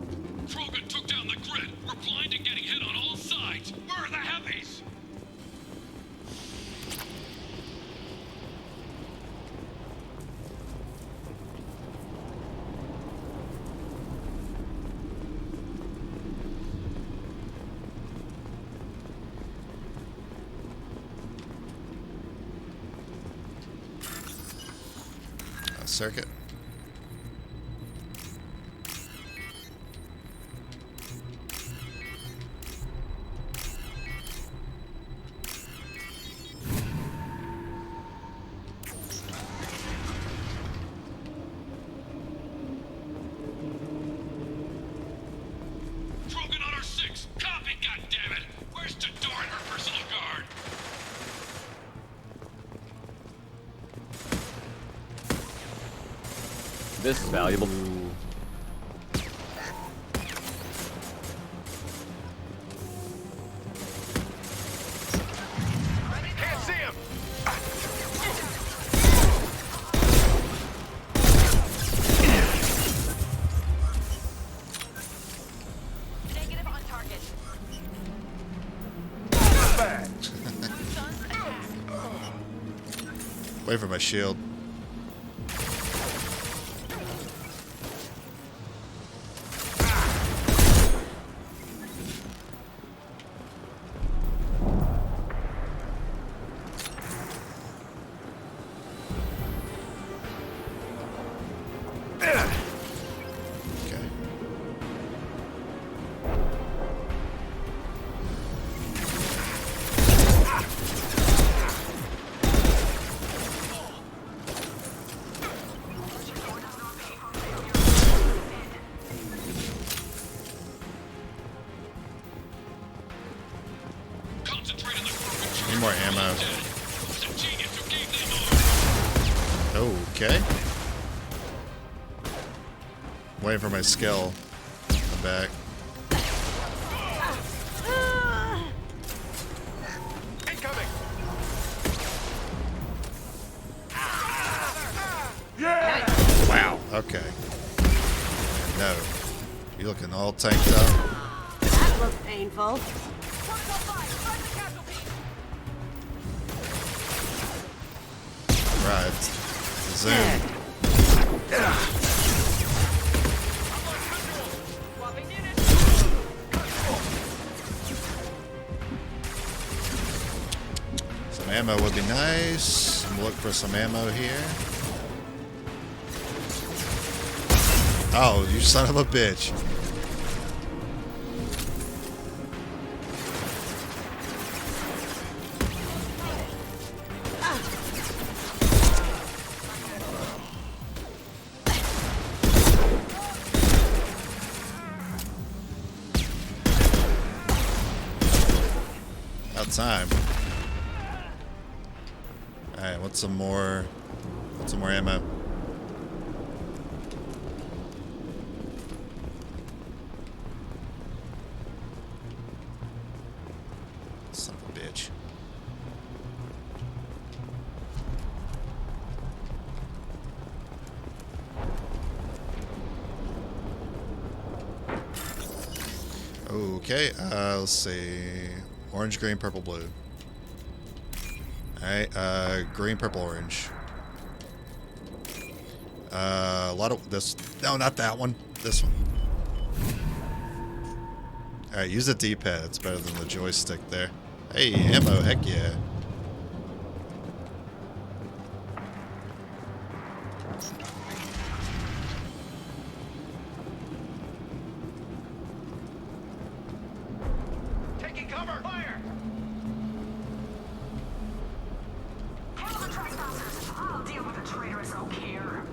Krogan took down the grid. We're blind and getting hit on all sides. Where are the heavies? Circuit. Krogan on our 6. Copy, goddammit. Where's Tador and her personal guard? This is valuable. Can't see him. Negative on target. Wait for my shield. more ammo. Okay. Waiting for my skill to come back. Incoming! Wow, okay. No. You looking all tanked up. That looks painful. Right. Zoom. Some ammo would be nice. I'm looking for some ammo here. Oh, you son of a bitch. About time. Alright, what's some more ammo? Son of a bitch. Okay, let's see. Orange, green, purple, blue. Alright, green, purple, orange. A lot of this. No, not that one. This one. Alright, use the D-pad. It's better than the joystick there. Hey, ammo. Heck yeah. Taking cover! Fire! Kill the trespassers. I'll deal with the traitorous oak here.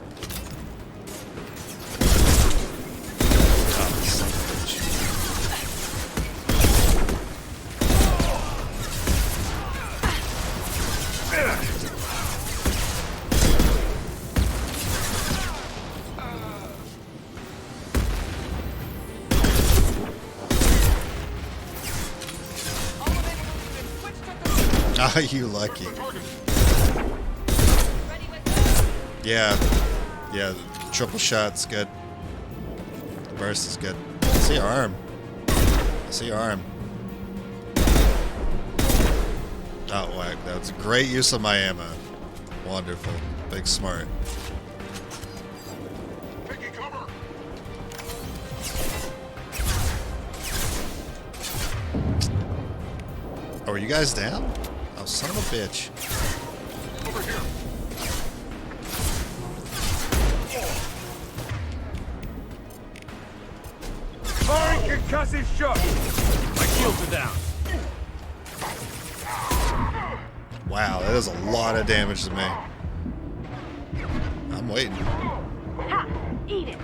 Oh, son of a bitch. Ah, you lucky. Yeah. Yeah, triple shot's good. The burst is good. I see your arm. I see your arm. Oh, whack. That's a great use of my ammo. Wonderful. Big smart. Taking cover! Oh, are you guys down? Oh, son of a bitch. Over here! Firing concussive shot! My shields are down. Wow, that is a lot of damage to me. I'm waiting. Ha! Eat it.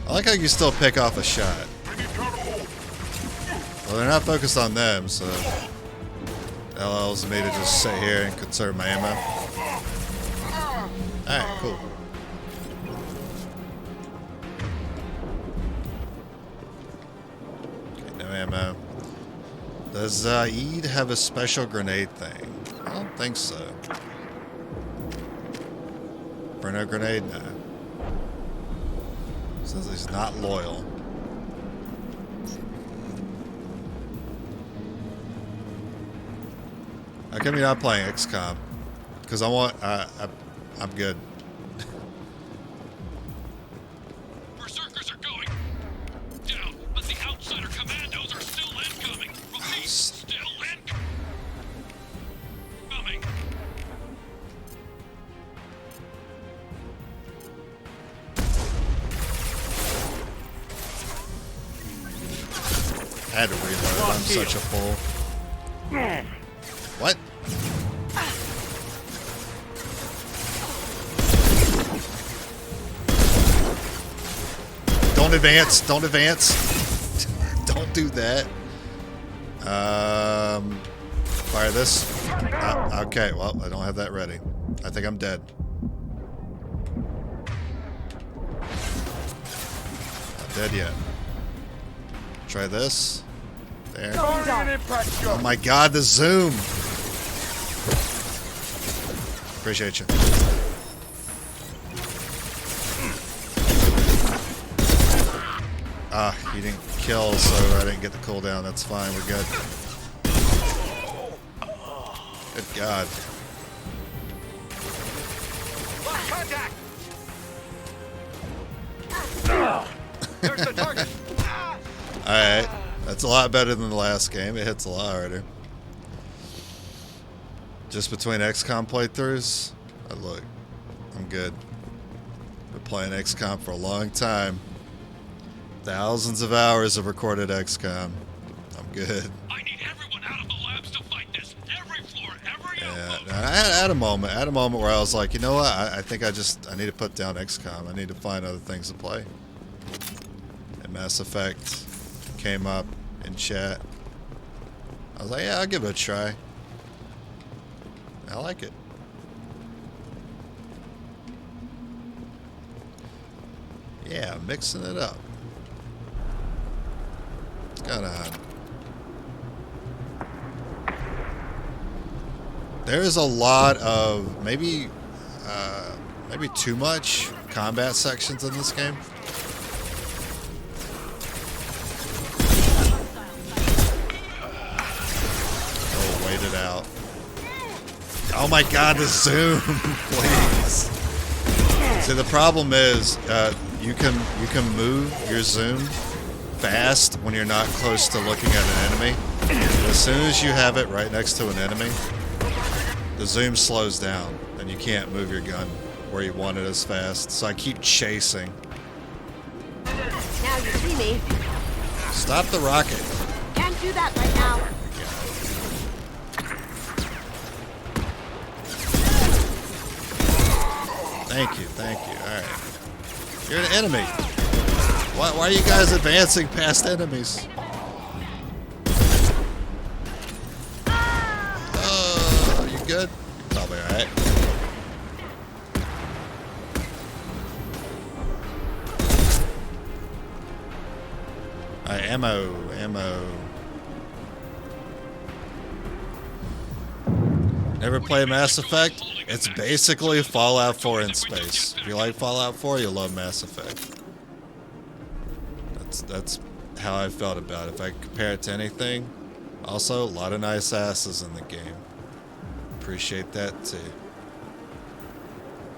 I like how you still pick off a shot. Well, they're not focused on them, so that allows me to just sit here and conserve my ammo. Alright, cool. Okay, no ammo. Does Zaid have a special grenade thing? I don't think so. Burnout grenade? No. Says he's not loyal. How come you're not playing XCOM? Because I want, I'm good. Berserkers are going down, but the outsider commandos are still incoming. Repeat, still incoming. I had to reload. I'm such a fool. What? Don't advance. Don't advance. Don't do that. Fire this. Okay, well, I don't have that ready. I think I'm dead. Not dead yet. Try this. There. Oh my god, the zoom! Appreciate you. Ah, you didn't kill, so I didn't get the cooldown. That's fine, we're good. Good god. Contact! There's the target! Alright, that's a lot better than the last game. It hits a lot harder. Just between XCOM playthroughs, look, I'm good. Been playing XCOM for a long time. Thousands of hours of recorded XCOM. I'm good. I need everyone out of the labs to fight this. Every floor, every Yeah, I had a moment where I was like, you know what? I think I need to put down XCOM. I need to find other things to play. And Mass Effect came up in chat. I was like, yeah, I'll give it a try. I like it. Yeah, mixing it up. What's going on? There's a lot of maybe too much combat sections in this game. Oh, wait it out. Oh my god, the zoom, please. See, the problem is you can move your zoom fast when you're not close to looking at an enemy. But as soon as you have it right next to an enemy, the zoom slows down and you can't move your gun where you want it as fast. So I keep chasing. Now you see me. Stop the rocket. Can't do that right now. Thank you. Alright. You're an enemy. Why are you guys advancing past enemies? Are you good? Probably alright. Alright, ammo. Never play Mass Effect? It's basically Fallout 4 in space. If you like Fallout 4, you'll love Mass Effect. That's how I felt about it. If I compare it to anything, also a lot of nice asses in the game. Appreciate that too.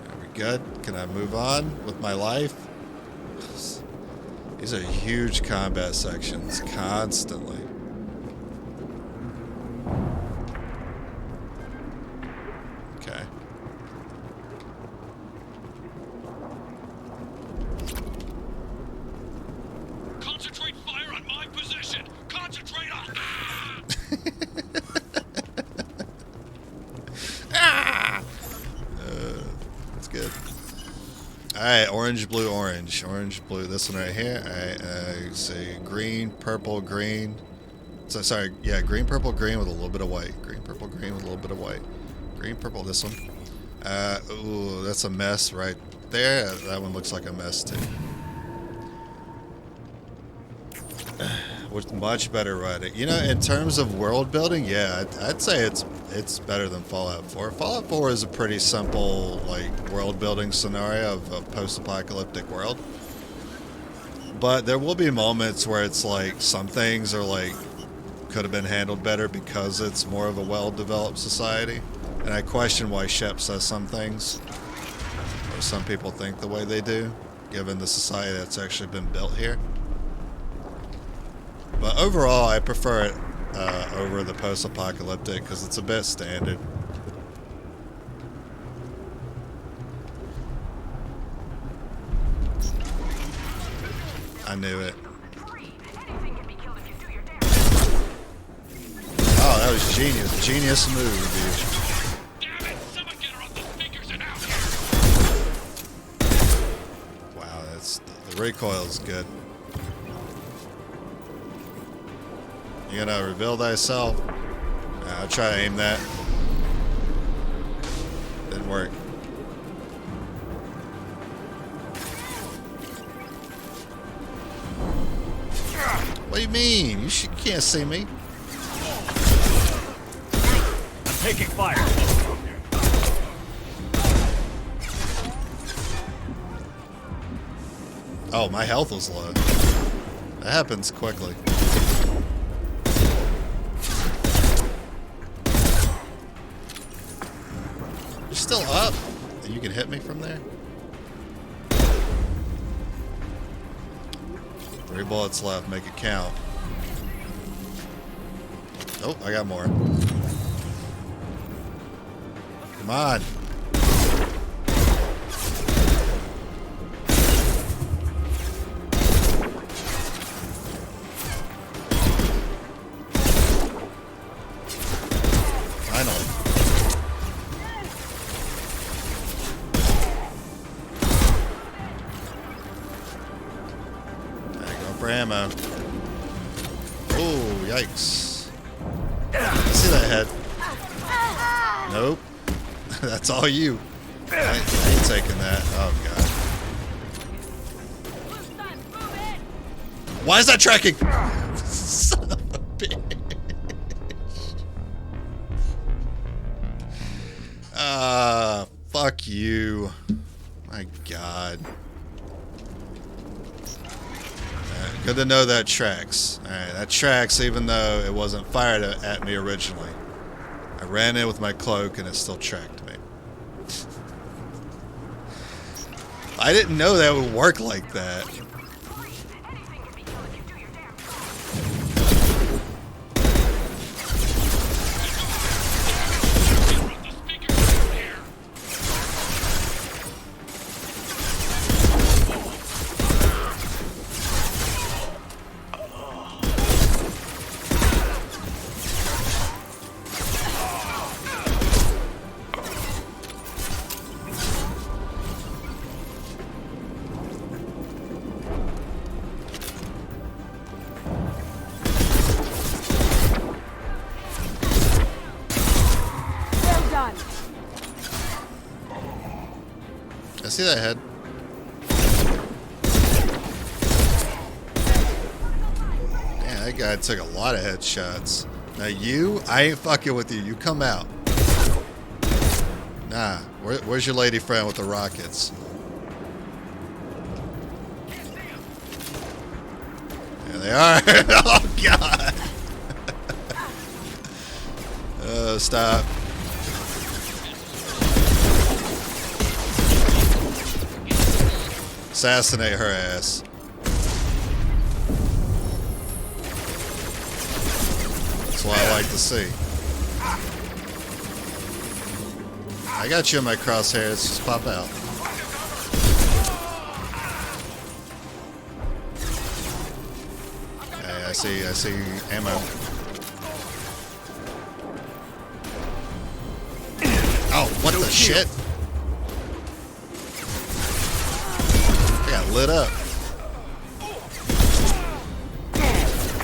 Are we good? Can I move on with my life? These are huge combat sections, constantly. Okay. Concentrate fire on my position! Concentrate on... That's good. Alright, orange, blue, orange. Orange, blue, this one right here. Alright, say green, purple, green. So, sorry, yeah, green, purple, green with a little bit of white. Green, purple, green with a little bit of white. Green, purple, this one. Ooh, that's a mess right there. That one looks like a mess too. With much better writing. You know, in terms of world building, yeah, I'd say it's better than Fallout 4. Fallout 4 is a pretty simple, like, world building scenario of a post-apocalyptic world. But there will be moments where it's like some things are like could have been handled better because it's more of a well-developed society. And I question why Shep says some things, or some people think the way they do, given the society that's actually been built here. But overall, I prefer it over the post-apocalyptic because it's a bit standard. I knew it. Oh, that was genius. Genius move, dude. Wow, the recoil is good. You gonna reveal thyself? I'll try to aim that. Didn't work. What do you mean? You can't see me. I'm taking fire. Oh, my health was low. That happens quickly. You're still up. You can hit me from there. 3 bullets left. Make it count. Oh, I got more. Come on. Finally. There, go for ammo. Oh, yikes. See that head? Nope. That's all you. I ain't taking that. Oh, God. Why is that tracking? Son of a bitch. Fuck you. My God. Good to know that tracks. Alright, that tracks even though it wasn't fired at me originally. I ran in with my cloak and it still tracked me. I didn't know that would work like that. I see that head. Yeah, that guy took a lot of headshots. Now you, I ain't fucking with you. You come out. Nah, where's your lady friend with the rockets? There they are. Oh, God. Oh, stop. Assassinate her ass. That's what I like to see. I got you in my crosshairs. Just pop out. Okay, I see ammo. Oh, what the shit? Lit up.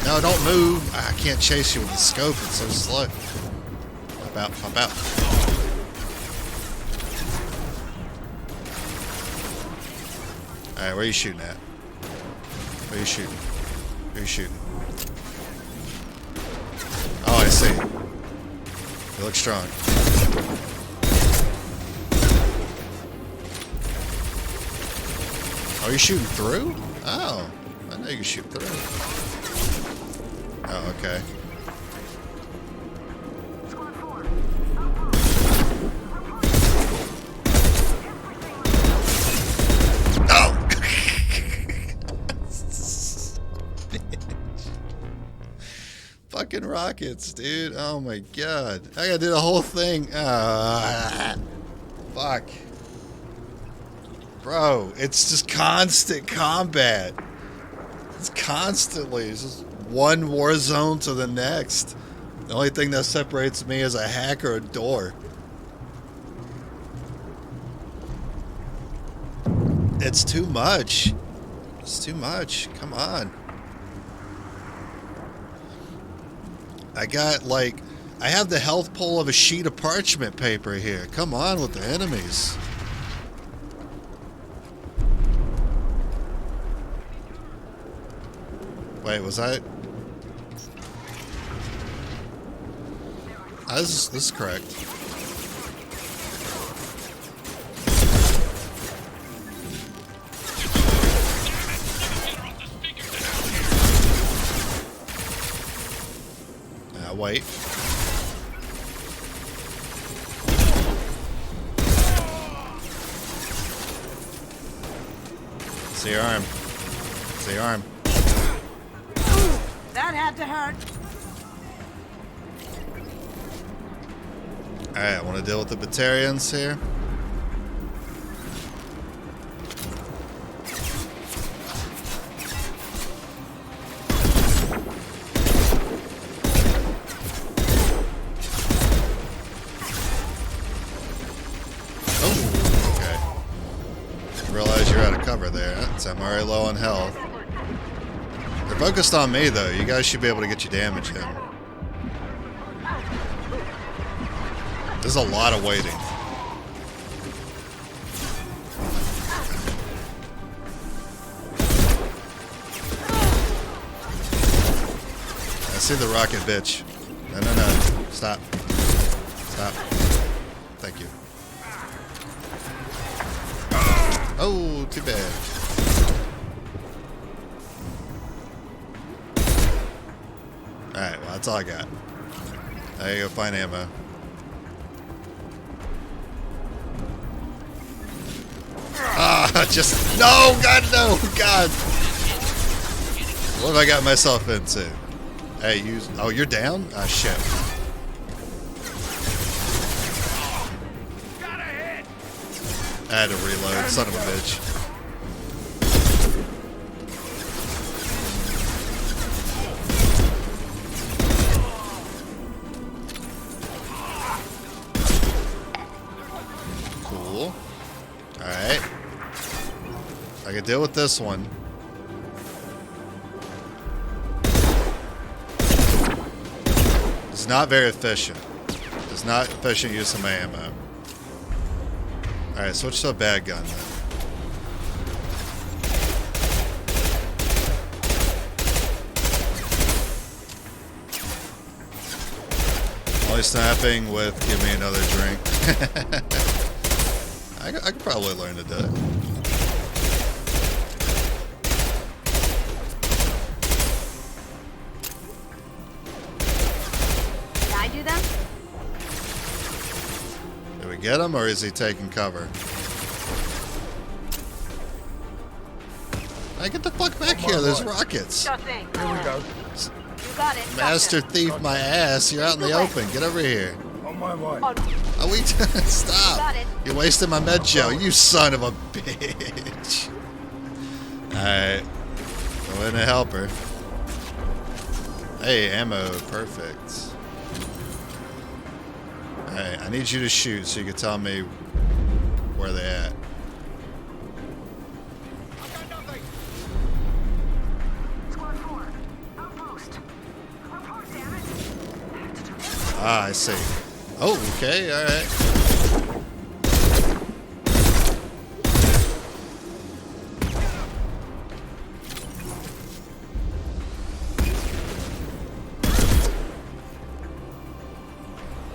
No, don't move. I can't chase you with the scope. It's so slow. Pop out, pop out. Alright, where are you shooting at? Where are you shooting? Where are you shooting? Oh, I see. You look strong. Oh, you're shooting through? Oh, I know you can shoot through. Oh, okay. Oh! Fucking rockets, dude. Oh my God. I gotta do the whole thing. Fuck. Bro, it's just constant combat. It's constantly. It's just one war zone to the next. The only thing that separates me is a hack or a door. It's too much. It's too much. Come on. I got, like, I have the health pool of a sheet of parchment paper here. Come on with the enemies. Wait, was I... This is correct. Wait. See your arm. See your arm. That had to hurt. Alright, I want to deal with the Batarians here. I'm already low on health. They're focused on me, though. You guys should be able to get your damage in. There's a lot of waiting. I see the rocket bitch. No, no, no. Stop. Stop. Thank you. Oh, too bad. Alright, well, that's all I got. There you go, find ammo. Ah, just... No! God, no! God! What have I got myself into? Hey, you... Oh, you're down? Ah, shit. I had to reload, son of a bitch. Cool. Alright. I can deal with this one. It's not very efficient. It's not efficient use of my ammo. Alright, switch to a bad gun then. Only snapping with give me another drink. I could probably learn to do it. Did I do them? Did we get him, or is he taking cover? Hey, get the fuck back here. There's rockets. Sure thing. Here we go. You got it. Master thief my ass. You're out in the open. Get over here. On my way. Oh, we stop. Got it. You're wasting my med gel, you son of a bitch. Alright. Go in and help her. Hey, ammo. Perfect. Alright, I need you to shoot so you can tell me where they at. Ah, I see. Oh, okay, alright.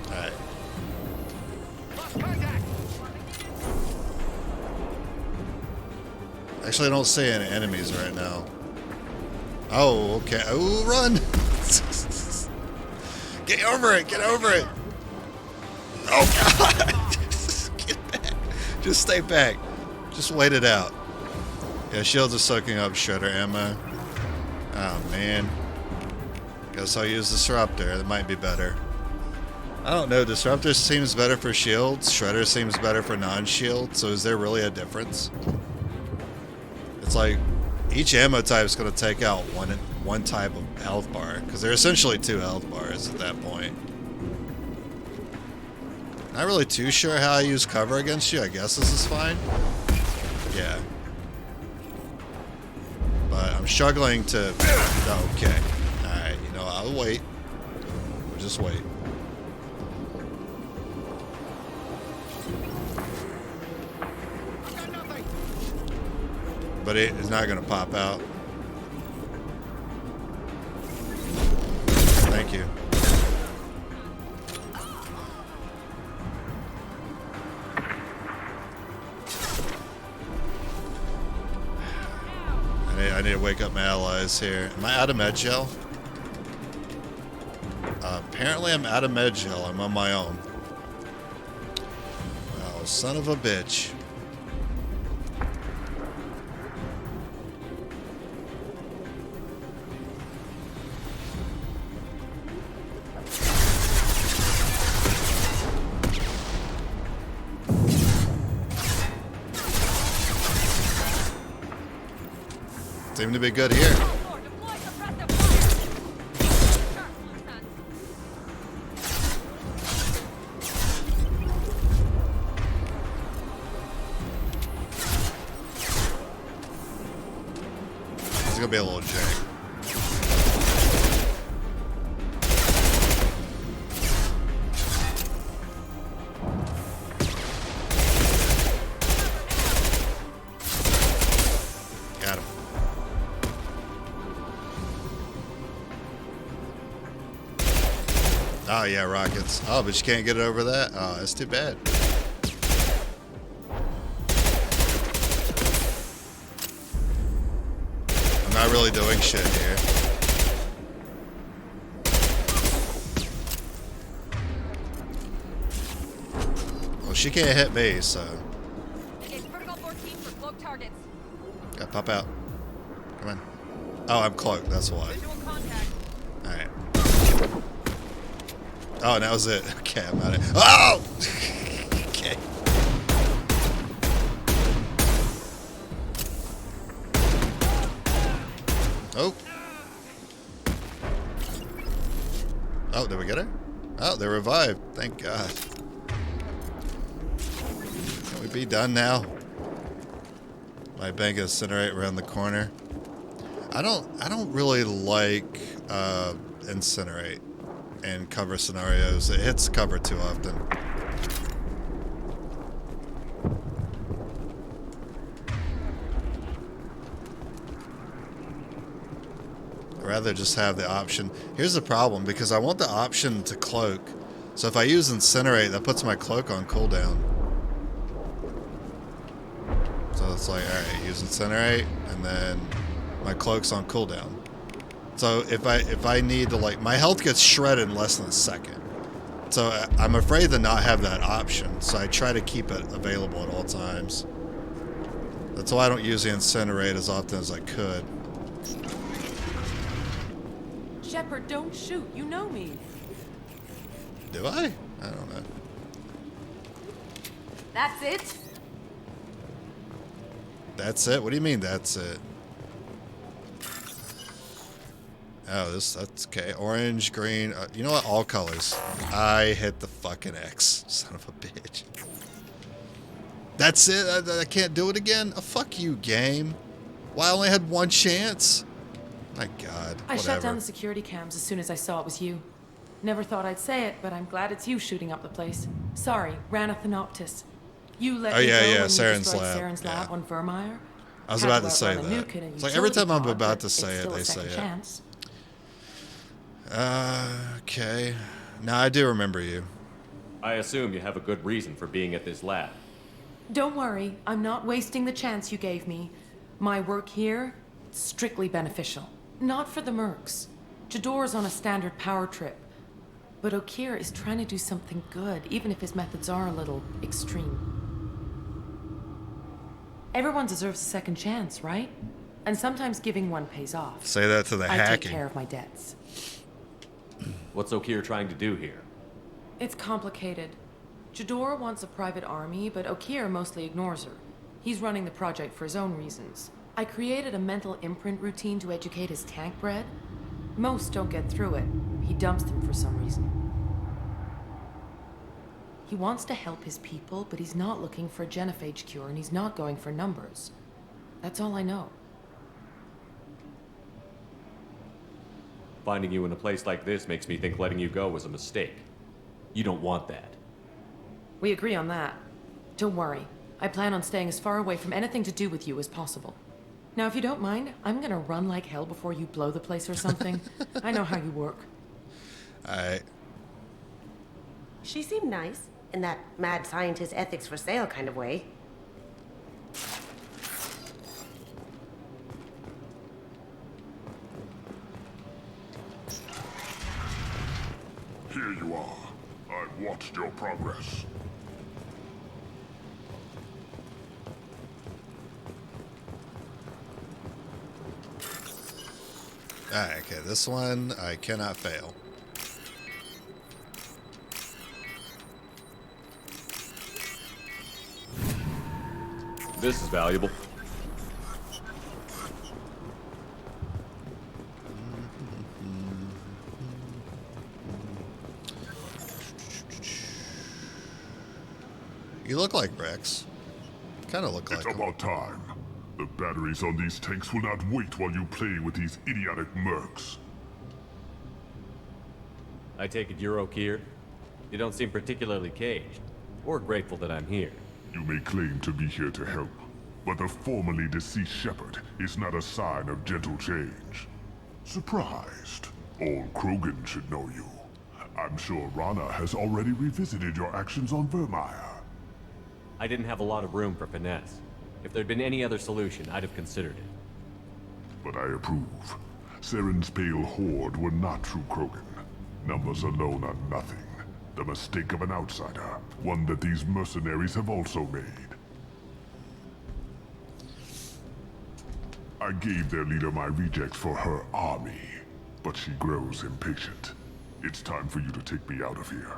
Alright. Actually, I don't see any enemies right now. Oh, okay. Oh, run! Get over it! Get over it! Oh, God! Get back. Just stay back. Just wait it out. Yeah, shields are soaking up shredder ammo. Oh, man. Guess I'll use Disruptor. That might be better. I don't know. Disruptor seems better for shields. Shredder seems better for non-shield. So is there really a difference? It's like each ammo type is going to take out one type of health bar. Because they're essentially 2 health bars at that point. Not really too sure how I use cover against you. I guess this is fine. Yeah. But I'm struggling to... Okay. Alright, you know, I'll wait. just wait. But it is not going to pop out. Thank you. I need to wake up my allies here. Am I out of med gel? Apparently I'm out of med gel. I'm on my own. Oh, son of a bitch. Seem to be good here. It's gonna be a little jank. Got him. Oh yeah, rockets. Oh, but you can't get it over that? Oh, that's too bad. I'm not really doing shit here. Well, she can't hit me, so. Protocol 14 for cloaked targets. Gotta pop out. Come on. Oh, I'm cloaked, that's why. Visual contact. Alright. Oh, and that was it. Okay, I'm out of. Oh! Okay. Oh. Oh, did we get her? Oh, they revived. Thank God. Can we be done now? My bank incinerate around the corner. I don't really like incinerate in cover scenarios. It hits cover too often. I'd rather just have the option. Here's the problem, because I want the option to cloak. So if I use incinerate, that puts my cloak on cooldown. So it's like, alright, use incinerate, and then my cloak's on cooldown. So if I need to, like, my health gets shredded in less than a second. So I'm afraid to not have that option. So I try to keep it available at all times. That's why I don't use the incinerate as often as I could. Shepard, don't shoot. You know me. Do I? I don't know. That's it? That's it? What do you mean that's it? Oh, that's okay. Orange, green. You know what? All colors. I hit the fucking X. Son of a bitch. That's it? I can't do it again? Oh, fuck you, game. Well, I only had one chance? My God. I whatever. shut down the security cams as soon as I saw it was you. Never thought I'd say it, but I'm glad it's you shooting up the place. Sorry, Ranna Thanoptis. You let me go when you destroyed Saren's lab on Vermeer. I was about to say that. It's like every time I'm about to say it, they say it. Chance. Okay. Now I do remember you. I assume you have a good reason for being at this lab. Don't worry, I'm not wasting the chance you gave me. My work here, strictly beneficial. Not for the mercs. Jador's on a standard power trip. But Okeer is trying to do something good, even if his methods are a little extreme. Everyone deserves a second chance, right? And sometimes giving one pays off. Say that to the I hacking. take care of my debts. What's Okeer trying to do here? It's complicated. Jador wants a private army, but Okeer mostly ignores her. He's running the project for his own reasons. I created a mental imprint routine to educate his tank bred. Most don't get through it. He dumps them for some reason. He wants to help his people, but he's not looking for a genophage cure, and he's not going for numbers. That's all I know. Finding you in a place like this makes me think letting you go was a mistake. You don't want that. We agree on that. Don't worry. I plan on staying as far away from anything to do with you as possible. Now, if you don't mind, I'm gonna run like hell before you blow the place or something. I know how you work. Alright. She seemed nice, in that mad scientist ethics for sale kind of way. Here you are. I've watched your progress. Alright, okay, this one I cannot fail. This is valuable. You look like Rex. Kind of look like It's him. about time. The batteries on these tanks will not wait while you play with these idiotic mercs. I take it you're Okeer? You don't seem particularly caged, or grateful that I'm here. You may claim to be here to help, but the formerly deceased Shepard is not a sign of gentle change. Surprised? Old Krogan should know you. I'm sure Rana has already revisited your actions on Vermeer. I didn't have a lot of room for finesse. If there'd been any other solution, I'd have considered it. But I approve. Saren's pale horde were not true Krogan. Numbers alone are nothing. The mistake of an outsider, one that these mercenaries have also made. I gave their leader my rejects for her army, but she grows impatient. It's time for you to take me out of here.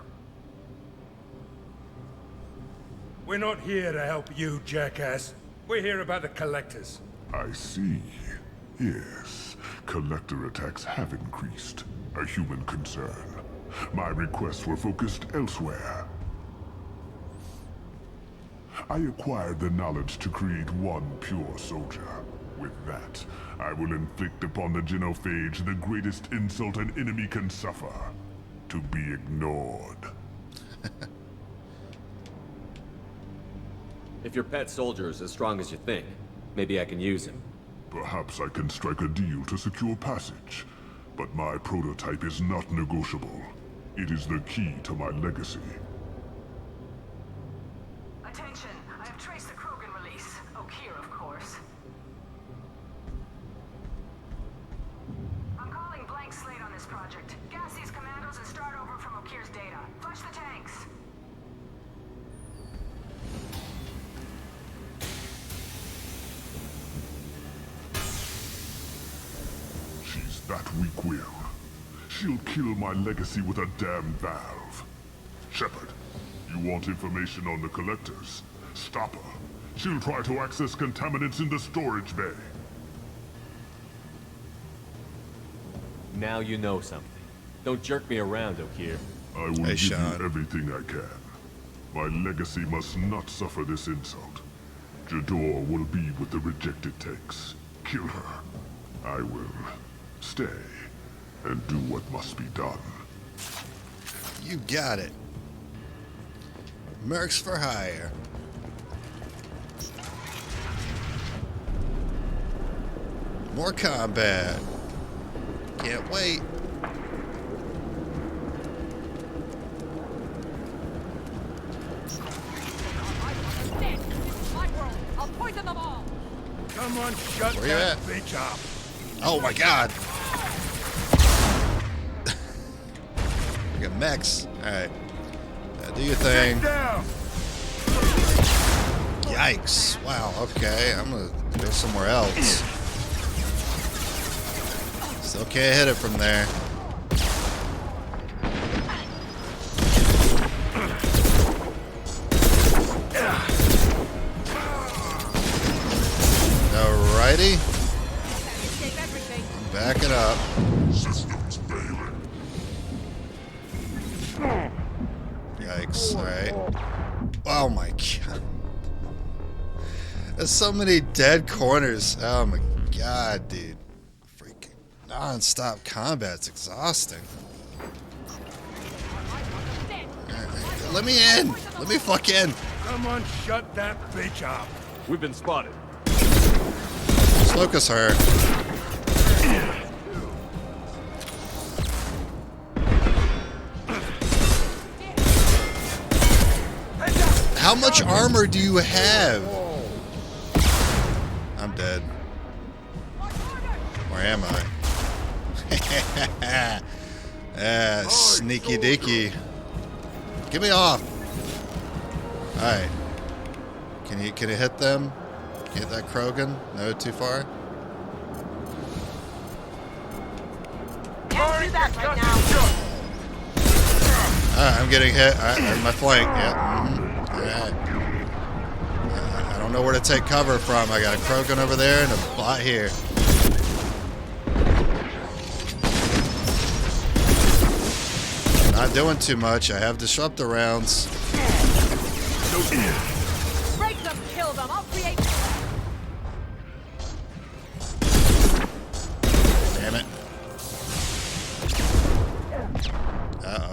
We're not here to help you, jackass. We're here about the collectors. I see. Yes, collector attacks have increased. A human concern. My requests were focused elsewhere. I acquired the knowledge to create one pure soldier. With that, I will inflict upon the genophage the greatest insult an enemy can suffer. To be ignored. If your pet soldier is as strong as you think, maybe I can use him. Perhaps I can strike a deal to secure passage. But my prototype is not negotiable. It is the key to my legacy. Attention, I have traced the Krogan release. Okeer, of course. I'm calling blank slate on this project. Gas these commandos and start over from Okeer's data. Flush the tanks. She's that weak-willed. She'll kill my legacy with a damn valve. Shepard, you want information on the collectors? Stop her. She'll try to access contaminants in the storage bay. Now you know something. Don't jerk me around, Okeer. I will give you everything I can. My legacy must not suffer this insult. Jador will be with the rejected tanks. Kill her. I will stay and do what must be done. You got it. Mercs for hire. More combat. Can't wait. I'll poison them all. Come on, shut Where you that at? bitch up. Oh my god. We got mechs. Alright. Do your thing. Yikes. Wow, okay. I'm gonna go somewhere else. Still can't hit it from there. Alrighty. I'm backing up. Systems failing. Yikes. Alright. Oh my god. There's so many dead corners. Oh my god, dude. Freaking. non-stop combat's exhausting. Let me in! Let me fuck in! Someone shut that bitch up. We've been spotted. Let's focus her. How much armor do you have? I'm dead. Where am I? Sneaky deaky. Get me off. Alright. Can you hit them? Hit that Krogan? No, too far? Can't do that right now. Alright, I'm getting hit. Alright, there's my flank. Yep. Alright. I don't know where to take cover from. I got a Krogan over there and a bot here. Not doing too much. I have disruptor rounds. Break them, kill them. I'll create. Damn it.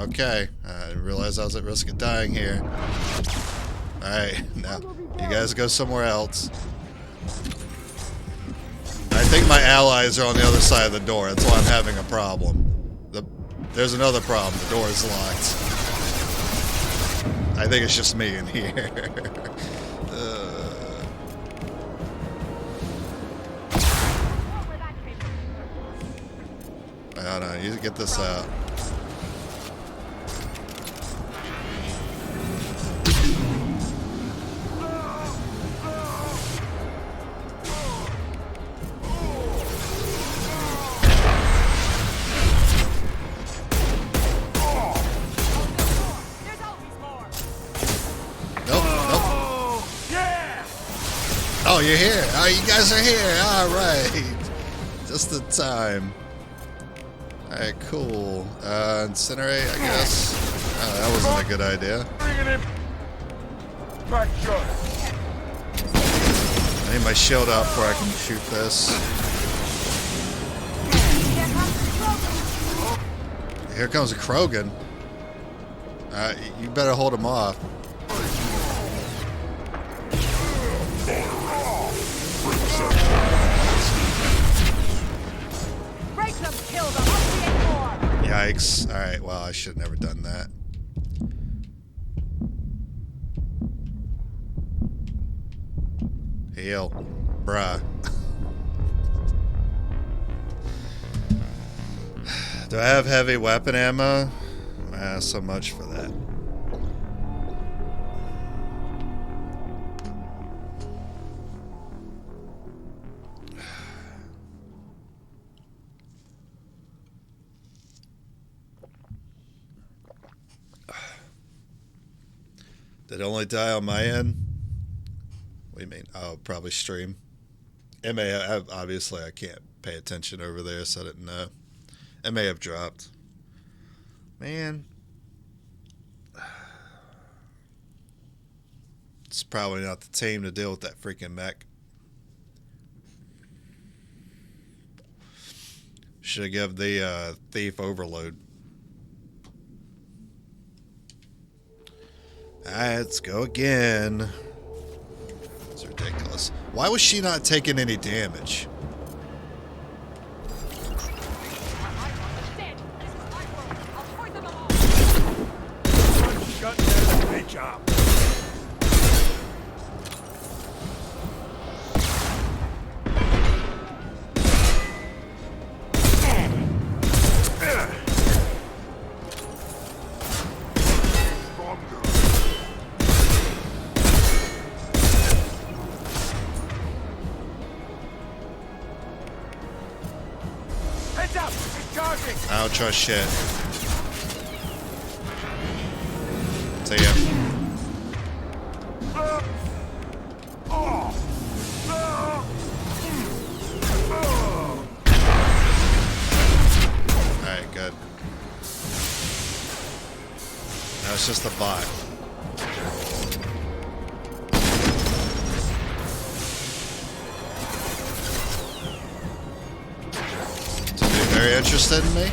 Okay. I didn't realize I was at risk of dying here. Alright, now you guys go somewhere else. I think my allies are on the other side of the door. That's why I'm having a problem. There's another problem. The door is locked. I think it's just me in here. I don't know. You get this out. Oh, you're here. Oh, you guys are here. All right. Just in time. All right, cool. Incinerate, I guess. Oh, that wasn't a good idea. I need my shield up before I can shoot this. Here comes a Krogan. You better hold him off. Break them, kill them. I'll create more. Yikes. Alright, well, I should have never done that. Heal. Bruh. Do I have heavy weapon ammo? So much for that. Did it only die on my end? What do you mean? Oh, probably stream. Obviously I can't pay attention over there, so I didn't know. It may have dropped. Man. It's probably not the team to deal with that freaking mech. Should have given the thief overload. Alright, let's go again. It's ridiculous. Why was she not taking any damage? Shut that bitch up. Heads up! It's charging! I don't trust shit. See ya. Alright, good. Now it's just a bot. To be very interested in me.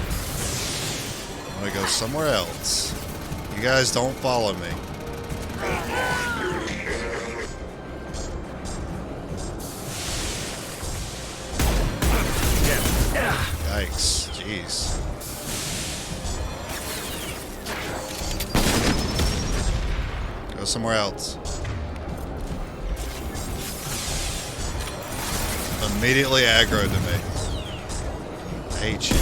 I'm gonna go somewhere else. You guys don't follow me. Yikes. Jeez. Go somewhere else. Immediately aggro to me. I hate you.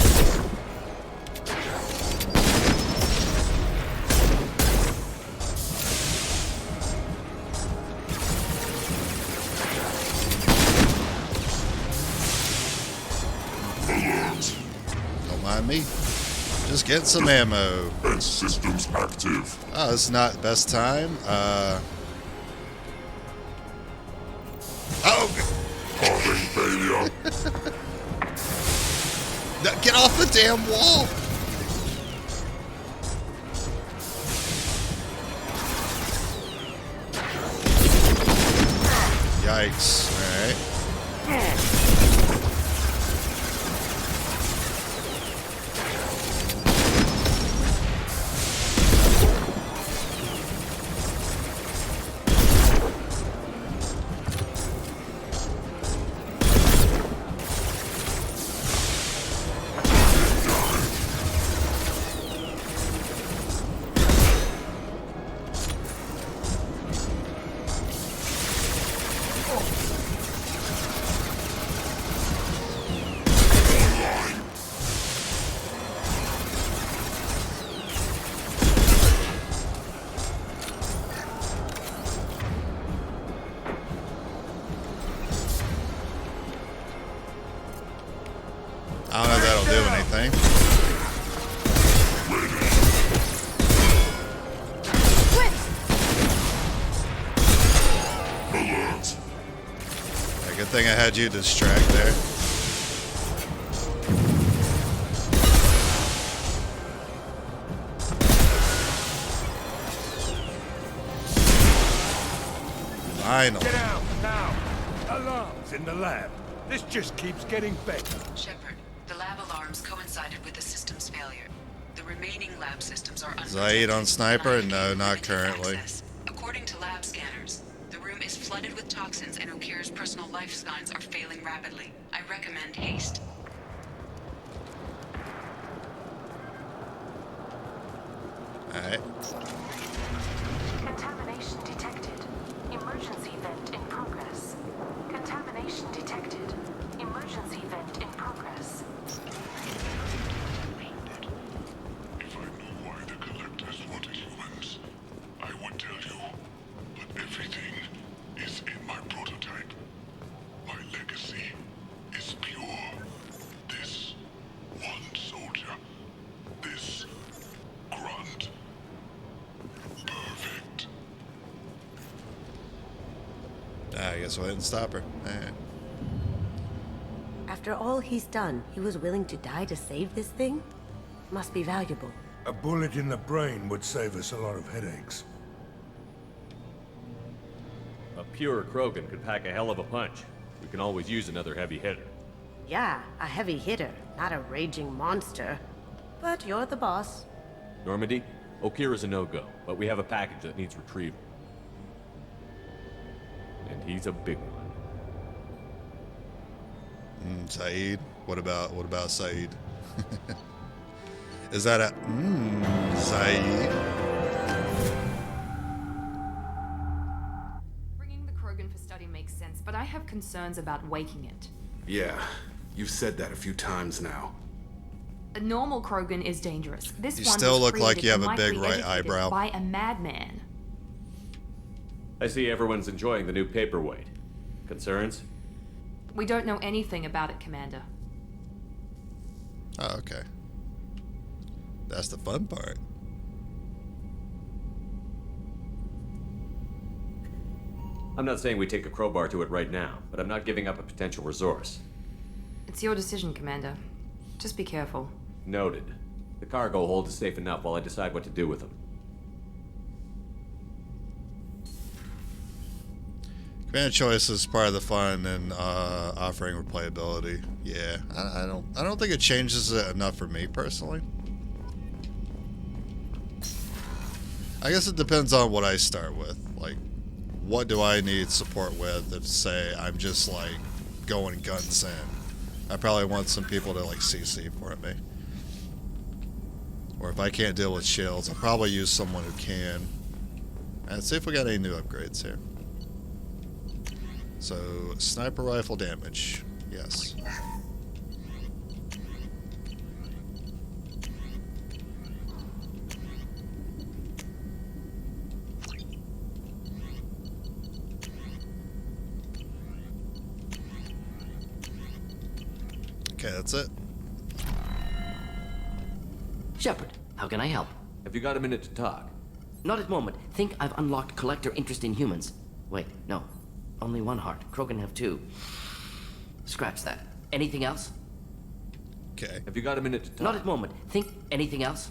Don't mind me. Just get some ammo. And systems active. Oh, this is not the best time. Oh! Failure. Get off the damn wall! Yikes. Alright. I don't know if that'll do anything. Yeah, good thing I had you distract there. Finally. Get out now. Alarms in the lab. This just keeps getting better. Shepard, the lab alarms coincided with the system's failure. The remaining lab systems are Zaid on sniper? No, not currently. access. According to lab scanners, the room is flooded with toxins and Okir's personal life signs are failing rapidly. I recommend haste. Alright. Contamination detected. Emergency vent in progress. Contamination detected. Emergency vent in progress. If I knew why the Collectors wanted humans, I would tell you. But everything is in my prototype. My legacy is pure. This one soldier. This grunt. Perfect. I guess I didn't stop her. Alright. After all he's done, he was willing to die to save this thing? Must be valuable. A bullet in the brain would save us a lot of headaches. A pure Krogan could pack a hell of a punch. We can always use another heavy hitter. Yeah, a heavy hitter, not a raging monster. But you're the boss. Normandy, Okir is a no-go, but we have a package that needs retrieval. And he's a big one. Saeed? What about Saeed? Is that a Saeed? Bringing the Krogan for study makes sense, but I have concerns about waking it. Yeah, you've said that a few times now. A normal Krogan is dangerous. This You one still was look like created you have and a big likely right educated eyebrow. by a madman. I see everyone's enjoying the new paperweight. Concerns? We don't know anything about it, Commander. Oh, okay. That's the fun part. I'm not saying we take a crowbar to it right now, but I'm not giving up a potential resource. It's your decision, Commander. Just be careful. Noted. The cargo hold is safe enough while I decide what to do with them. Command choice is part of the fun and offering replayability. Yeah, I don't think it changes it enough for me personally. I guess it depends on what I start with. Like, what do I need support with? If say I'm just like going guns in, I probably want some people to like CC for me. Or if I can't deal with shields, I'll probably use someone who can. And see if we got any new upgrades here. So, sniper rifle damage. Yes. Okay, that's it. Shepard, how can I help? Have you got a minute to talk? Not at the moment. Think I've unlocked collector interest in humans. Wait, no. Only one heart. Krogan have two. Scratch that. Anything else? Okay. Have you got a minute to talk? Not at the moment. Think anything else?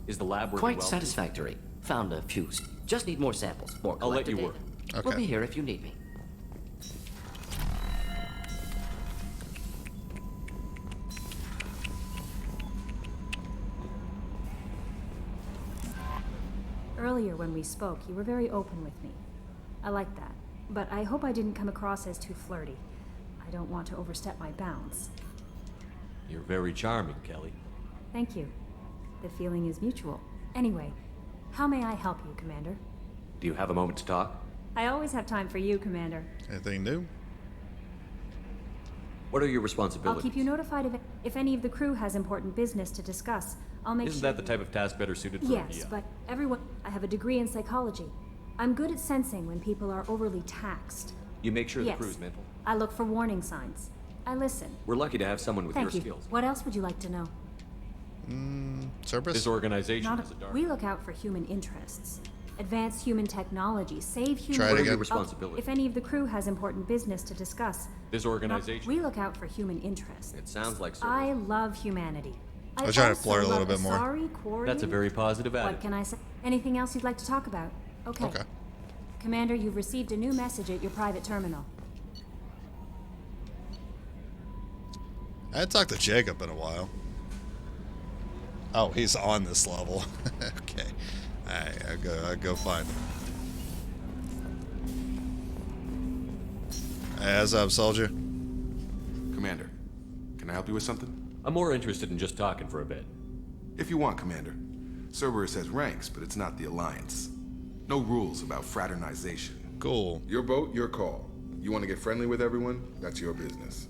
Is the lab working Quite well? satisfactory. Found a few. Just need more samples. More I'll let collector you data. work. Okay. We'll be here if you need me. Earlier when we spoke, you were very open with me. I like that. But I hope I didn't come across as too flirty. I don't want to overstep my bounds. You're very charming, Kelly. Thank you. The feeling is mutual. Anyway, how may I help you, Commander? Do you have a moment to talk? I always have time for you, Commander. Anything new? What are your I'll responsibilities? keep you notified if any of the crew has important business to discuss. I'll make Isn't sure that the type of task better suited for Yes, a but everyone... I have a degree in psychology. I'm good at sensing when people are overly taxed. You make sure Yes. the crew's mental? I look for warning signs. I listen. We're lucky to have someone with Thank your you. skills. What else would you like to know? Cerberus? This organization Not is a dark... we look out for human interests. Advance human technology. Save human... Try it What are again. your responsibilities? If any of the crew has important business to discuss. This Not- organization... we look out for human interests. It sounds like Cerberus. I love humanity. I'll try to also flirt a little love bit more. Asari, Quarian. That's a very positive What attitude. can I say? Anything else you'd like to talk about? Okay. Okay. Commander, you've received a new message at your private terminal. I hadn't talked to Jacob in a while. Oh, he's on this level. Okay. Alright, I'll go find him. Hey, what's up, soldier? Commander, can I help you with something? I'm more interested in just talking for a bit. If you want, Commander. Cerberus has ranks, but it's not the Alliance. No rules about fraternization. Cool. Your boat, your call. You want to get friendly with everyone? That's your business.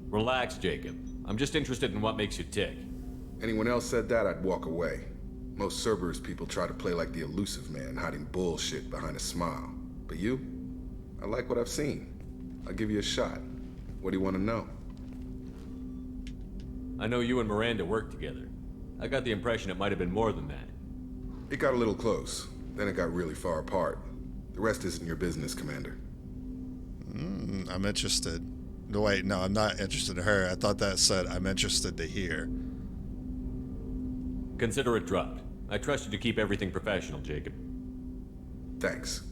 Relax, Jacob. I'm just interested in what makes you tick. Anyone else said that, I'd walk away. Most Cerberus people try to play like the elusive man, hiding bullshit behind a smile. But you? I like what I've seen. I'll give you a shot. What do you want to know? I know you and Miranda work together. I got the impression it might have been more than that. It got a little close. Then it got really far apart. The rest isn't your business, Commander. I'm interested. No, wait, no, I'm not interested in her. I thought that said I'm interested to hear. Consider it dropped. I trust you to keep everything professional, Jacob. Thanks.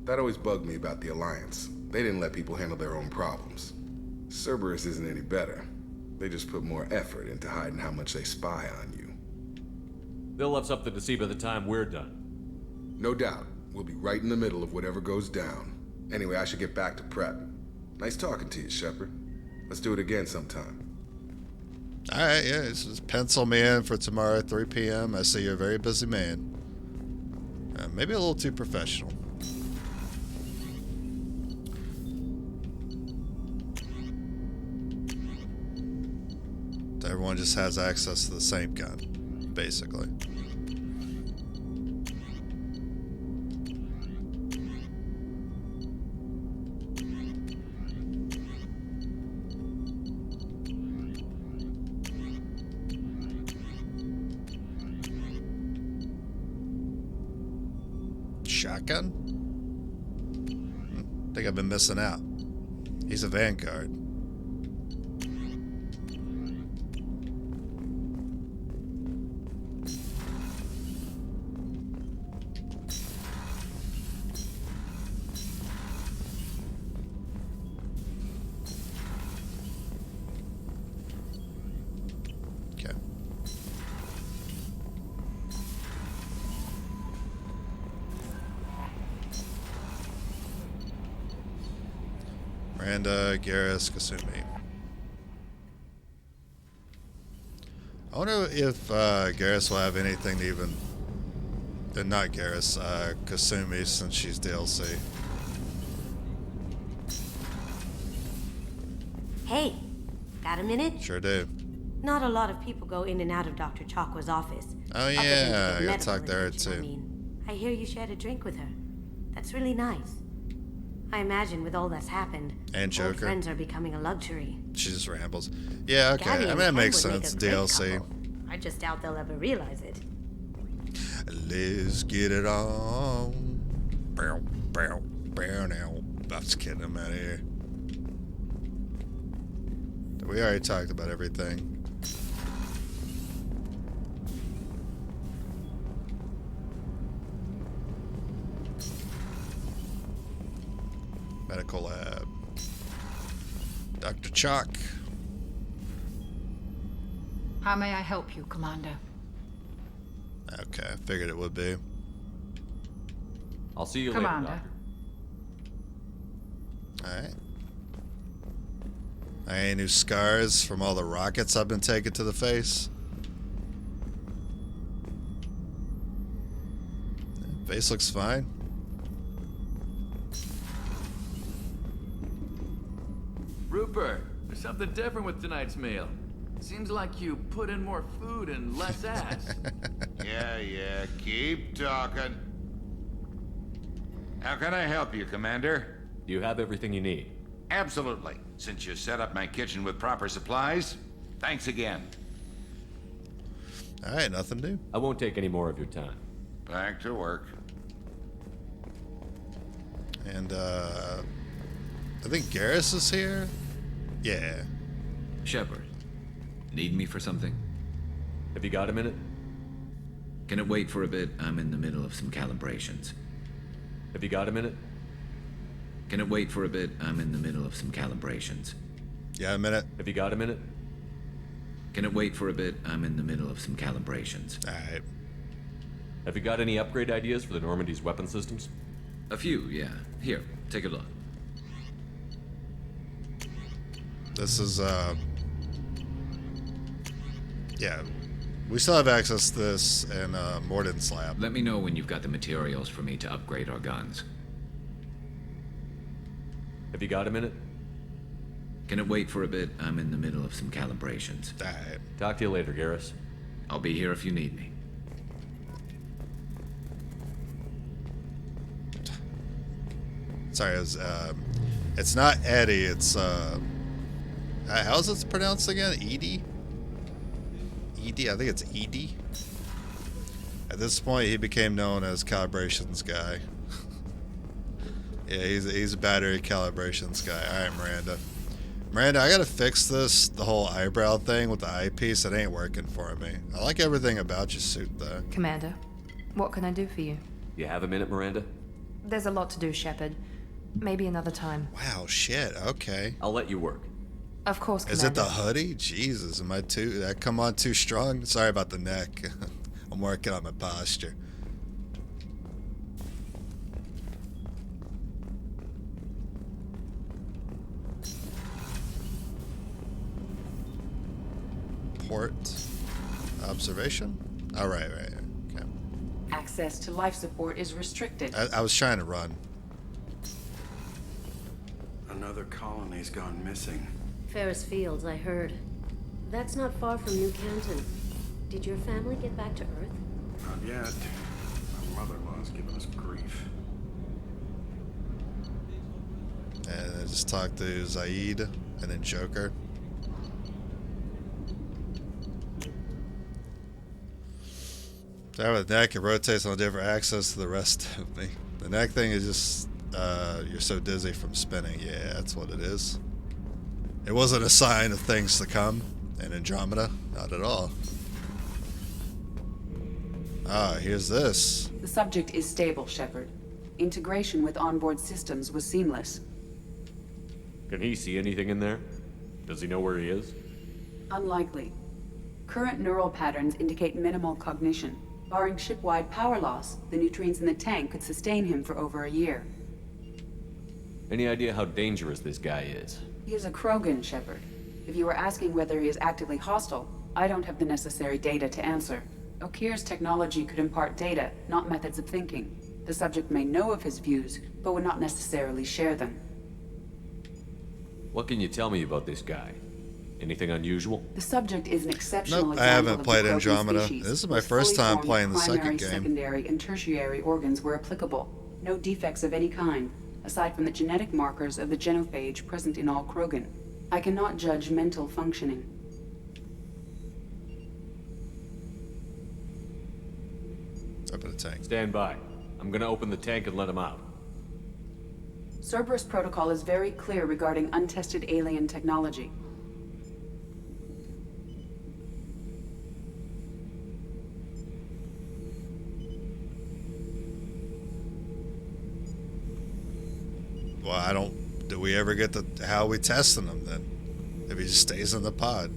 That always bugged me about the Alliance. They didn't let people handle their own problems. Cerberus isn't any better. They just put more effort into hiding how much they spy on you. They'll have something to see by the time we're done. No doubt. We'll be right in the middle of whatever goes down. Anyway, I should get back to prep. Nice talking to you, Shepard. Let's do it again sometime. Alright, yeah, just pencil me in for tomorrow at 3 p.m. I see you're a very busy man. Maybe a little too professional. Everyone just has access to the same gun, basically. Shotgun? Think I've been missing out. He's a Vanguard. Miranda, Garrus, Kasumi. I wonder if Garrus will have anything to even... not Garrus, Kasumi, since she's DLC. Hey, got a minute? Sure do. Not a lot of people go in and out of Dr. Chakwa's office. Oh yeah, I gotta talk to her too. I hear you shared a drink with her. That's really nice. I imagine with all that's happened, And Joker. old friends are becoming a luxury. She just rambles. Yeah, okay. Gabby I mean, and that Ken makes would make sense. a great DLC. couple. I just doubt they'll ever realize it. Let's get it on. Bow, bow, bow now. I'm just kidding. I'm out of here. We already talked about everything. Medical lab. Dr. Chalk. How may I help you, Commander? Okay, I figured it would be. I'll see you Commander. later, Doctor. Alright. Any new scars from all the rockets I've been taking to the face? Face looks fine. Rupert, there's something different with tonight's meal. Seems like you put in more food and less ass. Yeah, keep talking. How can I help you, Commander? Do you have everything you need? Absolutely. Since you set up my kitchen with proper supplies, thanks again. Alright, nothing new. I won't take any more of your time. Back to work. And, I think Garrus is here? Yeah. Shepard, need me for something? Have you got a minute? Can it wait for a bit? I'm in the middle of some calibrations. Have you got a minute? Can it wait for a bit? I'm in the middle of some calibrations. Yeah, a minute. Have you got a minute? Can it wait for a bit? I'm in the middle of some calibrations. Alright. Have you got any upgrade ideas for the Normandy's weapon systems? A few, yeah. Here, take a look. This is, yeah. We still have access to this in, Morden's lab. Let me know when you've got the materials for me to upgrade our guns. Have you got a minute? Can it wait for a bit? I'm in the middle of some calibrations. Alright. Talk to you later, Garrus. I'll be here if you need me. Sorry, it's not Eddie, it's, how's it pronounced again? Edie? Edie? I think it's Edie. At this point, he became known as Calibrations Guy. Yeah, he's a battery calibrations guy. Alright, Miranda. Miranda, I gotta fix this, the whole eyebrow thing with the eyepiece. It ain't working for me. I like everything about your suit, though. Commander, what can I do for you? You have a minute, Miranda? There's a lot to do, Shepard. Maybe another time. Wow, shit, okay. I'll let you work. Of course, Commander. Is it the hoodie? Jesus, am I did that come on too strong? Sorry about the neck. I'm working on my posture. Port observation? Oh, right. Okay. Access to life support is restricted. I was trying to run. Another colony's gone missing. Ferris Fields, I heard. That's not far from New Canton. Did your family get back to Earth? Not yet. My mother-in-law's giving us grief. And I just talked to Zaid and then Joker. With the neck, it rotates on a different axis to the rest of me. The neck thing is just, you're so dizzy from spinning. Yeah, that's what it is. It wasn't a sign of things to come in Andromeda. Not at all. Ah, here's this. The subject is stable, Shepard. Integration with onboard systems was seamless. Can he see anything in there? Does he know where he is? Unlikely. Current neural patterns indicate minimal cognition. Barring ship-wide power loss, the nutrients in the tank could sustain him for over a year. Any idea how dangerous this guy is? He is a Krogan, Shepard. If you were asking whether he is actively hostile, I don't have the necessary data to answer. Okir's technology could impart data, not methods of thinking. The subject may know of his views, but would not necessarily share them. What can you tell me about this guy? Anything unusual? The subject is an exceptional Nope, I example haven't of played the Krogan Andromeda. species, This is my whose first fully time formed playing the second primary, game. secondary, and tertiary organs were applicable. No defects of any kind, aside from the genetic markers of the genophage present in all Krogan. I cannot judge mental functioning. Open the tank. Stand by. I'm gonna open the tank and let him out. Cerberus protocol is very clear regarding untested alien technology. Well, I don't... Do we ever get to... How are we testing him, then? If he just stays in the pod.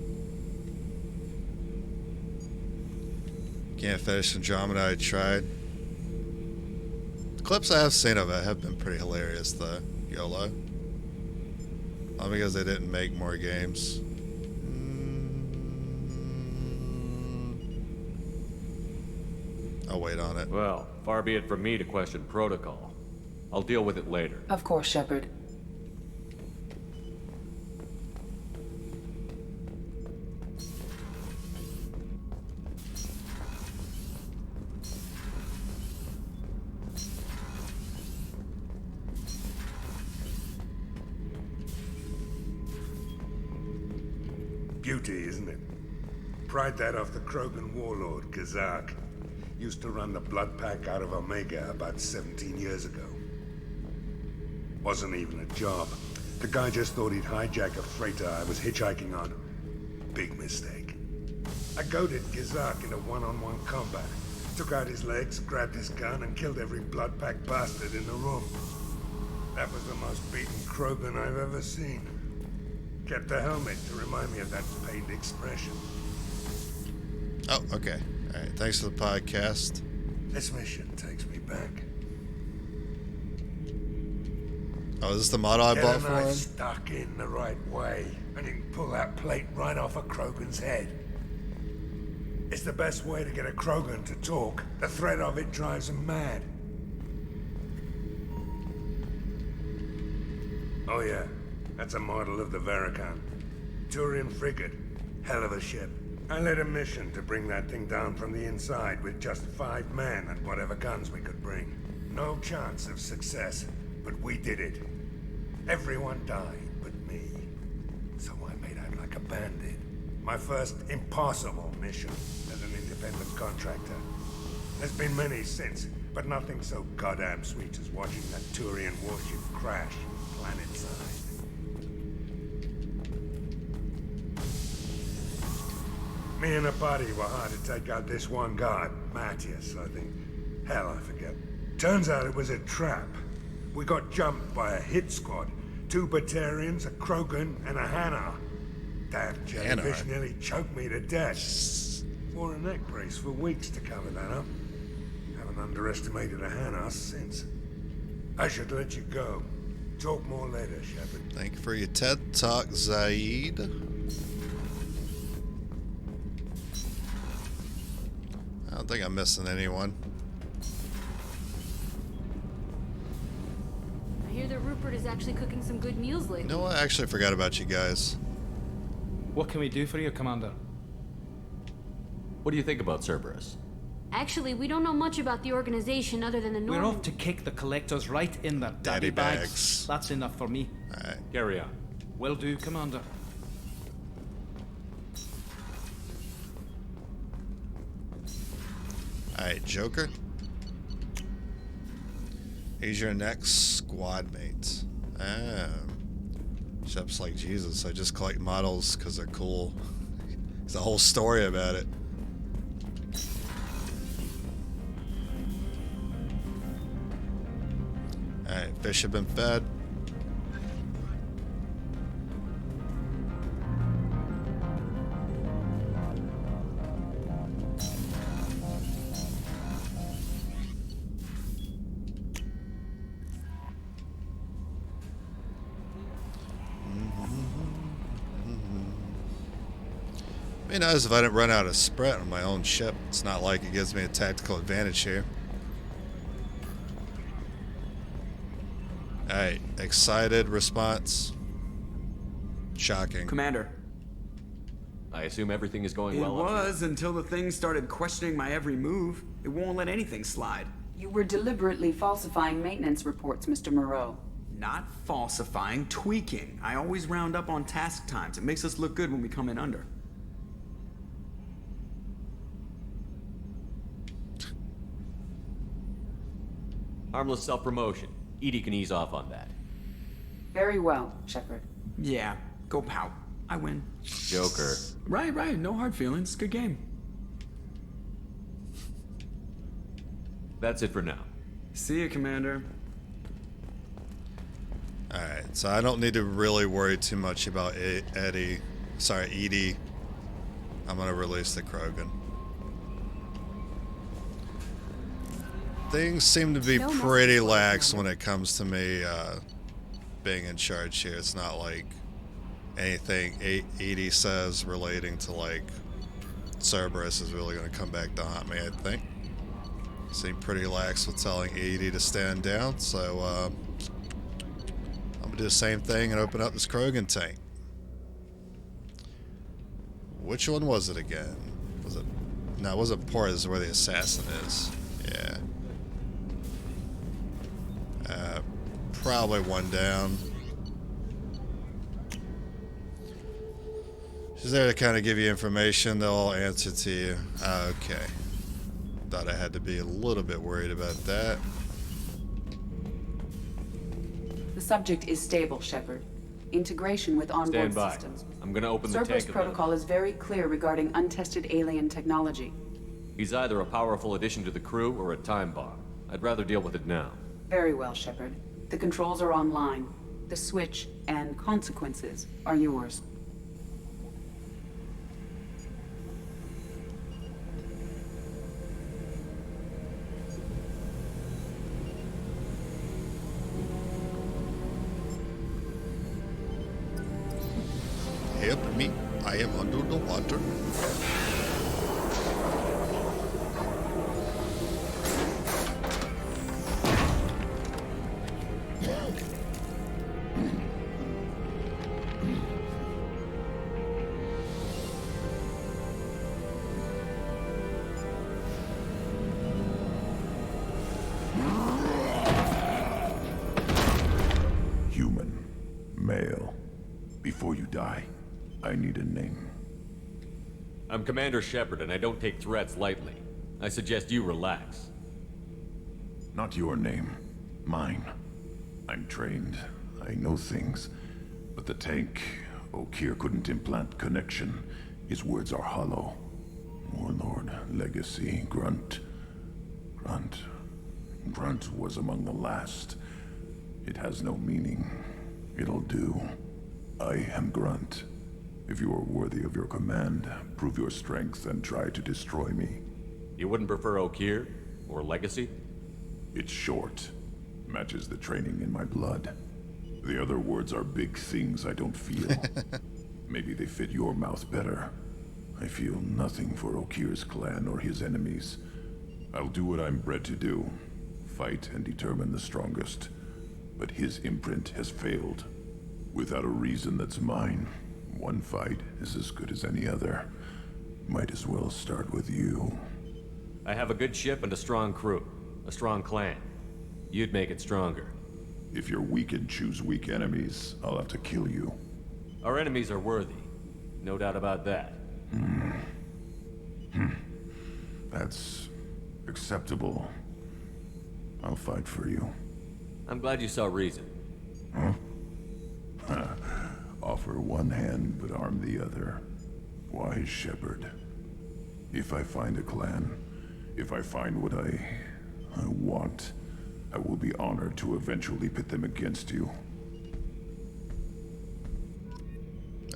Can't finish Andromeda, I tried. The clips I have seen of it have been pretty hilarious, though. YOLO. Not because they didn't make more games. I'll wait on it. Well, far be it from me to question protocol. I'll deal with it later. Of course, Shepard. Beauty, isn't it? Pried that off the Krogan warlord, Gazak. Used to run the blood pack out of Omega about 17 years ago. Wasn't even a job. The guy just thought he'd hijack a freighter I was hitchhiking on. Big mistake. I goaded Gazak into one-on-one combat. Took out his legs, grabbed his gun, and killed every blood pack bastard in the room. That was the most beaten Krogan I've ever seen. Kept a helmet to remind me of that pained expression. Oh, okay. Alright, thanks for the podcast. This mission takes me back. Oh, is this the model I Get bought a for knife him? stuck in the right way, and you can pull that plate right off a Krogan's head. It's the best way to get a Krogan to talk. The threat of it drives him mad. Oh yeah, that's a model of the Verikan. Turian frigate. Hell of a ship. I led a mission to bring that thing down from the inside with just 5 men and whatever guns we could bring. No chance of success, but we did it. Everyone died but me. So I made out like a bandit. My first impossible mission as an independent contractor. There's been many since, but nothing so goddamn sweet as watching that Turian warship crash planet-side. Me and a buddy were hired to take out this one guy, Matthias, I think. Hell, I forget. Turns out it was a trap. We got jumped by a hit squad. 2 Batarians, a Krogan, and a Hanar. That jellyfish nearly choked me to death. Wore a neck brace for weeks to cover that up. Haven't underestimated a Hanar since. I should let you go. Talk more later, Shepard. Thank you for your TED Talk, Zaid. I don't think I'm missing anyone. I hear that Rupert is actually cooking some good meals lately. You know what? I actually forgot about you guys. What can we do for you, Commander? What do you think about Cerberus? Actually, we don't know much about the organization other than the We're Norman. off to kick the collectors right in their daddy bags. That's enough for me. Alright. Carry on. Will do, Commander. Alright, Joker. He's your next squad mate. Shep's like Jesus. I just collect models because they're cool. There's a whole story about it. Alright, fish have been fed. Be nice if I didn't run out of sprint on my own ship. It's not like it gives me a tactical advantage here. Alright, excited response. Shocking. Commander. I assume everything is going It well. was until the thing started questioning my every move. It won't let anything slide. You were deliberately falsifying maintenance reports, Mr. Moreau. Not falsifying, tweaking. I always round up on task times. It makes us look good when we come in under. Harmless self-promotion. Edie can ease off on that. Very well, Shepard. Yeah, go pout. I win. Joker. Right. No hard feelings. Good game. That's it for now. See you, Commander. Alright, so I don't need to really worry too much about Edie. I'm gonna release the Krogan. Things seem to be pretty lax when it comes to me being in charge here. It's not like anything Edie says relating to like Cerberus is really going to come back to haunt me, I think. Seem pretty lax with telling Edie to stand down, so I'm going to do the same thing and open up this Krogan tank. Which one was it again? Was it... No, it wasn't Port, this is where the assassin is. Yeah. Probably one down. She's there to kind of give you information. They'll all answer to you. Okay. Thought I had to be a little bit worried about that. The subject is stable, Shepard. Integration with onboard Stand by. systems. I'm gonna open the Cerberus tank. protocol is very clear regarding untested alien technology. He's either a powerful addition to the crew or a time bomb. I'd rather deal with it now. Very well, Shepard. The controls are online. The switch and consequences are yours. Help me. I am under the water. Human. Male. Before you die, I need a name. I'm Commander Shepard, and I don't take threats lightly. I suggest you relax. Not your name. Mine. I'm trained. I know things. But the tank, Okeer couldn't implant connection. His words are hollow. Warlord, Legacy, Grunt. Grunt was among the last. It has no meaning. It'll do. I am Grunt. If you are worthy of your command, prove your strength and try to destroy me. You wouldn't prefer Okeer? Or Legacy? It's short. Matches the training in my blood. The other words are big things I don't feel. Maybe they fit your mouth better. I feel nothing for Okeer's clan or his enemies. I'll do what I'm bred to do. Fight and determine the strongest. But his imprint has failed. Without a reason that's mine, one fight is as good as any other. Might as well start with you. I have a good ship and a strong crew. A strong clan. You'd make it stronger. If you're weak and choose weak enemies, I'll have to kill you. Our enemies are worthy. No doubt about that. That's acceptable. I'll fight for you. I'm glad you saw reason. Huh? Offer one hand, but arm the other. Wise Shepard. If I find a clan, if I find what I want, I will be honored to eventually pit them against you.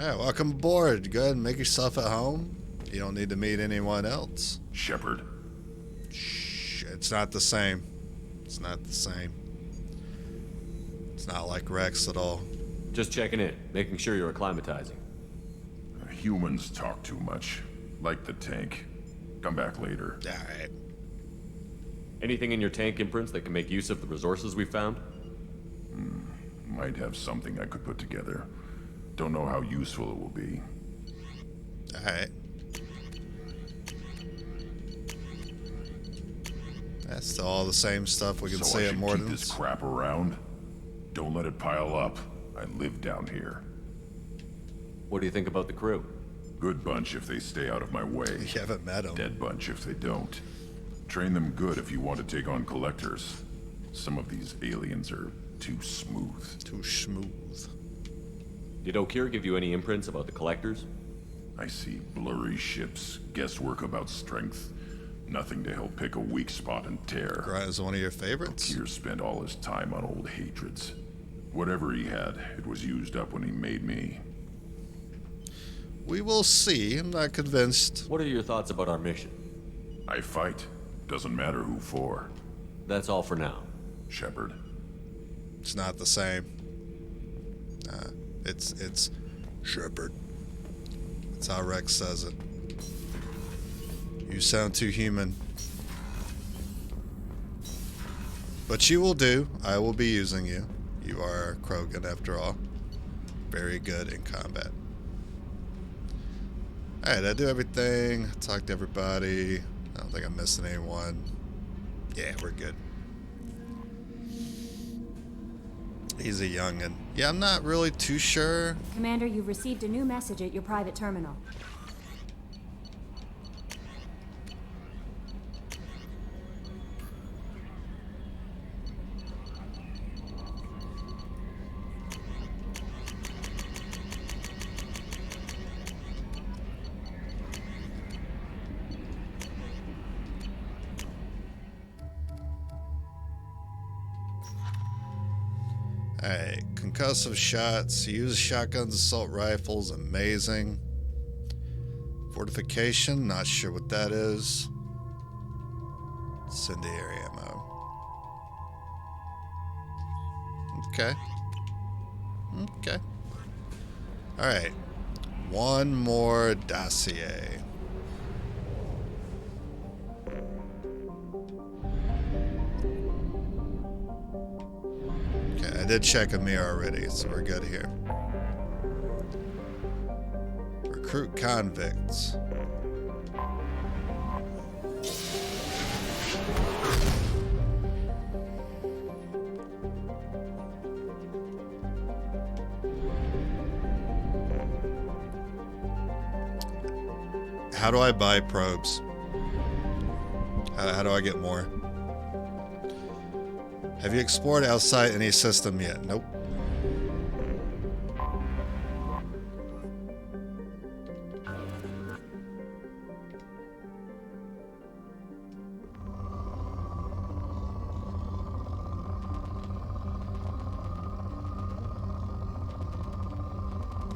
Alright, welcome aboard. Go ahead and make yourself at home. You don't need to meet anyone else. Shepard. Shh, it's not the same. It's not the same. It's not like Rex at all. Just checking in, making sure you're acclimatizing. Humans talk too much. Like the tank. Come back later. Alright. Anything in your tank imprints that can make use of the resources we found? Might have something I could put together. Don't know how useful it will be. Alright. That's still all the same stuff we can So see I at should Morden's. keep this crap around? Don't let it pile up. I live down here. What do you think about the crew? Good bunch if they stay out of my way. You haven't met them. Dead bunch if they don't. Train them good if you want to take on collectors. Some of these aliens are too smooth. Too smooth. Did Okeer give you any imprints about the collectors? I see blurry ships, guesswork about strength. Nothing to help pick a weak spot and tear. Grant is one of your favorites? Okeer spent all his time on old hatreds. Whatever he had, it was used up when he made me. We will see. I'm not convinced. What are your thoughts about our mission? I fight. Doesn't matter who for. That's all for now. Shepard. It's not the same. It's Shepard. That's how Rex says it. You sound too human. But you will do. I will be using you. You are Krogan after all. Very good in combat. Alright, I do everything. Talk to everybody. I don't think I'm missing anyone. Yeah, we're good. He's a youngin'. Yeah, I'm not really too sure. Commander, you've received a new message at your private terminal. Alright, concussive shots. Use shotguns, assault rifles, amazing. Fortification, not sure what that is. Incendiary ammo. Okay. Okay. Alright. One more dossier. Okay, I did check Amir already, so we're good here. Recruit convicts. How do I buy probes? How do I get more? Have you explored outside any system yet? Nope.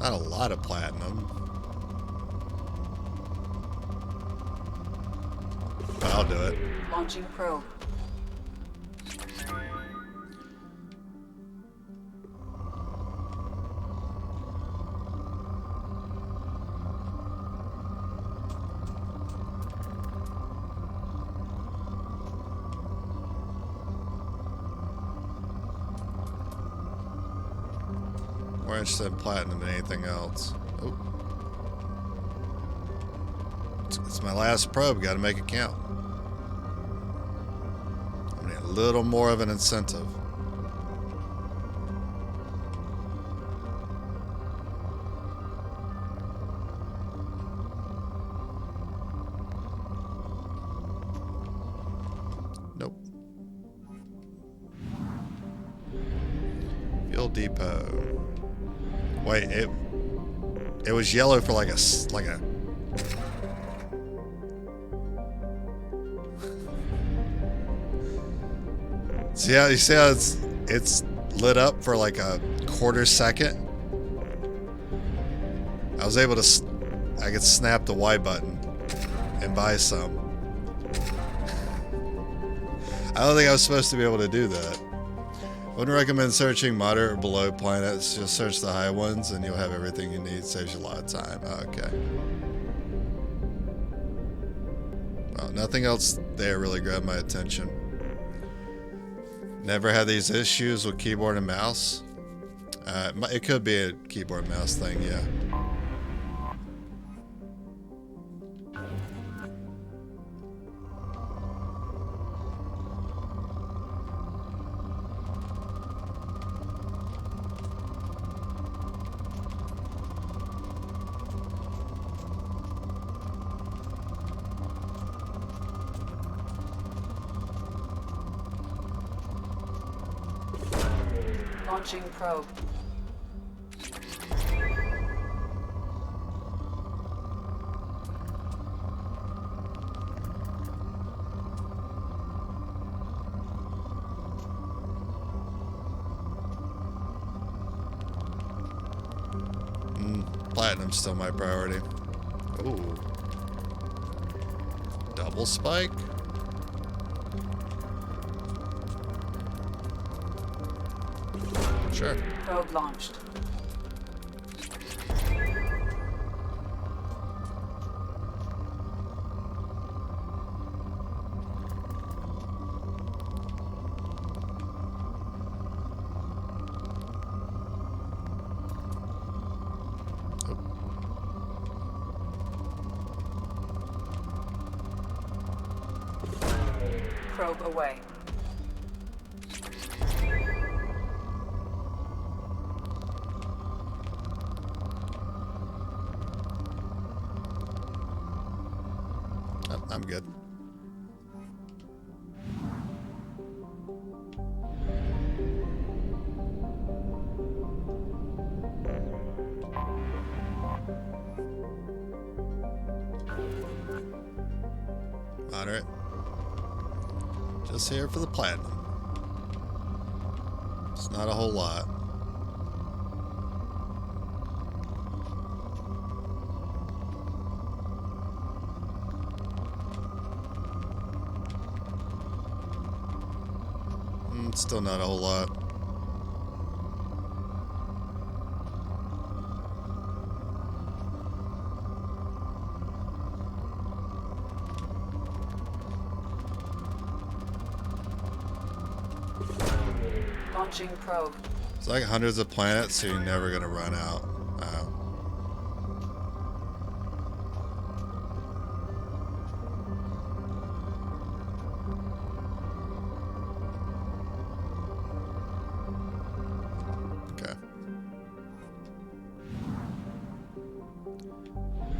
Not a lot of platinum. But I'll do it. Launching probe. More interested in platinum than anything else. Oh. It's my last probe. Got to make it count. I need a little more of an incentive. Nope. Fuel depot. Wait, it was yellow for like a see how you see how it's lit up for like a quarter second. I was able to I could snap the Y button and buy some. I don't think I was supposed to be able to do that. Wouldn't recommend searching moderate or below planets. Just search the high ones and you'll have everything you need. Saves you a lot of time. Okay. Well, nothing else there really grabbed my attention. Never had these issues with keyboard and mouse. It could be a keyboard and mouse thing, yeah. Launching probe. Platinum's still my priority. Ooh. Double spike? Sure. Probe launched. Probe away. I'm good. Moderate. Just here for the platinum. It's not a whole lot. Still not a whole lot. Launching probe. It's like hundreds of planets, so you're never gonna run out. Okay.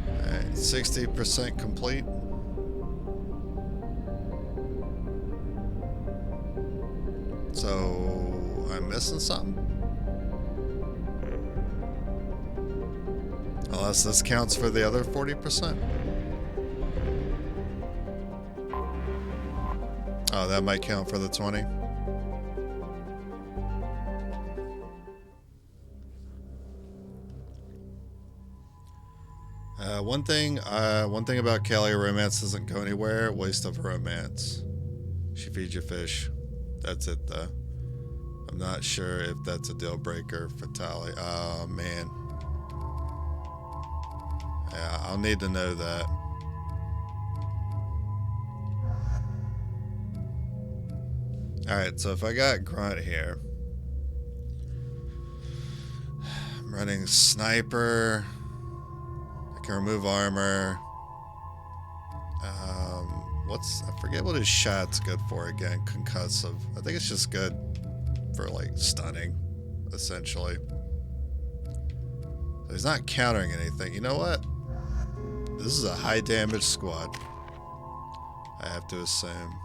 Alright, 60% complete. So, I'm missing something? Unless this counts for the other 40%. Oh, that might count for the 20. One thing about Kelly, romance doesn't go anywhere. Waste of romance. She feeds you fish. That's it, though. I'm not sure if that's a deal breaker for Tali. Oh, man. Yeah, I'll need to know that. Alright, so if I got Grunt here. I'm running Sniper. I can remove armor. I forget what his shot's good for again. Concussive. I think it's just good for like stunning, essentially. So he's not countering anything. You know what? This is a high damage squad, I have to assume.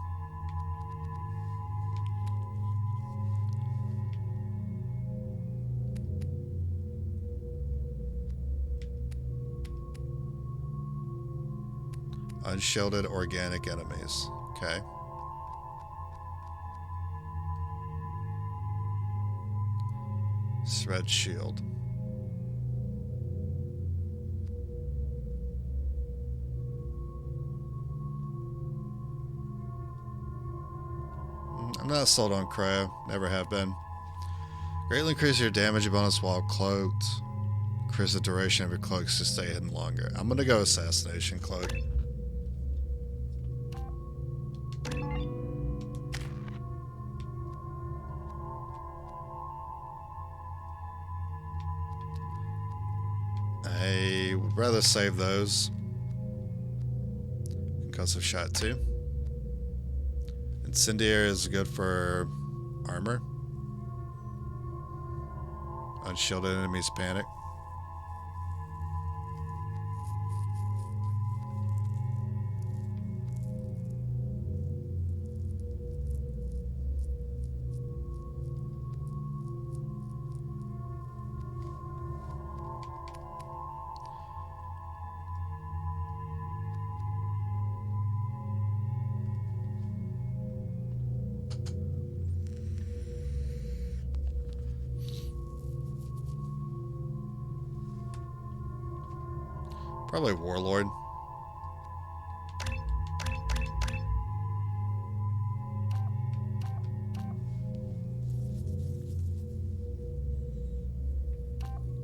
Unshielded organic enemies. Okay. Shred shield. I'm not sold on Cryo. Never have been. Greatly increase your damage bonus while cloaked. Increase the duration of your cloaks to stay hidden longer. I'm gonna go Assassination Cloak. I would rather save those. Concussive shot too. Incendiary is good for armor. Unshielded enemies panic. Probably Warlord.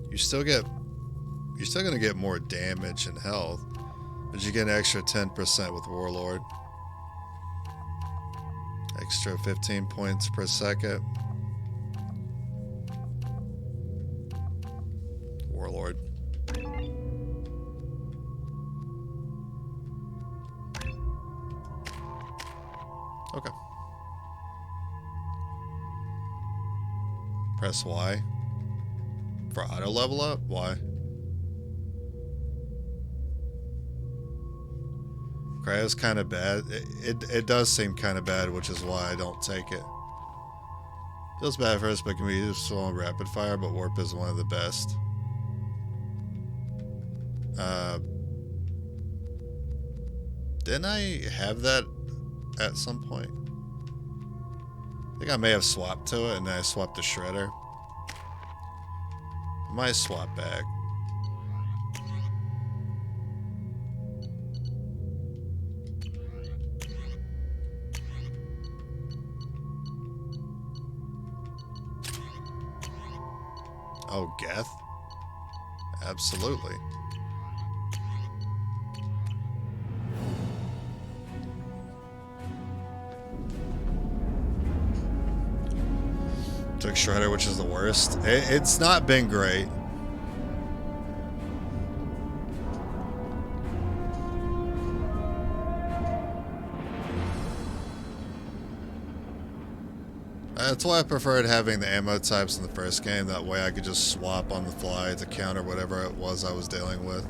You're still gonna get more damage and health, but you get an extra 10% with Warlord. Extra 15 points per second. Warlord. Okay. Press Y for auto level up. Y. Cryo's kind of bad. It does seem kind of bad, which is why I don't take it. Feels bad for us, but can be useful on rapid fire. But warp is one of the best. Didn't I have that at some point? I think I may have swapped to it, and then I swapped to Shredder. I might swap back. Oh, Geth? Absolutely. Took Shredder, which is the worst. It's not been great. That's why I preferred having the ammo types in the first game. That way I could just swap on the fly to counter whatever it was I was dealing with.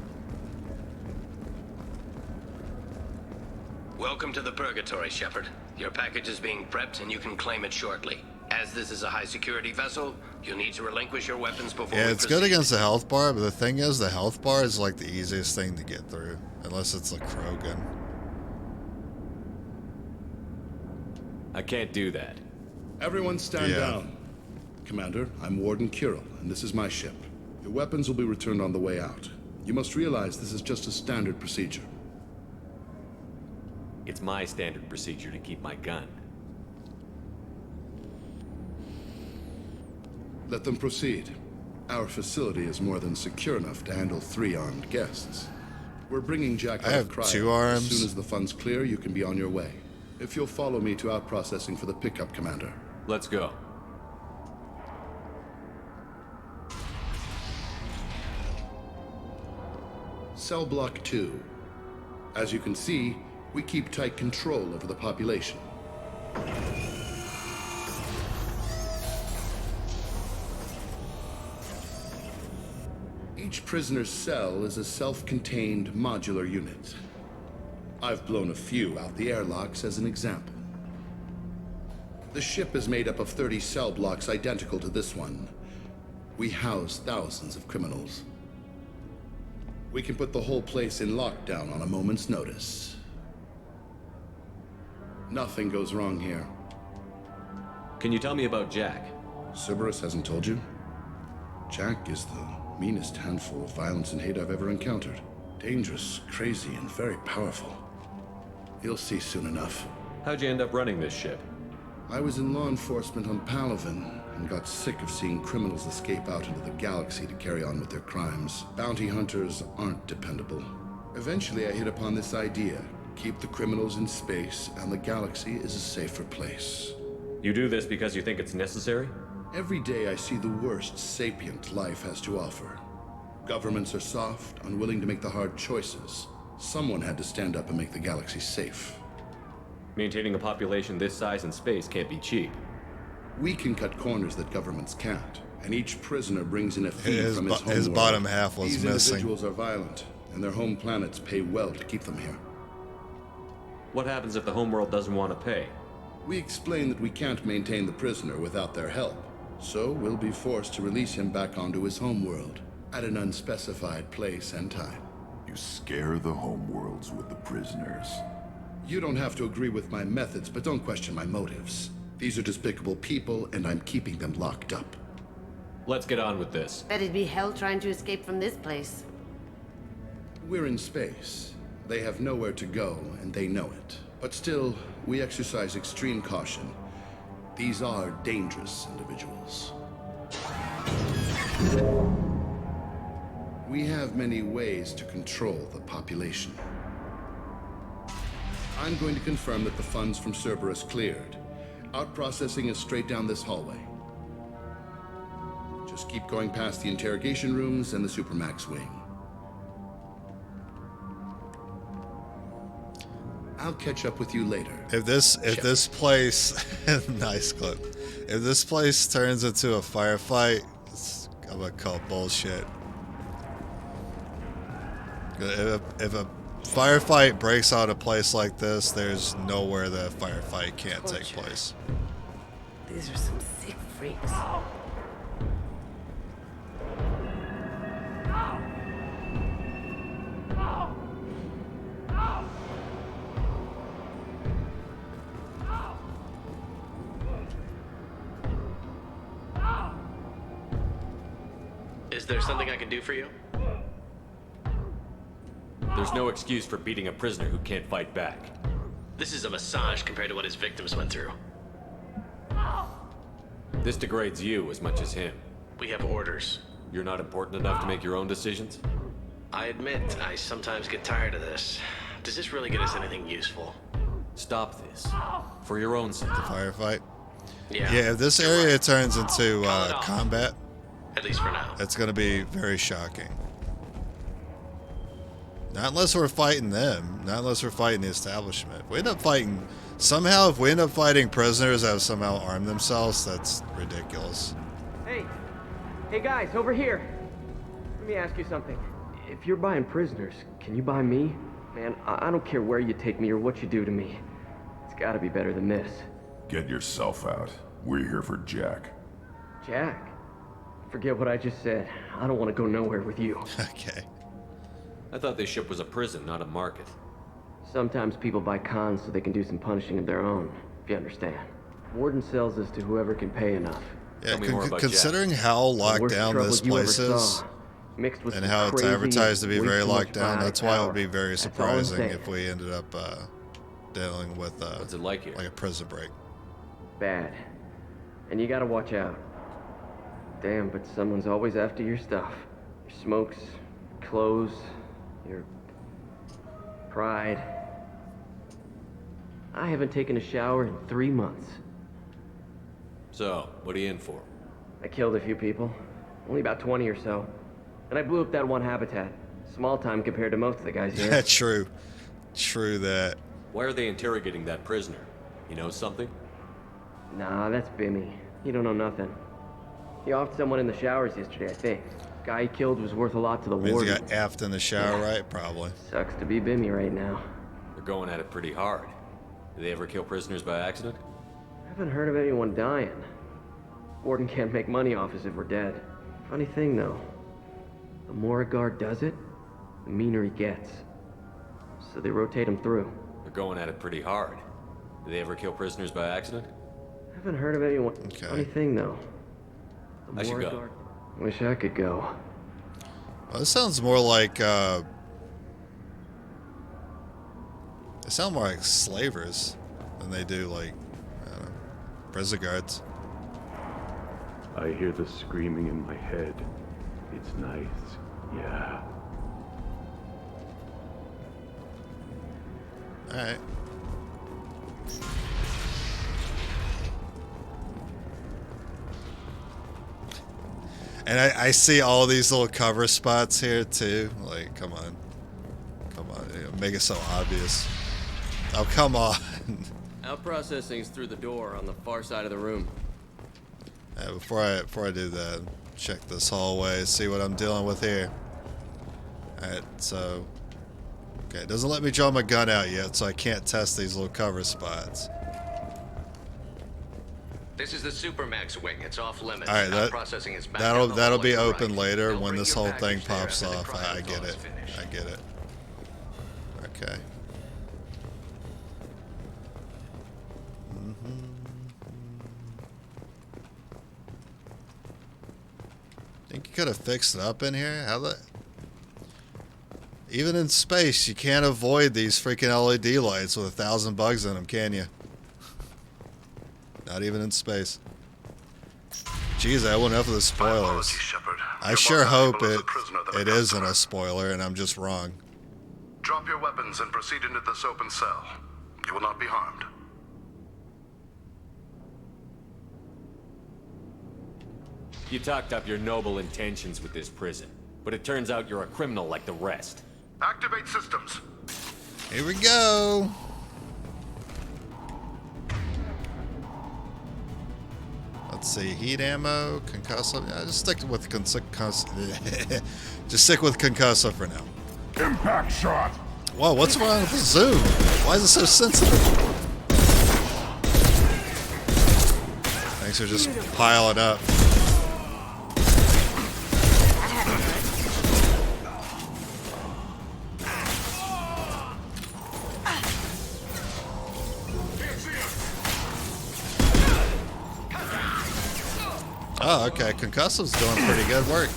Welcome to the Purgatory, Shepard. Your package is being prepped and you can claim it shortly. As this is a high-security vessel, you'll need to relinquish your weapons before Yeah, we it's proceed. good against the health bar, but the thing is, the health bar is like the easiest thing to get through. Unless it's like Krogan. I can't do that. Everyone stand down. Commander, I'm Warden Kirill, and this is my ship. Your weapons will be returned on the way out. You must realize this is just a standard procedure. It's my standard procedure to keep my gun. Let them proceed. Our facility is more than secure enough to handle 3 armed guests. We're bringing Jack out of cryo. 2 arms. As soon as the funds clear, you can be on your way. If you'll follow me to out-processing for the pickup, Commander. Let's go. Cell Block 2. As you can see, we keep tight control over the population. Each prisoner's cell is a self-contained modular unit. I've blown a few out the airlocks as an example. The ship is made up of 30 cell blocks identical to this one. We house thousands of criminals. We can put the whole place in lockdown on a moment's notice. Nothing goes wrong here. Can you tell me about Jack? Cerberus hasn't told you? Jack is the meanest handful of violence and hate I've ever encountered. Dangerous, crazy, and very powerful. You'll see soon enough. How'd you end up running this ship? I was in law enforcement on Palaven and got sick of seeing criminals escape out into the galaxy to carry on with their crimes. Bounty hunters aren't dependable. Eventually I hit upon this idea. Keep the criminals in space and the galaxy is a safer place. You do this because you think it's necessary? Every day I see the worst sapient life has to offer. Governments are soft, unwilling to make the hard choices. Someone had to stand up and make the galaxy safe. Maintaining a population this size in space can't be cheap. We can cut corners that governments can't, and each prisoner brings in a fee from his home his world. bottom half was These missing. individuals are violent, and their home planets pay well to keep them here. What happens if the homeworld doesn't want to pay? We explain that we can't maintain the prisoner without their help, so we'll be forced to release him back onto his homeworld at an unspecified place and time. You scare the homeworlds with the prisoners. You don't have to agree with my methods, but don't question my motives. These are despicable people, and I'm keeping them locked up. Let's get on with this. Bet it'd be hell trying to escape from this place. We're in space. They have nowhere to go, and they know it. But still, we exercise extreme caution. These are dangerous individuals. We have many ways to control the population. I'm going to confirm that the funds from Cerberus cleared. Out-processing is straight down this hallway. Just keep going past the interrogation rooms and the Supermax wing. I'll catch up with you later. If this place, nice clip. If this place turns into a firefight, I'm gonna call bullshit. If a firefight breaks out a place like this, there's nowhere that a firefight can't take place. These are some sick freaks. Is there something I can do for you? There's no excuse for beating a prisoner who can't fight back. This is a massage compared to what his victims went through. This degrades you as much as him. We have orders. You're not important enough to make your own decisions? I admit, I sometimes get tired of this. Does this really get us anything useful? Stop this. For your own sake. The firefight? Yeah. Yeah, if this area turns into combat, at least for now, it's gonna be very shocking. Not unless we're fighting them. Not unless we're fighting the establishment. If we end up fighting... Somehow, if we end up fighting prisoners that have somehow armed themselves, that's ridiculous. Hey guys, over here. Let me ask you something. If you're buying prisoners, can you buy me? Man, I don't care where you take me or what you do to me. It's gotta be better than this. Get yourself out. We're here for Jack. Jack? Forget what I just said. I don't want to go nowhere with you. Okay. I thought this ship was a prison, not a market. Sometimes people buy cons so they can do some punishing of their own, if you understand. Warden sells this to whoever can pay enough. Yeah, considering how locked down this place is, and how it's advertised to be very locked down, that's why it would be very surprising if we ended up dealing with what's it like here? Like a prison break. Bad. And you gotta watch out. Damn, but someone's always after your stuff. Your smokes, clothes, your pride. I haven't taken a shower in 3 months. So, what are you in for? I killed a few people. Only about 20 or so. And I blew up that one habitat. Small time compared to most of the guys here. That's true. True that. Why are they interrogating that prisoner? You know something? Nah, that's Bimmy. He don't know nothing. He offed someone in the showers yesterday, I think. Guy he killed was worth a lot to the Means warden. he got effed in the shower, right? Probably. Sucks to be Bimmy right now. They're going at it pretty hard. Do they ever kill prisoners by accident? I haven't heard of anyone dying. Warden can't make money off us if we're dead. Funny thing, though. The more a guard does it, the meaner he gets. So they rotate him through. They're going at it pretty hard. Do they ever kill prisoners by accident? I haven't heard of anyone. Okay. Funny thing, though. The I should more a go. guard... Wish I could go. Well, this sounds more like, it sounds more like slavers than they do like, I don't know, prison guards. I hear the screaming in my head. It's nice, yeah. Alright. And I see all these little cover spots here too. Like, come on. Come on. You know, make it so obvious. Oh, come on. Out processing's through the door on the far side of the room. Before I do that, check this hallway, see what I'm dealing with here. Alright, so... Okay, it doesn't let me draw my gun out yet, so I can't test these little cover spots. This is the Supermax wing. It's off limits. Alright, Processing is back that'll be to the open right. later They'll when bring this your whole thing package there pops after the off. I get cryo it. is finished. I get it. Okay. Think you could have fixed it up in here? How the... Even in space, you can't avoid these freaking LED lights with 1,000 bugs in them, can you? Not even in space. Jeez, I went up for the spoilers. I sure hope it isn't a spoiler and I'm just wrong. Drop your weapons and proceed into this open cell. You will not be harmed. You talked up your noble intentions with this prison, but it turns out you're a criminal like the rest. Activate systems. Here we go. Let's see, heat ammo, concussive. Yeah, just stick with concussive. Just stick with concussive for now. Impact shot. Whoa, what's wrong with the zoom? Why is it so sensitive? Thanks for just piling up. Oh, okay. Concussive's doing pretty good work.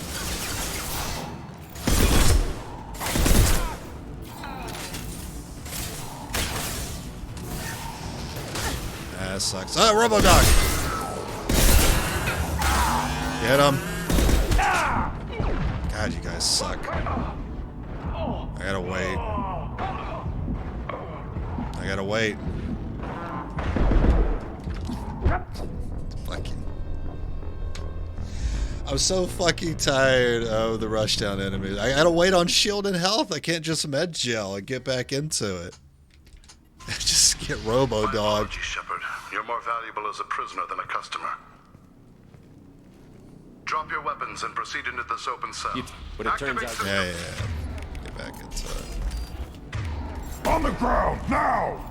That sucks. Oh, Robodog! Get him. God, you guys suck. I gotta wait. I gotta wait. Fucking. I'm so fucking tired of the rushdown enemies. I gotta wait on shield and health. I can't just med gel and get back into it. Just get Robodog. Shepard. You're more valuable as a prisoner than a customer. Drop your weapons and proceed into this open cell. But it turns out... Yeah. Get back into it. On the ground, now!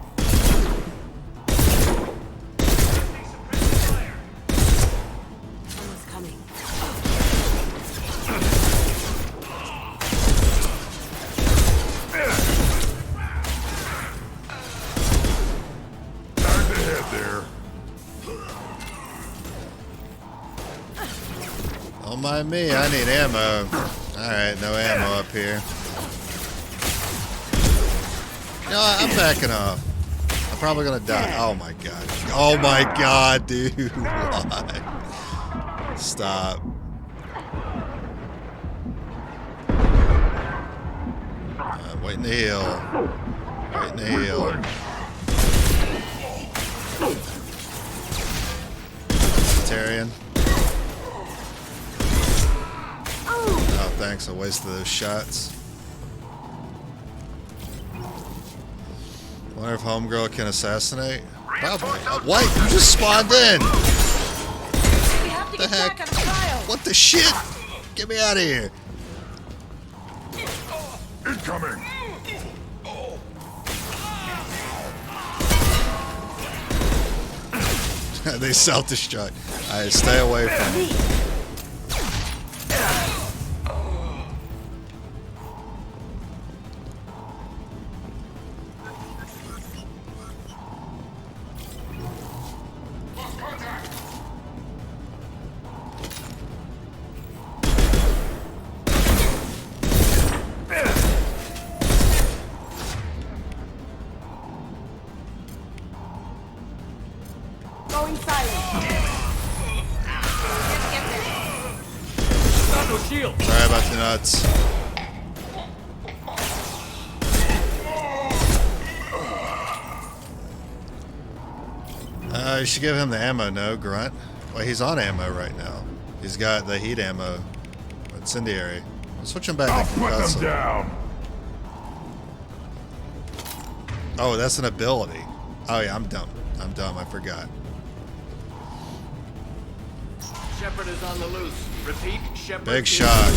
Someone's coming. Time to head there. Don't mind me, I need ammo. Alright, no ammo up here. You know what, I'm backing off. I'm probably gonna die. Oh my god. Oh my god, dude. What? Stop. Waiting to heal. Waiting to heal. Tarian. Oh, thanks. I wasted those shots. Wonder if Homegirl can assassinate? Probably. What? You just spawned in! What the heck? What the shit? Get me out of here! Incoming! They self-destruct. Alright, stay away from me. Going silent. No shield. Sorry about the nuts. You should give him the ammo, no, Grunt. Well, he's on ammo right now. He's got the heat ammo. Incendiary. I'll switch him back. I'll put them down. Oh, that's an ability. Oh yeah, I'm dumb. I'm dumb. I forgot. Shepard is on the loose. Repeat, Shepard. Big shock.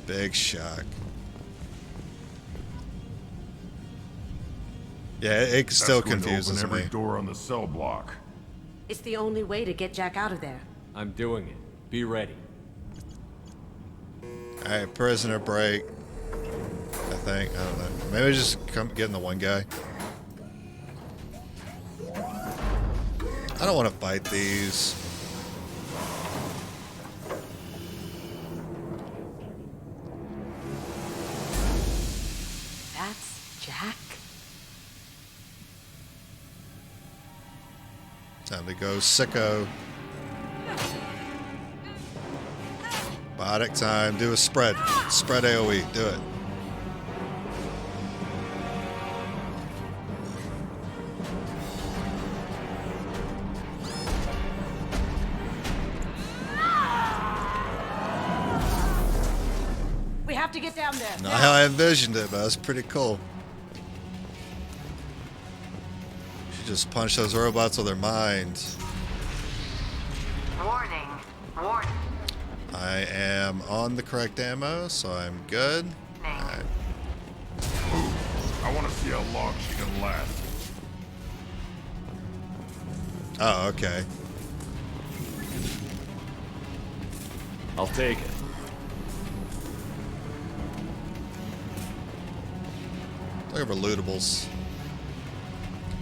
Big shock. Yeah, it still confuses open every me. door on the cell block. It's the only way to get Jack out of there. I'm doing it. Be ready. Alright, prisoner break. I think. I don't know. Maybe just come get in the one guy. I don't want to fight these. That's Jack? Time to go sicko. Biotic time. Do a spread. Spread AoE. Do it. We have to get down there. Not how I envisioned it, but that's pretty cool. She just punched those robots with her mind. Warning. Warning. I am on the correct ammo, so I'm good. Alright. I want to see how long she can last. Oh, okay. I'll take it. Look over lootables.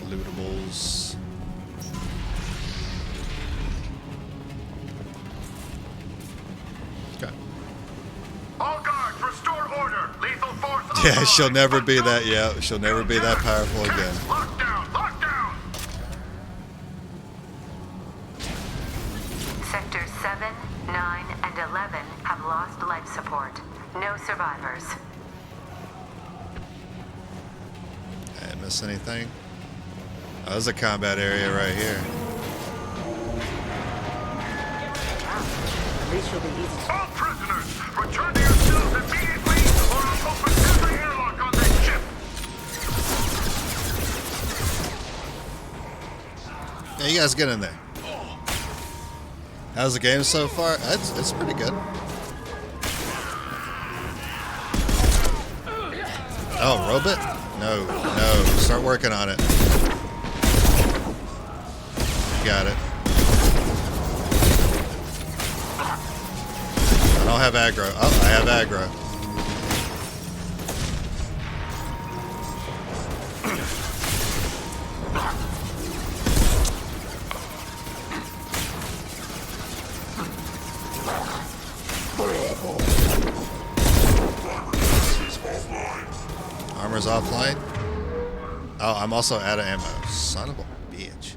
Lootables. Okay. All guards, restore order. Lethal force. Yeah, she'll never be that. Yeah, she'll never be that powerful again. Lockdown. Lockdown. Sectors 7, 9, and 11 have lost life support. No survivors. I didn't miss anything. Oh, there's a combat area right here. At least she'll be easy. All prisoners, return to your cells immediately, or I'll open every airlock on this ship. Yeah, you guys get in there. How's the game so far? It's pretty good. Oh, robot? No, no. Start working on it. You got it. I don't have aggro. Oh, I have aggro. Armor's offline. Oh, I'm also out of ammo. Son of a bitch.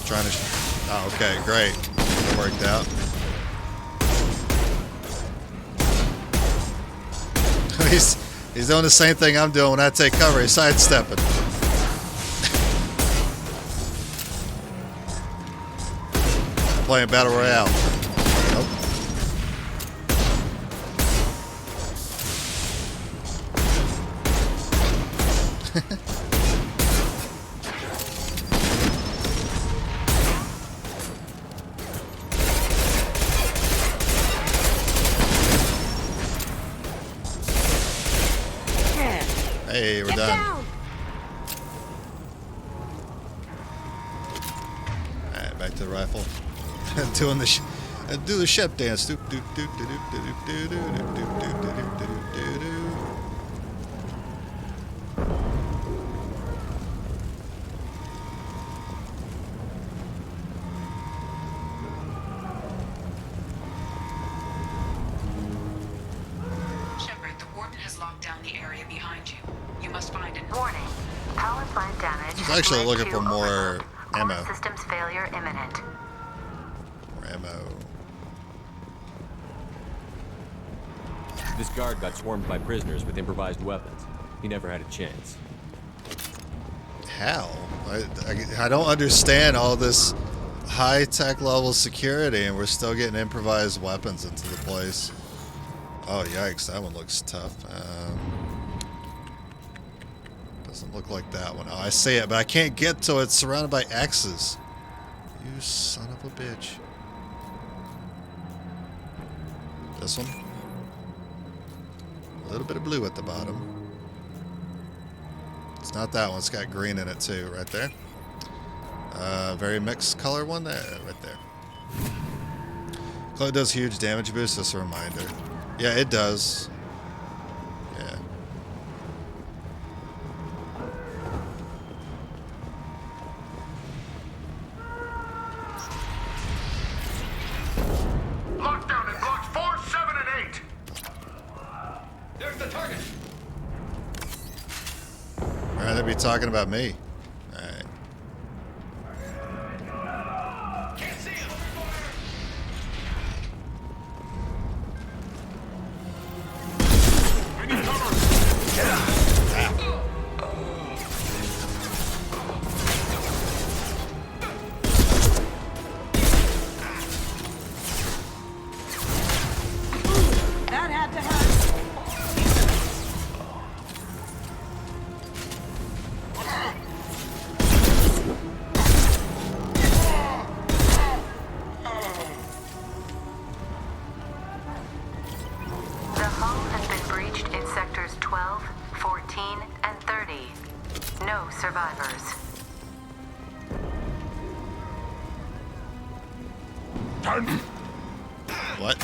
Trying to. Oh, okay, great. That worked out. he's doing the same thing I'm doing when I take cover. He's sidestepping. Playing Battle Royale. Nope. Hey, we're done. Alright, back to the rifle. Doing the do the ship dance. Doop, doop, doop, doop, doop, doop, doop, doop, doop, doop, doop, doop, doop, doop. Shepard, the warden has locked down the area behind you. You must find an Warning. Power plant damage. I was actually looking for more ammo. Systems failure imminent. More ammo. This guard got swarmed by prisoners with improvised weapons. He never had a chance. How? I don't understand all this high-tech level security and we're still getting improvised weapons into the place. Oh, yikes. That one looks tough. Doesn't look like that one. Oh, I see it, but I can't get to it. It's surrounded by X's. You son of a bitch. This one. A little bit of blue at the bottom. It's not that one. It's got green in it too, right there. Very mixed color one there, right there. Cloak does huge damage boost. Just a reminder. Yeah, it does. Yeah. Lockdown in blocks 4, 7, and 8. There's the target. Alright, they'd be talking about me. Alright. That had to hurt. The hull has been breached in sectors 12, 14, and 30. No survivors. What?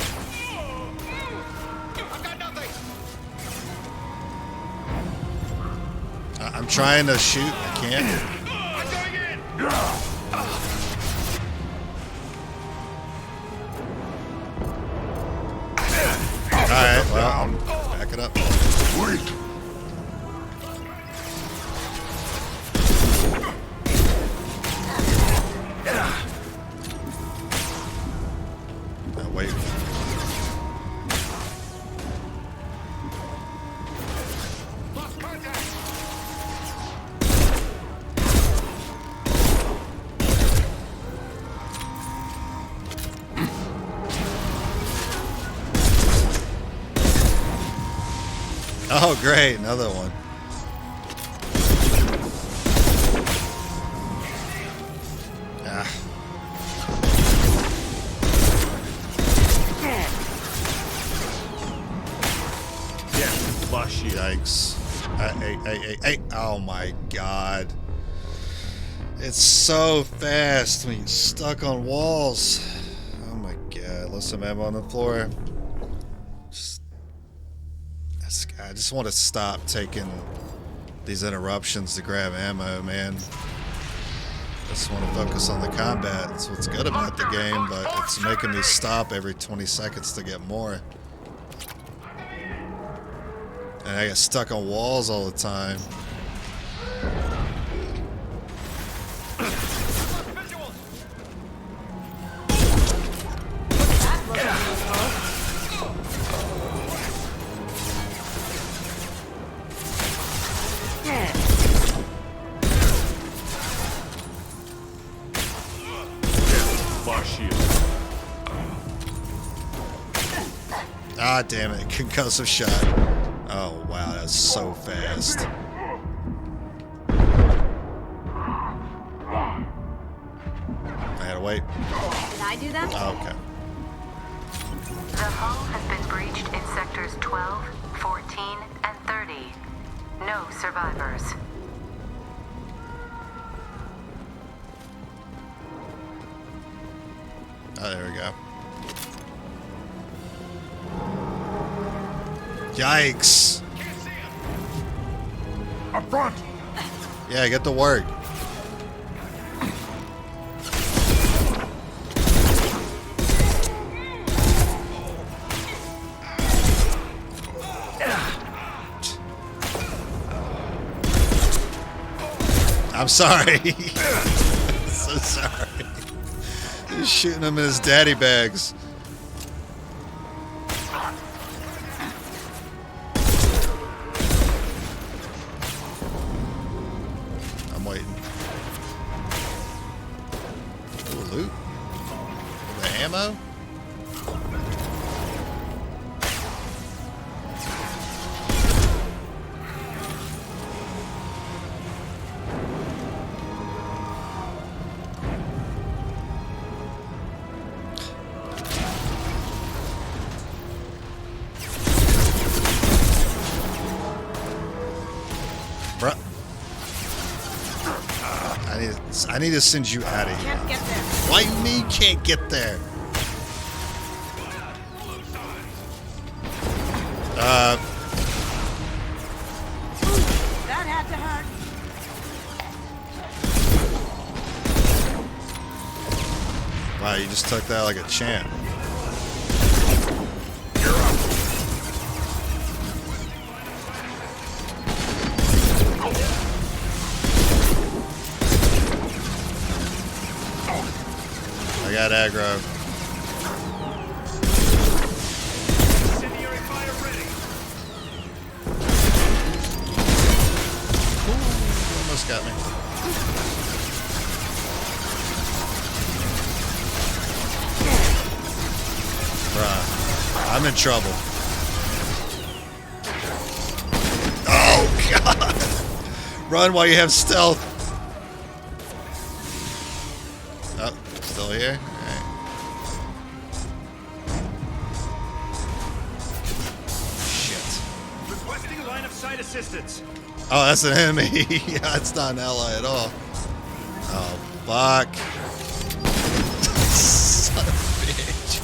I'm trying to shoot. I can't. Alright, well, I'm backing up. Wait. Wait. Oh, great. Another one. Ah. Yeah, flush you. Yikes. Hey. Oh my god. It's so fast when you're stuck on walls. Oh my god. Listen, I'm on the floor. I just want to stop taking these interruptions to grab ammo, man. I just want to focus on the combat. That's what's good about the game, but it's making me stop every 20 seconds to get more. And I get stuck on walls all the time. Ah, damn it. Concussive shot. Oh, wow. That's so fast. I had to wait. Did I do that? Oh, okay. The hull has been breached in sectors 12, 14, and 30. No survivors. Oh, there we go. Yikes. Up front. Yeah, get to work. I'm sorry. So sorry. He's shooting him in his daddy bags. ammo? Bruh. I need to send you out of here. Can't get there. Why you mean can't get there? That had to hurt. Wow, you just took that like a champ. I got aggro. Incendiary fire ready. Ooh, almost got me. Bruh, I'm in trouble. Oh god! Run while you have stealth. Oh, still here? Alright. Shit. Requesting line of sight assistance. Oh, that's an enemy. Yeah, it's not an ally at all. Oh, fuck. Son of a bitch.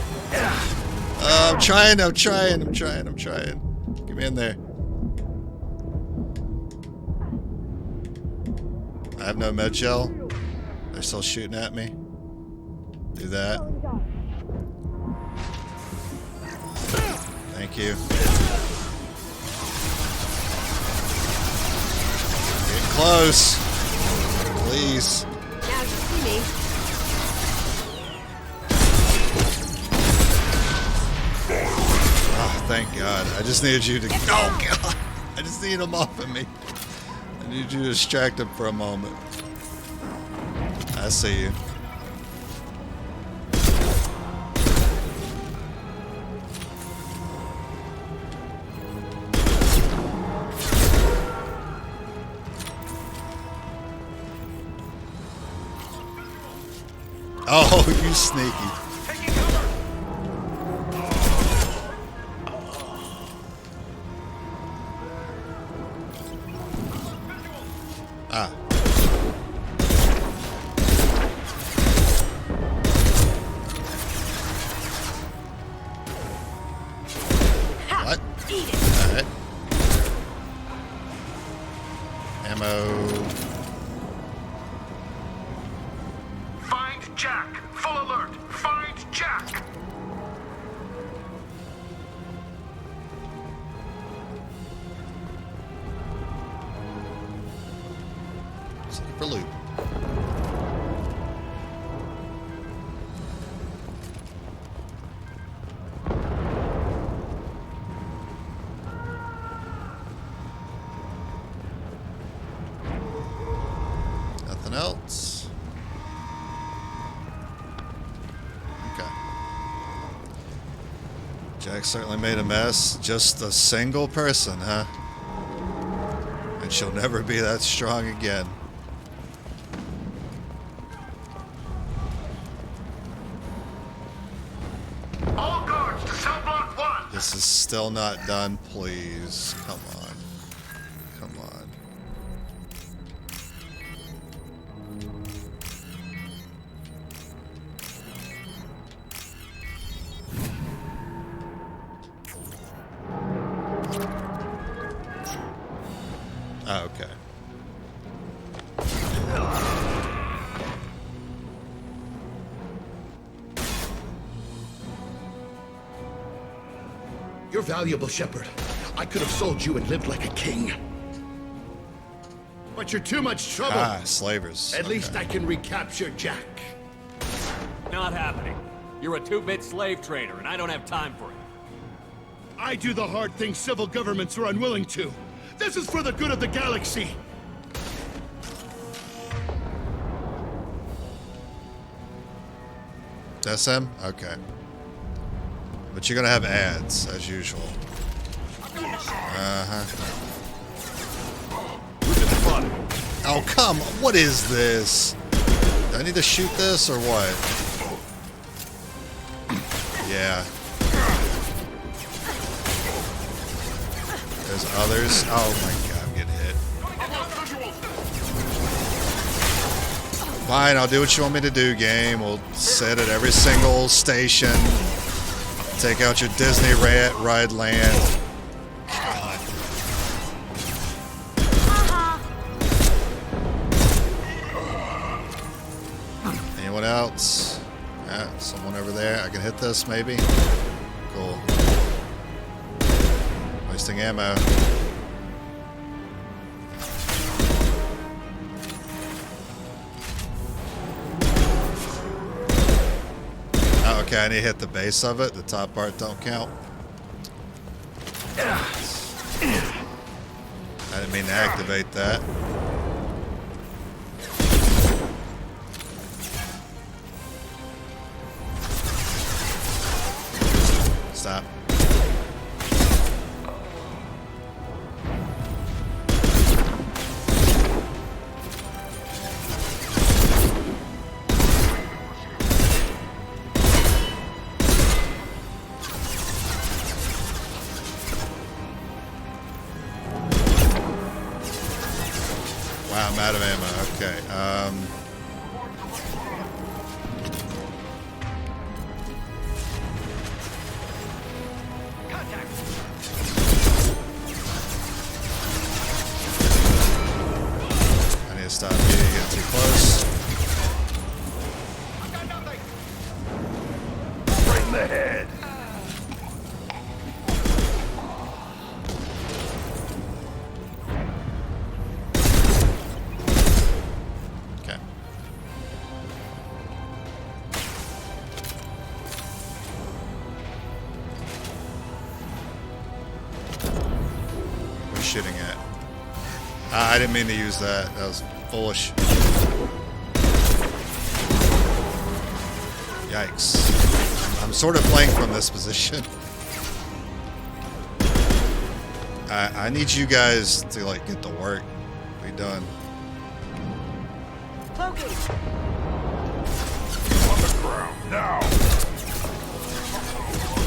I'm trying. Get me in there. I have no med gel. They're still shooting at me. Do that. Thank you. Get close. Please. Now you see me. Oh, thank God. I just needed you to... Oh, God. I just need him off of me. I need you to distract him for a moment. I see you. Oh, you sneaky. Ah. What? Alright. Ammo. Find Jack. Full alert. Find Jack. City for loot. Nothing else. Okay. Jack certainly made a mess. Just a single person, huh? And she'll never be that strong again. All guards to cell block 1. This is still not done, please. Come on. Come on. Oh, okay. You're valuable, Shepard. I could have sold you and lived like a king. But you're too much trouble. Ah, slavers. At least I can recapture Jack. Not happening. You're a two-bit slave trader, and I don't have time for it. I do the hard things civil governments are unwilling to. This is for the good of the galaxy. That's him? Okay. But you're gonna have ads, as usual. Uh-huh. Oh, come on. What is this? Do I need to shoot this or what? Yeah. There's others. Oh my god, I'm getting hit. Fine, I'll do what you want me to do, game. We'll sit at every single station. Take out your Disney ride land. Anyone else? Yeah, someone over there. I can hit this, maybe? Cool. Wasting ammo. Oh, okay, I need to hit the base of it. The top part don't count. I didn't mean to activate that. Stop. Wow, I'm out of ammo. Okay. I need to stop you. You get too close. Right in the head. Okay. What are you shooting at? I didn't mean to use that. That was foolish. Yikes. I'm sort of playing from this position. I need you guys to like get to work. Be done. Loki! On the ground, now!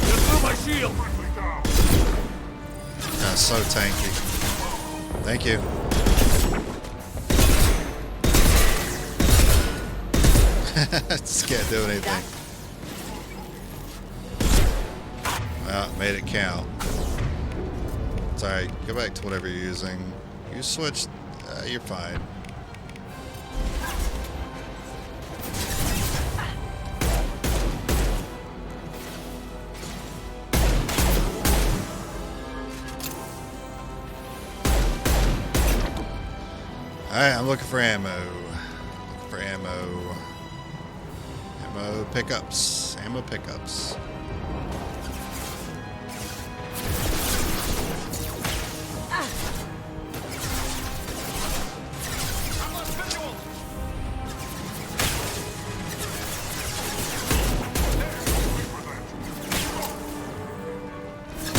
Just through my shield! Yeah, so tanky. Thank you. Just can't do anything. Well, made it count. Sorry, go back to whatever you're using. You switched, you're fine. Alright, I'm looking for ammo. Looking for ammo. Ammo pickups. Ammo pickups.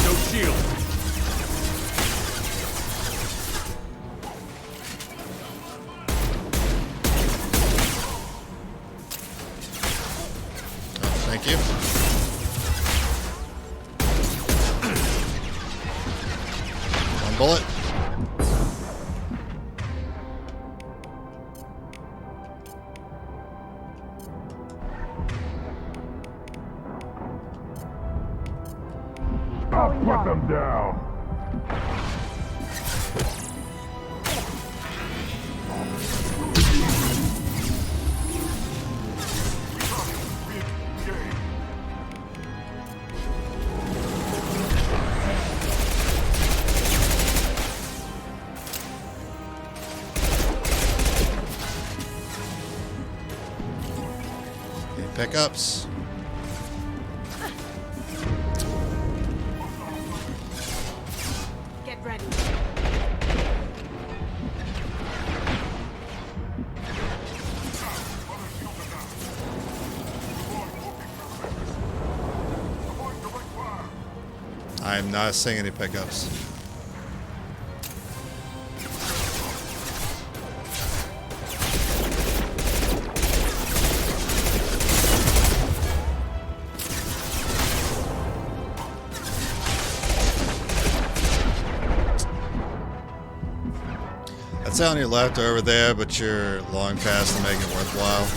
No shield. Thank you. One bullet. I'll put them down. Any pickups? Get ready. I'm not seeing any pickups. That's on your left over there, but you're long past to make it worthwhile.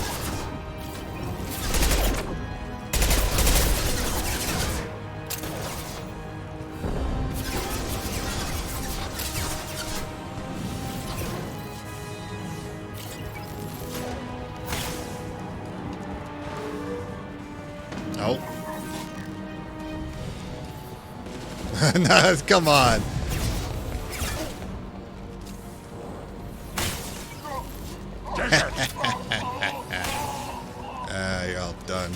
Nope. No, come on. You're all done.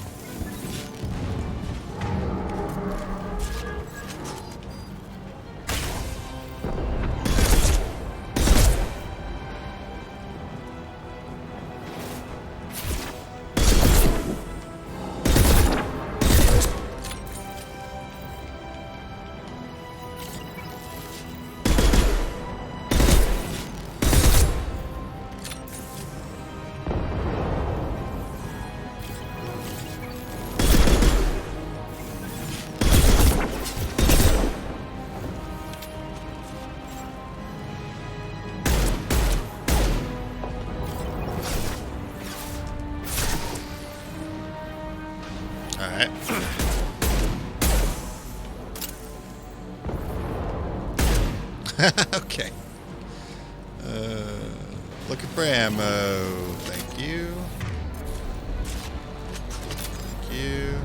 Alright. Okay. Looking for ammo. Thank you. Thank you.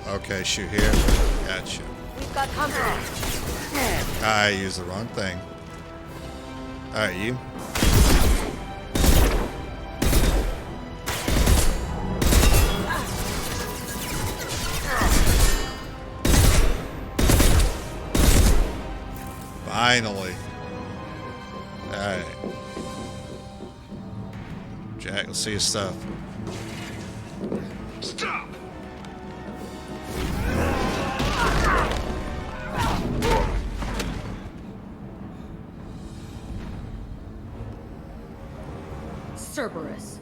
Okay, shoot here. Gotcha. We've got company. I used the wrong thing. Alright, you. Finally. Alright. Jack, let's see your stuff. Stop! Cerberus.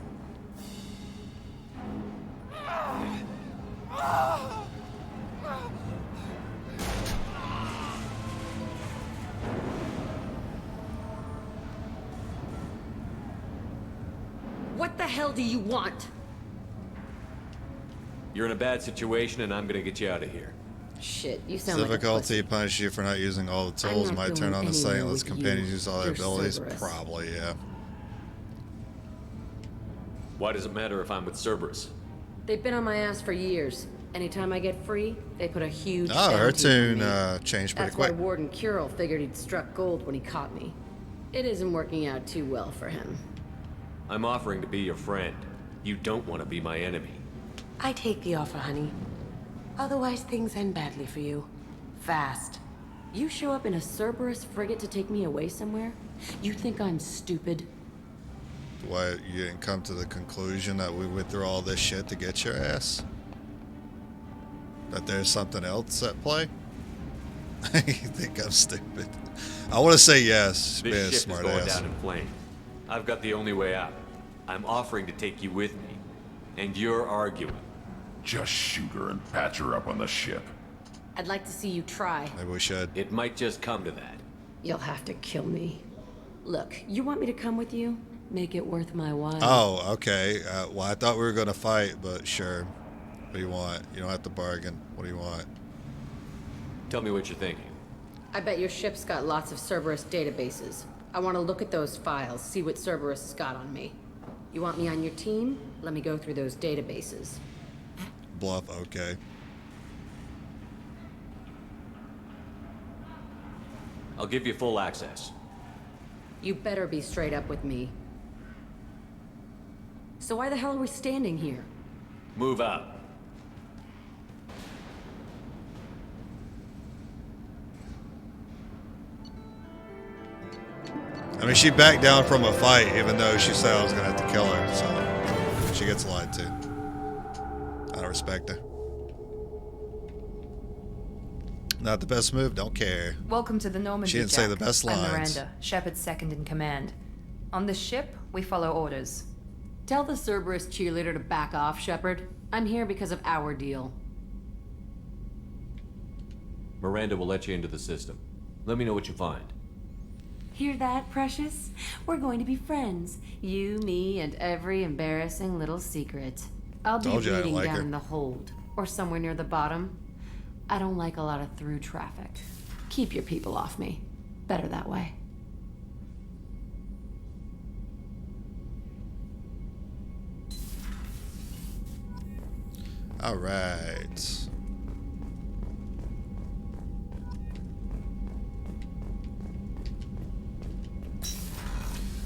What the hell do you want? You're in a bad situation, and I'm gonna get you out of here. Shit, you sound like a Difficulty punish you for not using all the tools. I'm not Might turn going on the setting. anywhere Lets with companions you. use all their You're abilities. Cerberus. Probably, yeah. Why does it matter if I'm with Cerberus? They've been on my ass for years. Anytime I get free, they put a huge Oh, her bounty on tune me. changed pretty That's quick. why Warden Curl figured he'd struck gold when he caught me. It isn't working out too well for him. I'm offering to be your friend. You don't want to be my enemy. I take the offer, honey. Otherwise, things end badly for you. Fast. You show up in a Cerberus frigate to take me away somewhere? You think I'm stupid? Why you didn't come to the conclusion that we went through all this shit to get your ass? That there's something else at play? You think I'm stupid? I want to say yes. Being a This ship is smart going ass. down in flames. I've got the only way out. I'm offering to take you with me, and you're arguing. Just shoot her and patch her up on the ship. I'd like to see you try. Maybe we should. It might just come to that. You'll have to kill me. Look, you want me to come with you? Make it worth my while. Oh, okay. Well, I thought we were gonna fight, but sure. What do you want? You don't have to bargain. What do you want? Tell me what you're thinking. I bet your ship's got lots of Cerberus databases. I want to look at those files, see what Cerberus has got on me. You want me on your team? Let me go through those databases. Bluff, okay. I'll give you full access. You better be straight up with me. So why the hell are we standing here? Move out. I mean, she backed down from a fight, even though she said I was gonna have to kill her, so she gets lied to. respect her. Not the best move, don't care. Welcome to the Normandy, She didn't say Jack. the best I'm lines. Miranda, Shepard's second in command. On this ship, we follow orders. Tell the Cerberus cheerleader to back off, Shepard. I'm here because of our deal. Miranda will let you into the system. Let me know what you find. Hear that, Precious? We're going to be friends. You, me, and every embarrassing little secret. I'll be Told you I reading like down her. in the hold, or somewhere near the bottom. I don't like a lot of through traffic. Keep your people off me. Better that way. All right.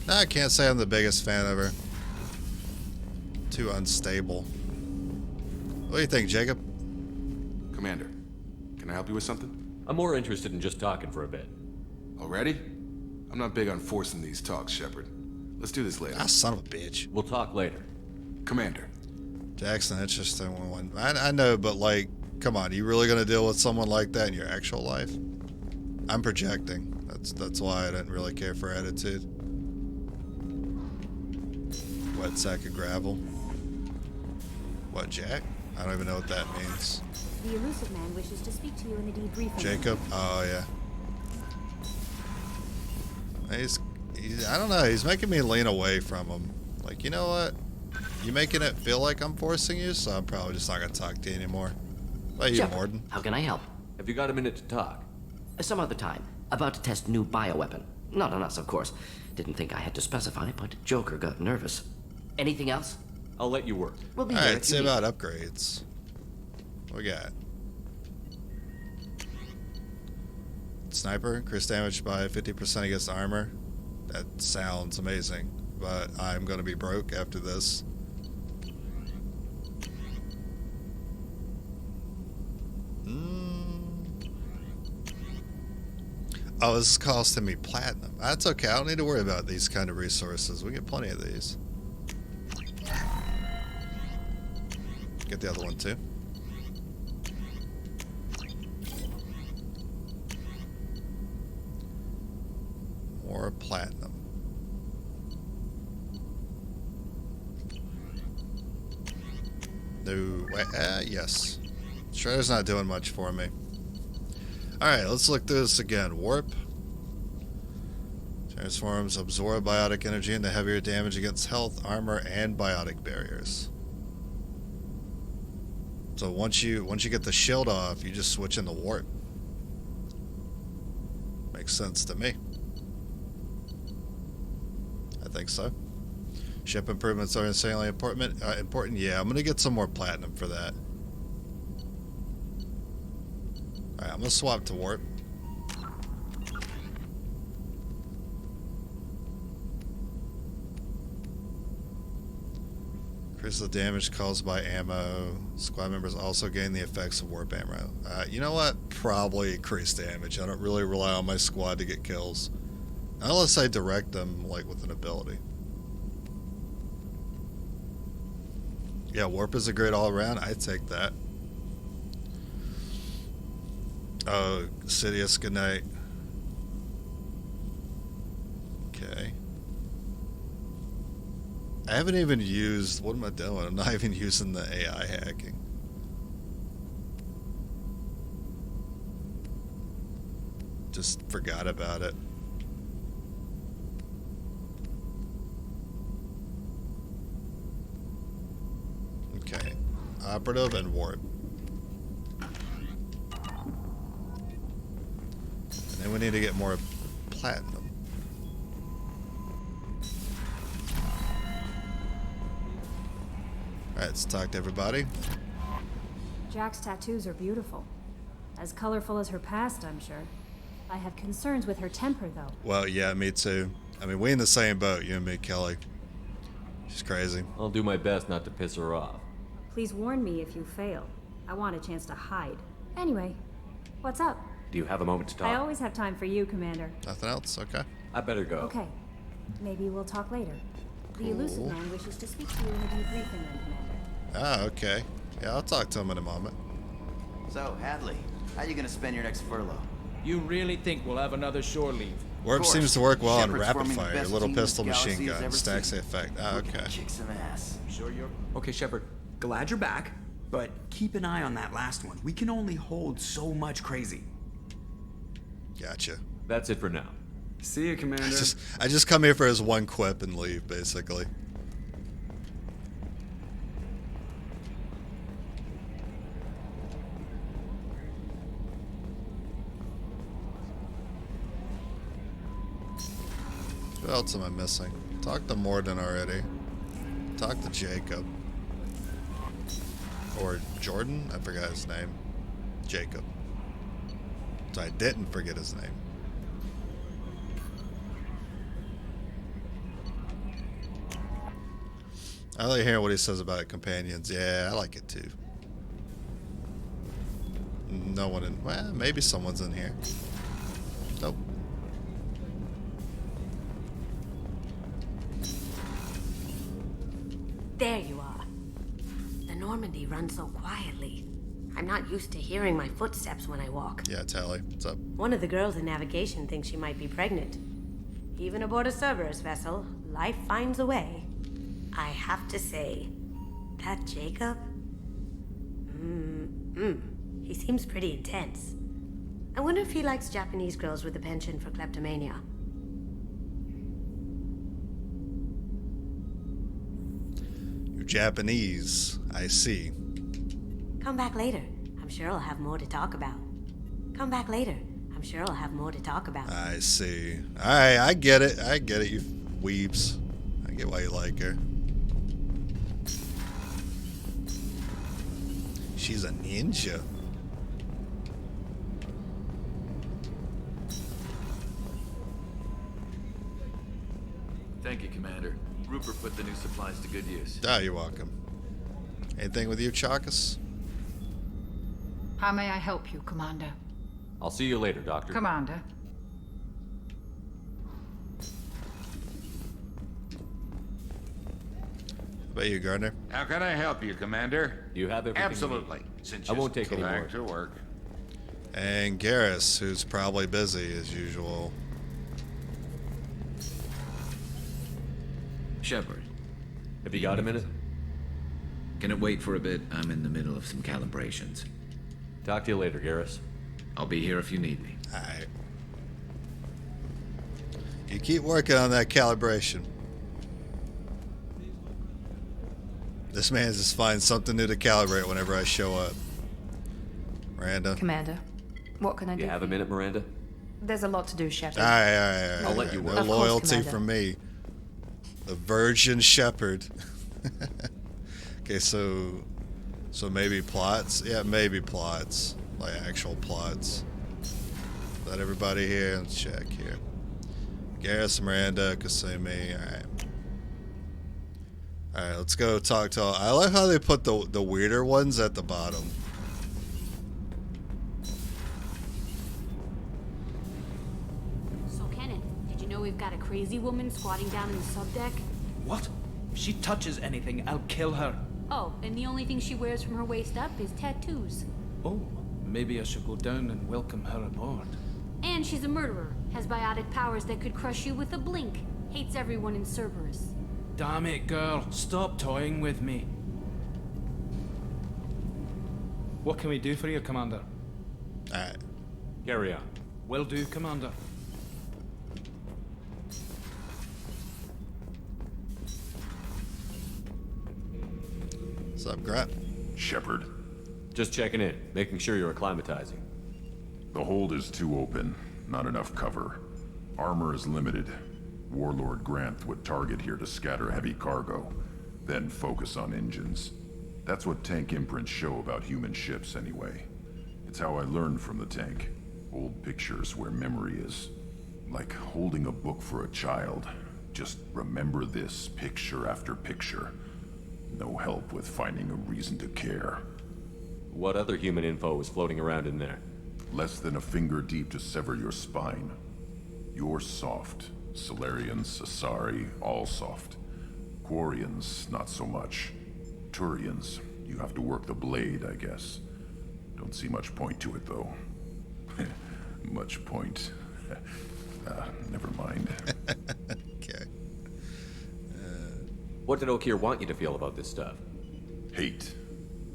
I can't say I'm the biggest fan of her. Too unstable. What do you think, Jacob? Commander, can I help you with something? I'm more interested in just talking for a bit. Already? I'm not big on forcing these talks, Shepard. Let's do this later. Ah, son of a bitch. We'll talk later. Commander. Jackson, interesting one. I know, but like, come on, you really gonna deal with someone like that in your actual life? I'm projecting. That's why I didn't really care for attitude. Wet sack of gravel. What, Jack? I don't even know what that means. The elusive man wishes to speak to you in the debriefing. Jacob? Oh, yeah. He's I don't know, he's making me lean away from him. Like, you know what? You're making it feel like I'm forcing you, so I'm probably just not gonna talk to you anymore. What about you, Shepard, Morden? how can I help? Have you got a minute to talk? Some other time. About to test new bioweapon. Not on us, of course. Didn't think I had to specify, but Joker got nervous. Anything else? I'll let you work. We'll be there Alright, if say you need. about upgrades. What we got? Sniper, increased damage by 50% against armor. That sounds amazing, but I'm gonna be broke after this. Oh, this is costing me platinum. That's okay, I don't need to worry about these kind of resources. We get plenty of these. Get the other one too. More platinum. No, yes. Shredder's not doing much for me. Alright, let's look through this again. Warp. Transforms absorb biotic energy into heavier damage against health, armor, and biotic barriers. So once you get the shield off, you just switch into warp. Makes sense to me. I think so. Ship improvements are insanely important. Yeah, I'm gonna get some more platinum for that. Alright, I'm gonna swap to warp. Increase the damage caused by ammo. Squad members also gain the effects of warp ammo. You know what? Probably increase damage. I don't really rely on my squad to get kills. Unless I direct them, like, with an ability. Yeah, warp is a great all-around. I'd take that. Oh, Sidious, good night. Okay. I haven't even used... What am I doing? I'm not even using the AI hacking. Just forgot about it. Okay. Operative and warp. And then we need to get more platinum. Alright, let's talk to everybody. Jack's tattoos are beautiful. As colorful as her past, I'm sure. I have concerns with her temper, though. Well, yeah, me too. I mean, we in the same boat, you and me, Kelly. She's crazy. I'll do my best not to piss her off. Please warn me if you fail. I want a chance to hide. Anyway, what's up? Do you have a moment to talk? I always have time for you, Commander. Nothing else? Okay. I better go. Okay. Maybe we'll talk later. The elusive man wishes to speak to you in the debriefing room, Commander. Ah, okay. Yeah, I'll talk to him in a moment. So, Hadley, how you gonna spend your next furlough? You really think we'll have another shore leave? Warp seems to work well on Shepard's rapid forming the fire. Your best little team this pistol machine galaxy has gun ever stacks the seen. effect. Ah, okay. Kick some ass. Sure you're... Okay, Shepard, glad you're back, but keep an eye on that last one. We can only hold so much crazy. Gotcha. That's it for now. See you, Commander. I just come here for his one quip and leave, basically. What else am I missing? Talk to Morden already. Talk to Jacob. Or Jordan? I forgot his name. Jacob. So I didn't forget his name. I like hearing what he says about companions. Yeah, I like it too. No one in... Well, maybe someone's in here. Nope. There you are. The Normandy runs so quietly. I'm not used to hearing my footsteps when I walk. Yeah, Tally. What's up? One of the girls in navigation thinks she might be pregnant. Even aboard a Cerberus vessel, life finds a way. I have to say, that Jacob? He seems pretty intense. I wonder if he likes Japanese girls with a penchant for kleptomania. You're Japanese. I see. Come back later. I'm sure I'll have more to talk about. Come back later. I'm sure I'll have more to talk about. I see. Alright, I get it. I get it, you weebs. I get why you like her. She's a ninja. Thank you, Commander. Rupert put the new supplies to good use. Ah, you're welcome. Anything with you, Chakas? How may I help you, Commander? I'll see you later, Doctor. Commander. What about you, Gardner? How can I help you, Commander? You have everything Absolutely. you need. Since I won't take any back more. to work. And Garrus, who's probably busy as usual. Shepard. Have you got a minute? Can it wait for a bit? I'm in the middle of some calibrations. Talk to you later, Garrus. I'll be here if you need me. Alright. You keep working on that calibration. This man just finds something new to calibrate whenever I show up. Miranda? Commander, what can I do? You have a minute, Miranda? There's a lot to do, Shepard. Alright. I'll let you work. No Of course, loyalty Commander. from me. The virgin shepherd. Okay, so maybe plots? Yeah, maybe plots. Like actual plots. Let everybody here. Let's check here. Garrus, Miranda, Kasumi. Alright. Alright, let's go talk to... I like how they put the weirder ones at the bottom. So, Kenneth, did you know we've got a crazy woman squatting down in the subdeck? What? If she touches anything, I'll kill her. Oh, and the only thing she wears from her waist up is tattoos. Oh, maybe I should go down and welcome her aboard. And she's a murderer, has biotic powers that could crush you with a blink, hates everyone in Cerberus. Damn it, girl. Stop toying with me. What can we do for you, Commander? Alright. Carry on. Will do, Commander. What's up, Grant? Shepard. Just checking in, making sure you're acclimatizing. The hold is too open. Not enough cover. Armor is limited. Warlord Granth would target here to scatter heavy cargo, then focus on engines. That's what tank imprints show about human ships, anyway. It's how I learned from the tank. Old pictures where memory is. Like holding a book for a child. Just remember this picture after picture. No help with finding a reason to care. What other human info was floating around in there? Less than a finger deep to sever your spine. You're soft. Solarians, Asari, all soft. Quarians, not so much. Turians, You have to work the blade, I guess. Don't see much point to it, though. Much point. Never mind. Okay. What did Okeer want you to feel about this stuff? Hate.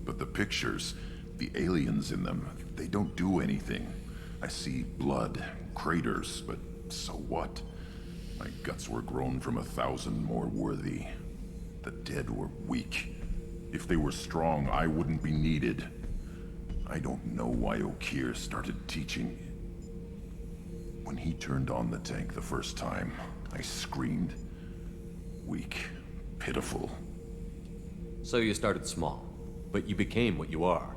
But the pictures, the aliens in them, they don't do anything. I see blood, craters, but so what? My guts were grown from 1,000 more worthy. The dead were weak. If they were strong, I wouldn't be needed. I don't know why Okeer started teaching. When he turned on the tank the first time, I screamed. Weak, pitiful. So you started small, but you became what you are.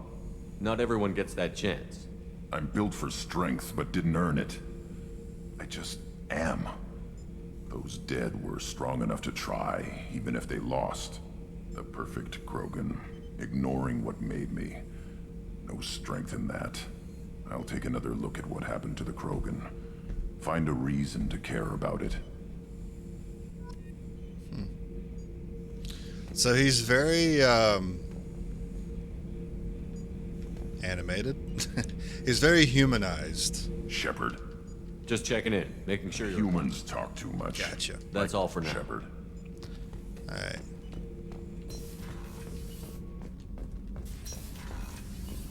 Not everyone gets that chance. I'm built for strength, but didn't earn it. I just am. Those dead were strong enough to try, even if they lost. The perfect Krogan, ignoring what made me. No strength in that. I'll take another look at what happened to the Krogan. Find a reason to care about it. So he's very animated. He's very humanized. Shepard. Just checking in, making sure you're... Humans talk too much. Gotcha. That's all for now. Shepard. Alright.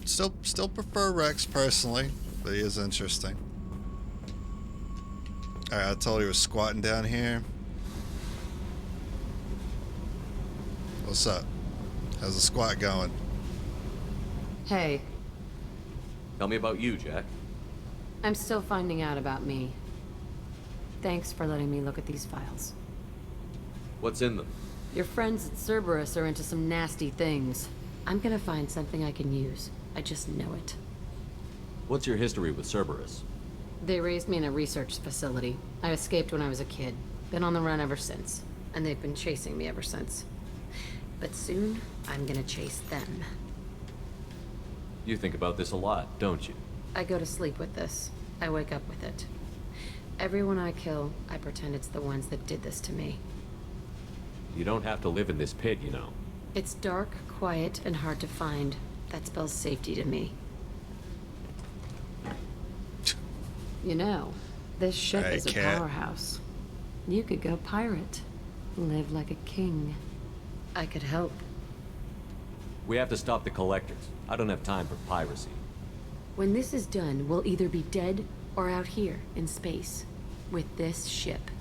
Still prefer Rex personally, but he is interesting. Alright, I told you he was squatting down here. What's up? How's the squat going? Hey, Tell me about you, Jack. I'm still finding out about me. Thanks for letting me look at these files. What's in them? Your friends at Cerberus are into some nasty things. I'm gonna find something I can use. I just know it. What's your history with Cerberus? They raised me in a research facility. I escaped when I was a kid. Been on the run ever since. And they've been chasing me ever since. But soon, I'm gonna chase them. You think about this a lot, don't you? I go to sleep with this. I wake up with it. Everyone I kill, I pretend it's the ones that did this to me. You don't have to live in this pit, you know. It's dark, quiet, and hard to find. That spells safety to me. You know, this ship is a powerhouse. You could go pirate. Live like a king. I could help. We have to stop the collectors. I don't have time for piracy. When this is done, we'll either be dead or out here in space with this ship.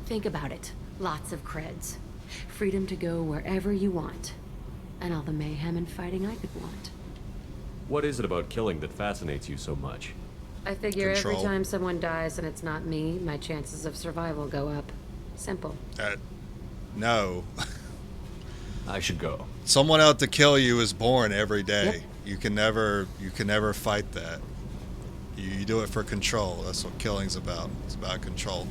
Think about it. Lots of creds. Freedom to go wherever you want. And all the mayhem and fighting I could want. What is it about killing that fascinates you so much? I figure Control. every time someone dies and it's not me, my chances of survival go up. Simple. No. I should go. Someone out to kill you is born every day. Yep. You can never fight that. You do it for control. That's what killing's about. It's about control.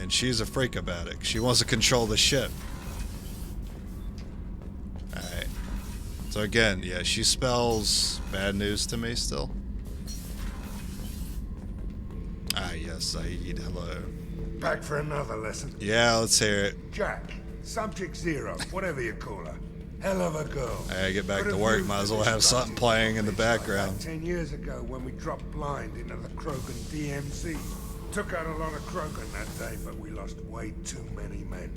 And she's a freak about it. She wants to control the ship. Alright. So again, yeah, she spells bad news to me still. Ah, yes, Saeed, hello. Back for another lesson. Yeah, let's hear it. Jack, Subject Zero, whatever you call her. Hell of a girl. I get back But to a work, view might as for well have this something rusty playing in the place like background. that 10 years ago when we dropped blind into the Krogan DMZ. Took out a lot of Krogan that day, but we lost way too many men.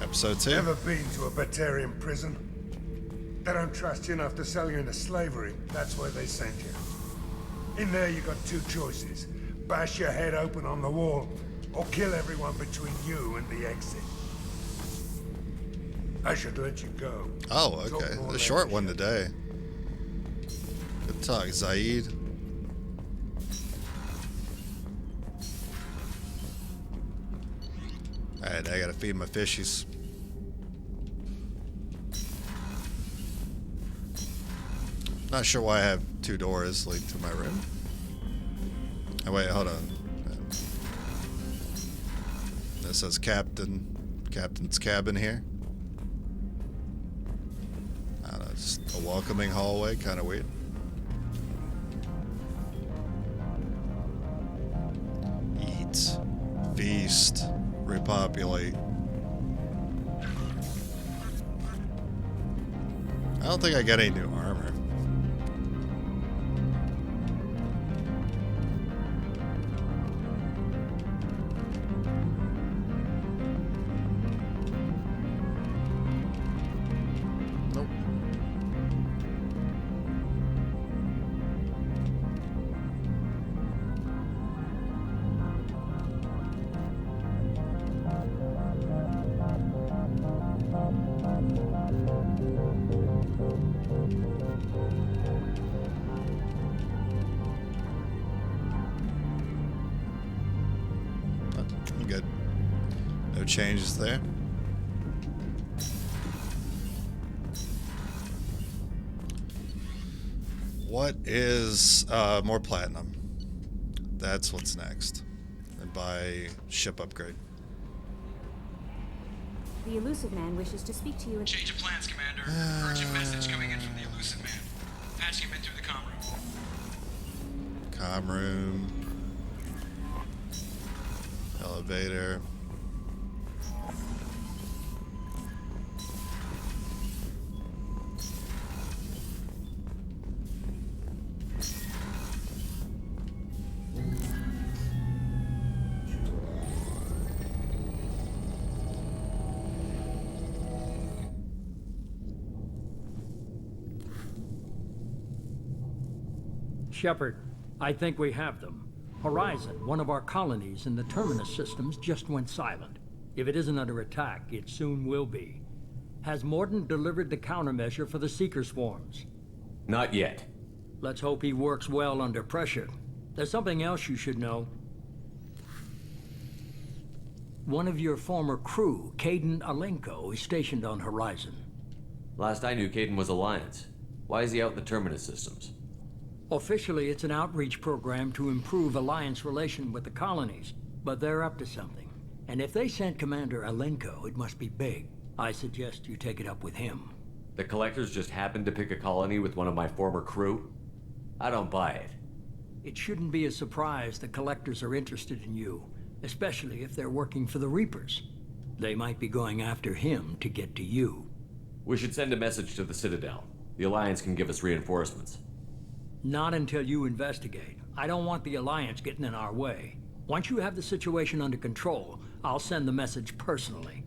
Episode 2. Ever been to a Batarian prison? They don't trust you enough to sell you into slavery. That's where they send you. In there you got two choices. Bash your head open on the wall, or kill everyone between you and the exit. I should let you go. Oh, Talk okay. more The later, short one today. Good talk, Zaid. Alright, I gotta feed my fishies. Not sure why I have two doors leading to my room. Oh wait, hold on. This says Captain's cabin here. I don't know, just a welcoming hallway, kind of weird. beast. Repopulate. I don't think I got any new armor. Nope. I'm good. No changes there. What is more platinum? That's what's next. And buy ship upgrade. The Elusive Man wishes to speak to you. Change of plans, Commander. Urgent message coming in from the Elusive Man. Patching him in through the comm room. Comm room. Elevator. Shepard, I think we have them. Horizon, one of our colonies in the Terminus systems, just went silent. If it isn't under attack, it soon will be. Has Mordin delivered the countermeasure for the Seeker swarms? Not yet. Let's hope he works well under pressure. There's something else you should know. One of your former crew, Kaidan Alenko, is stationed on Horizon. Last I knew, Kaidan was Alliance. Why is he out in the Terminus systems? Officially, it's an outreach program to improve Alliance relation with the colonies, but they're up to something. And if they sent Commander Alenko, it must be big. I suggest you take it up with him. The Collectors just happened to pick a colony with one of my former crew? I don't buy it. It shouldn't be a surprise the Collectors are interested in you, especially if they're working for the Reapers. They might be going after him to get to you. We should send a message to the Citadel. The Alliance can give us reinforcements. Not until you investigate. I don't want the Alliance getting in our way. Once you have the situation under control, I'll send the message personally.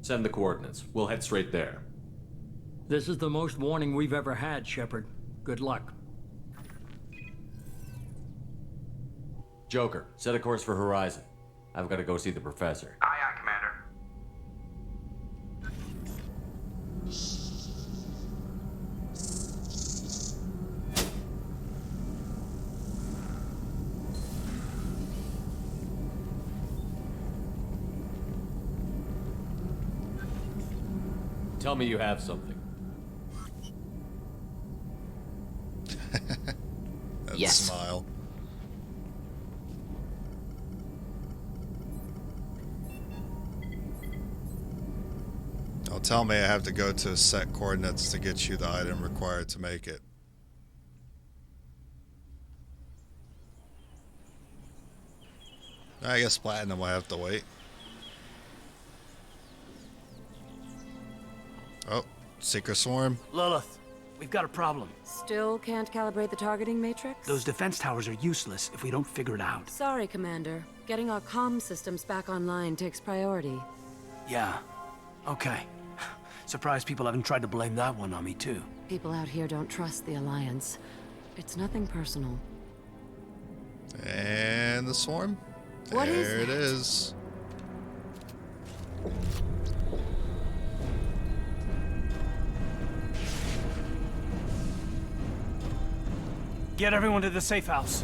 Send the coordinates. We'll head straight there. This is the most warning we've ever had, Shepard. Good luck. Joker, set a course for Horizon. I've got to go see the Professor. Aye, aye, Commander. Tell me you have something. That Yes. smile. Oh, tell me I have to go to set coordinates to get you the item required to make it. I guess platinum will have to wait. Oh, Seeker Swarm. Lilith, we've got a problem. Still can't calibrate the targeting matrix? Those defense towers are useless if we don't figure it out. Sorry, Commander. Getting our comm systems back online takes priority. Yeah. Okay. Surprised people haven't tried to blame that one on me, too. People out here don't trust the Alliance. It's nothing personal. And the Swarm. What is There it it? is. Get everyone to the safe house.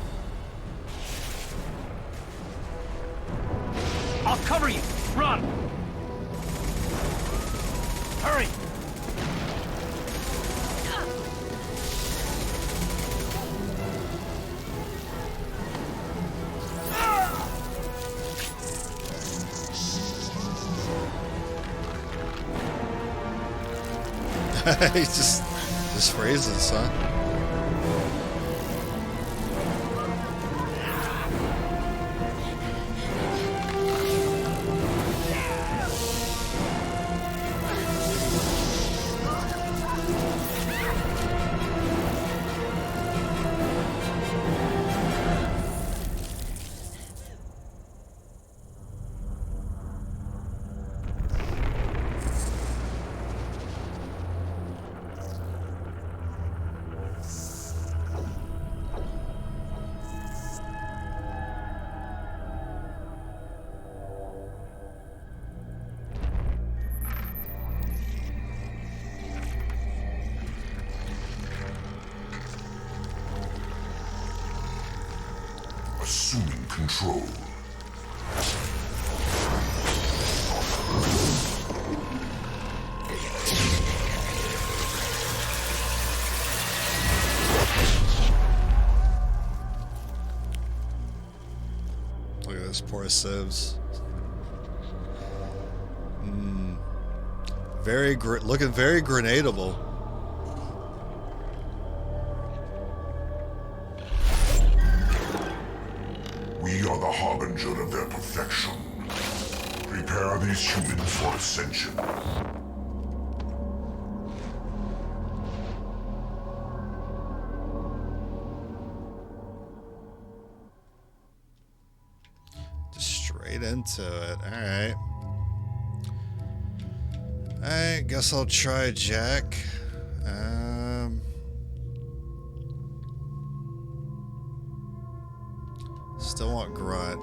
I'll cover you. Run! Hurry! He just phrases, huh? control. Look at this poor Sibs. Looking very grenadable. We are the harbinger of their perfection. Prepare these humans for ascension. Just straight into it. Alright. Alright, guess I'll try Jack. Still want Grunt.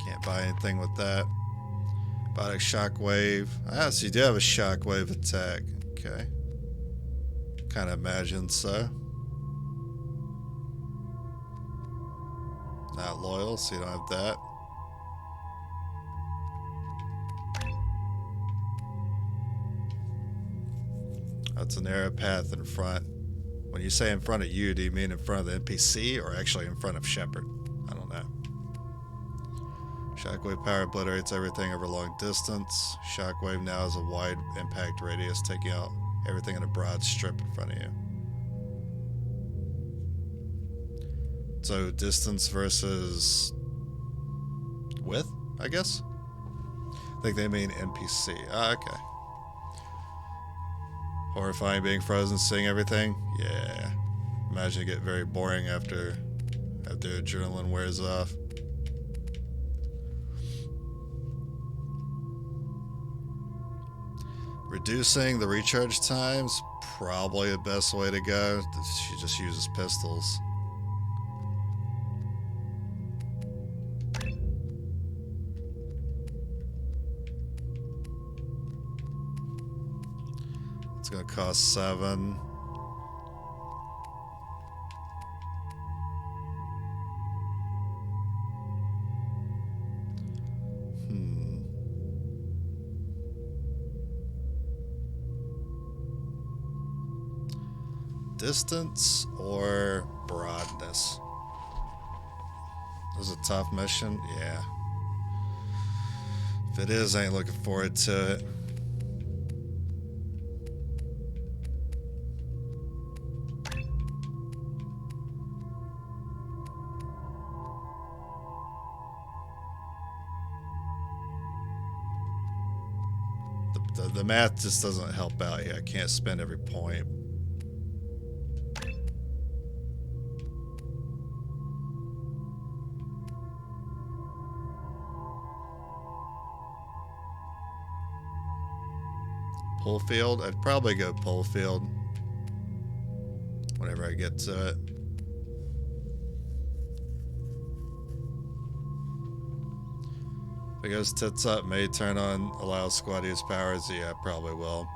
Can't buy anything with that. Biotic Shockwave. Ah, so you do have a Shockwave attack. Okay. Kind of imagine so. Not loyal, so you don't have that. That's an arrow path in front. When you say in front of you, do you mean in front of the NPC or actually in front of Shepard? I don't know. Shockwave power obliterates everything over long distance. Shockwave now has a wide impact radius, taking out everything in a broad strip in front of you. So distance versus width, I guess? I think they mean NPC. Ah, okay. Horrifying being frozen, seeing everything? Yeah. Imagine it get very boring after adrenaline wears off. Reducing the recharge times, probably the best way to go. She just uses pistols. It's gonna cost 7. Distance or broadness? This is a tough mission? Yeah. If it is, I ain't looking forward to it. The math just doesn't help out here. I can't spend every point. Pull field? I'd probably go pull field whenever I get to it. If it goes tits up, may turn on allow squad use powers. Yeah, probably will.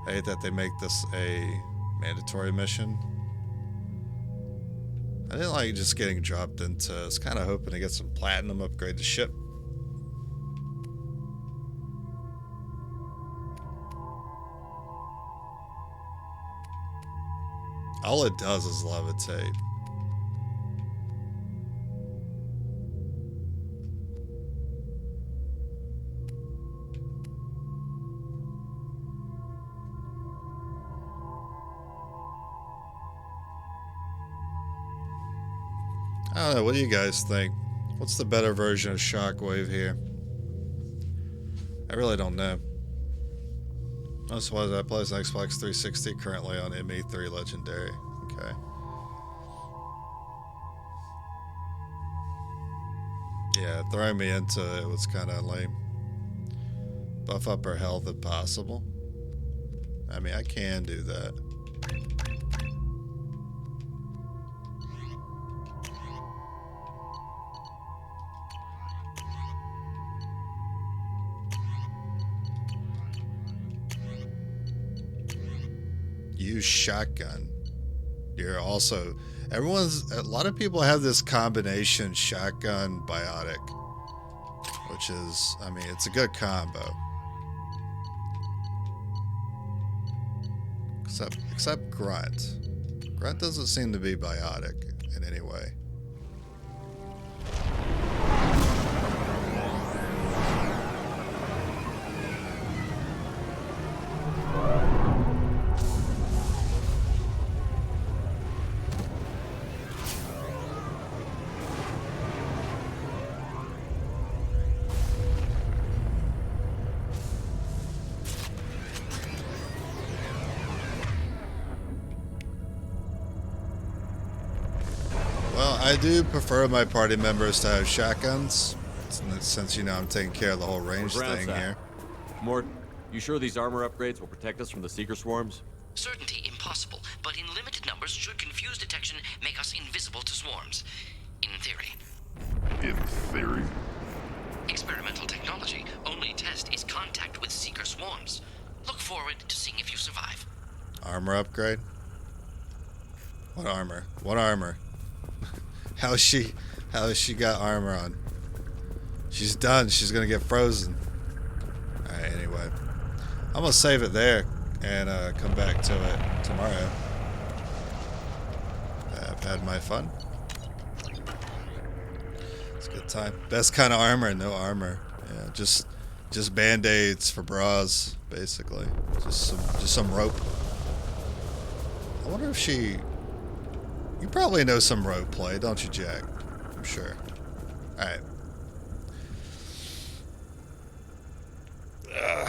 I hate that they make this a mandatory mission. I didn't like just getting dropped into. I was kind of hoping to get some platinum, upgrade the ship. All it does is levitate. I don't know, what do you guys think? What's the better version of Shockwave here? I really don't know. Most was I plays on Xbox 360, currently on ME3 Legendary. Okay. Yeah, throwing me into it was kind of lame. Buff up her health if possible. I mean, I can do that. Use shotgun. You're also A lot of people have this combination shotgun biotic, which is, I mean, it's a good combo. Except Grunt. Grunt doesn't seem to be biotic in any way. I do prefer my party members to have shotguns, since, you know, I'm taking care of the whole range thing here. Mort, you sure these armor upgrades will protect us from the Seeker swarms? Certainty impossible, but in limited numbers should confuse detection make us invisible to swarms. In theory. In theory? Experimental technology. Only test is contact with Seeker swarms. Look forward to seeing if you survive. Armor upgrade? What armor? What armor? How has she got armor on? She's done. She's gonna get frozen. Alright, anyway. I'm gonna save it there and come back to it tomorrow. I've had my fun. It's a good time. Best kind of armor, no armor. Yeah, just band-aids for bras, basically. Just some rope. I wonder if she... You probably know some rope play, don't you, Jack? I'm sure. Alright. A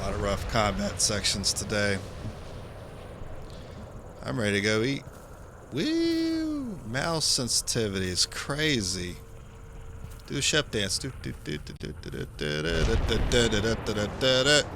lot of rough combat sections today. I'm ready to go eat. Woo! Mouse sensitivity is crazy. Do a chef dance.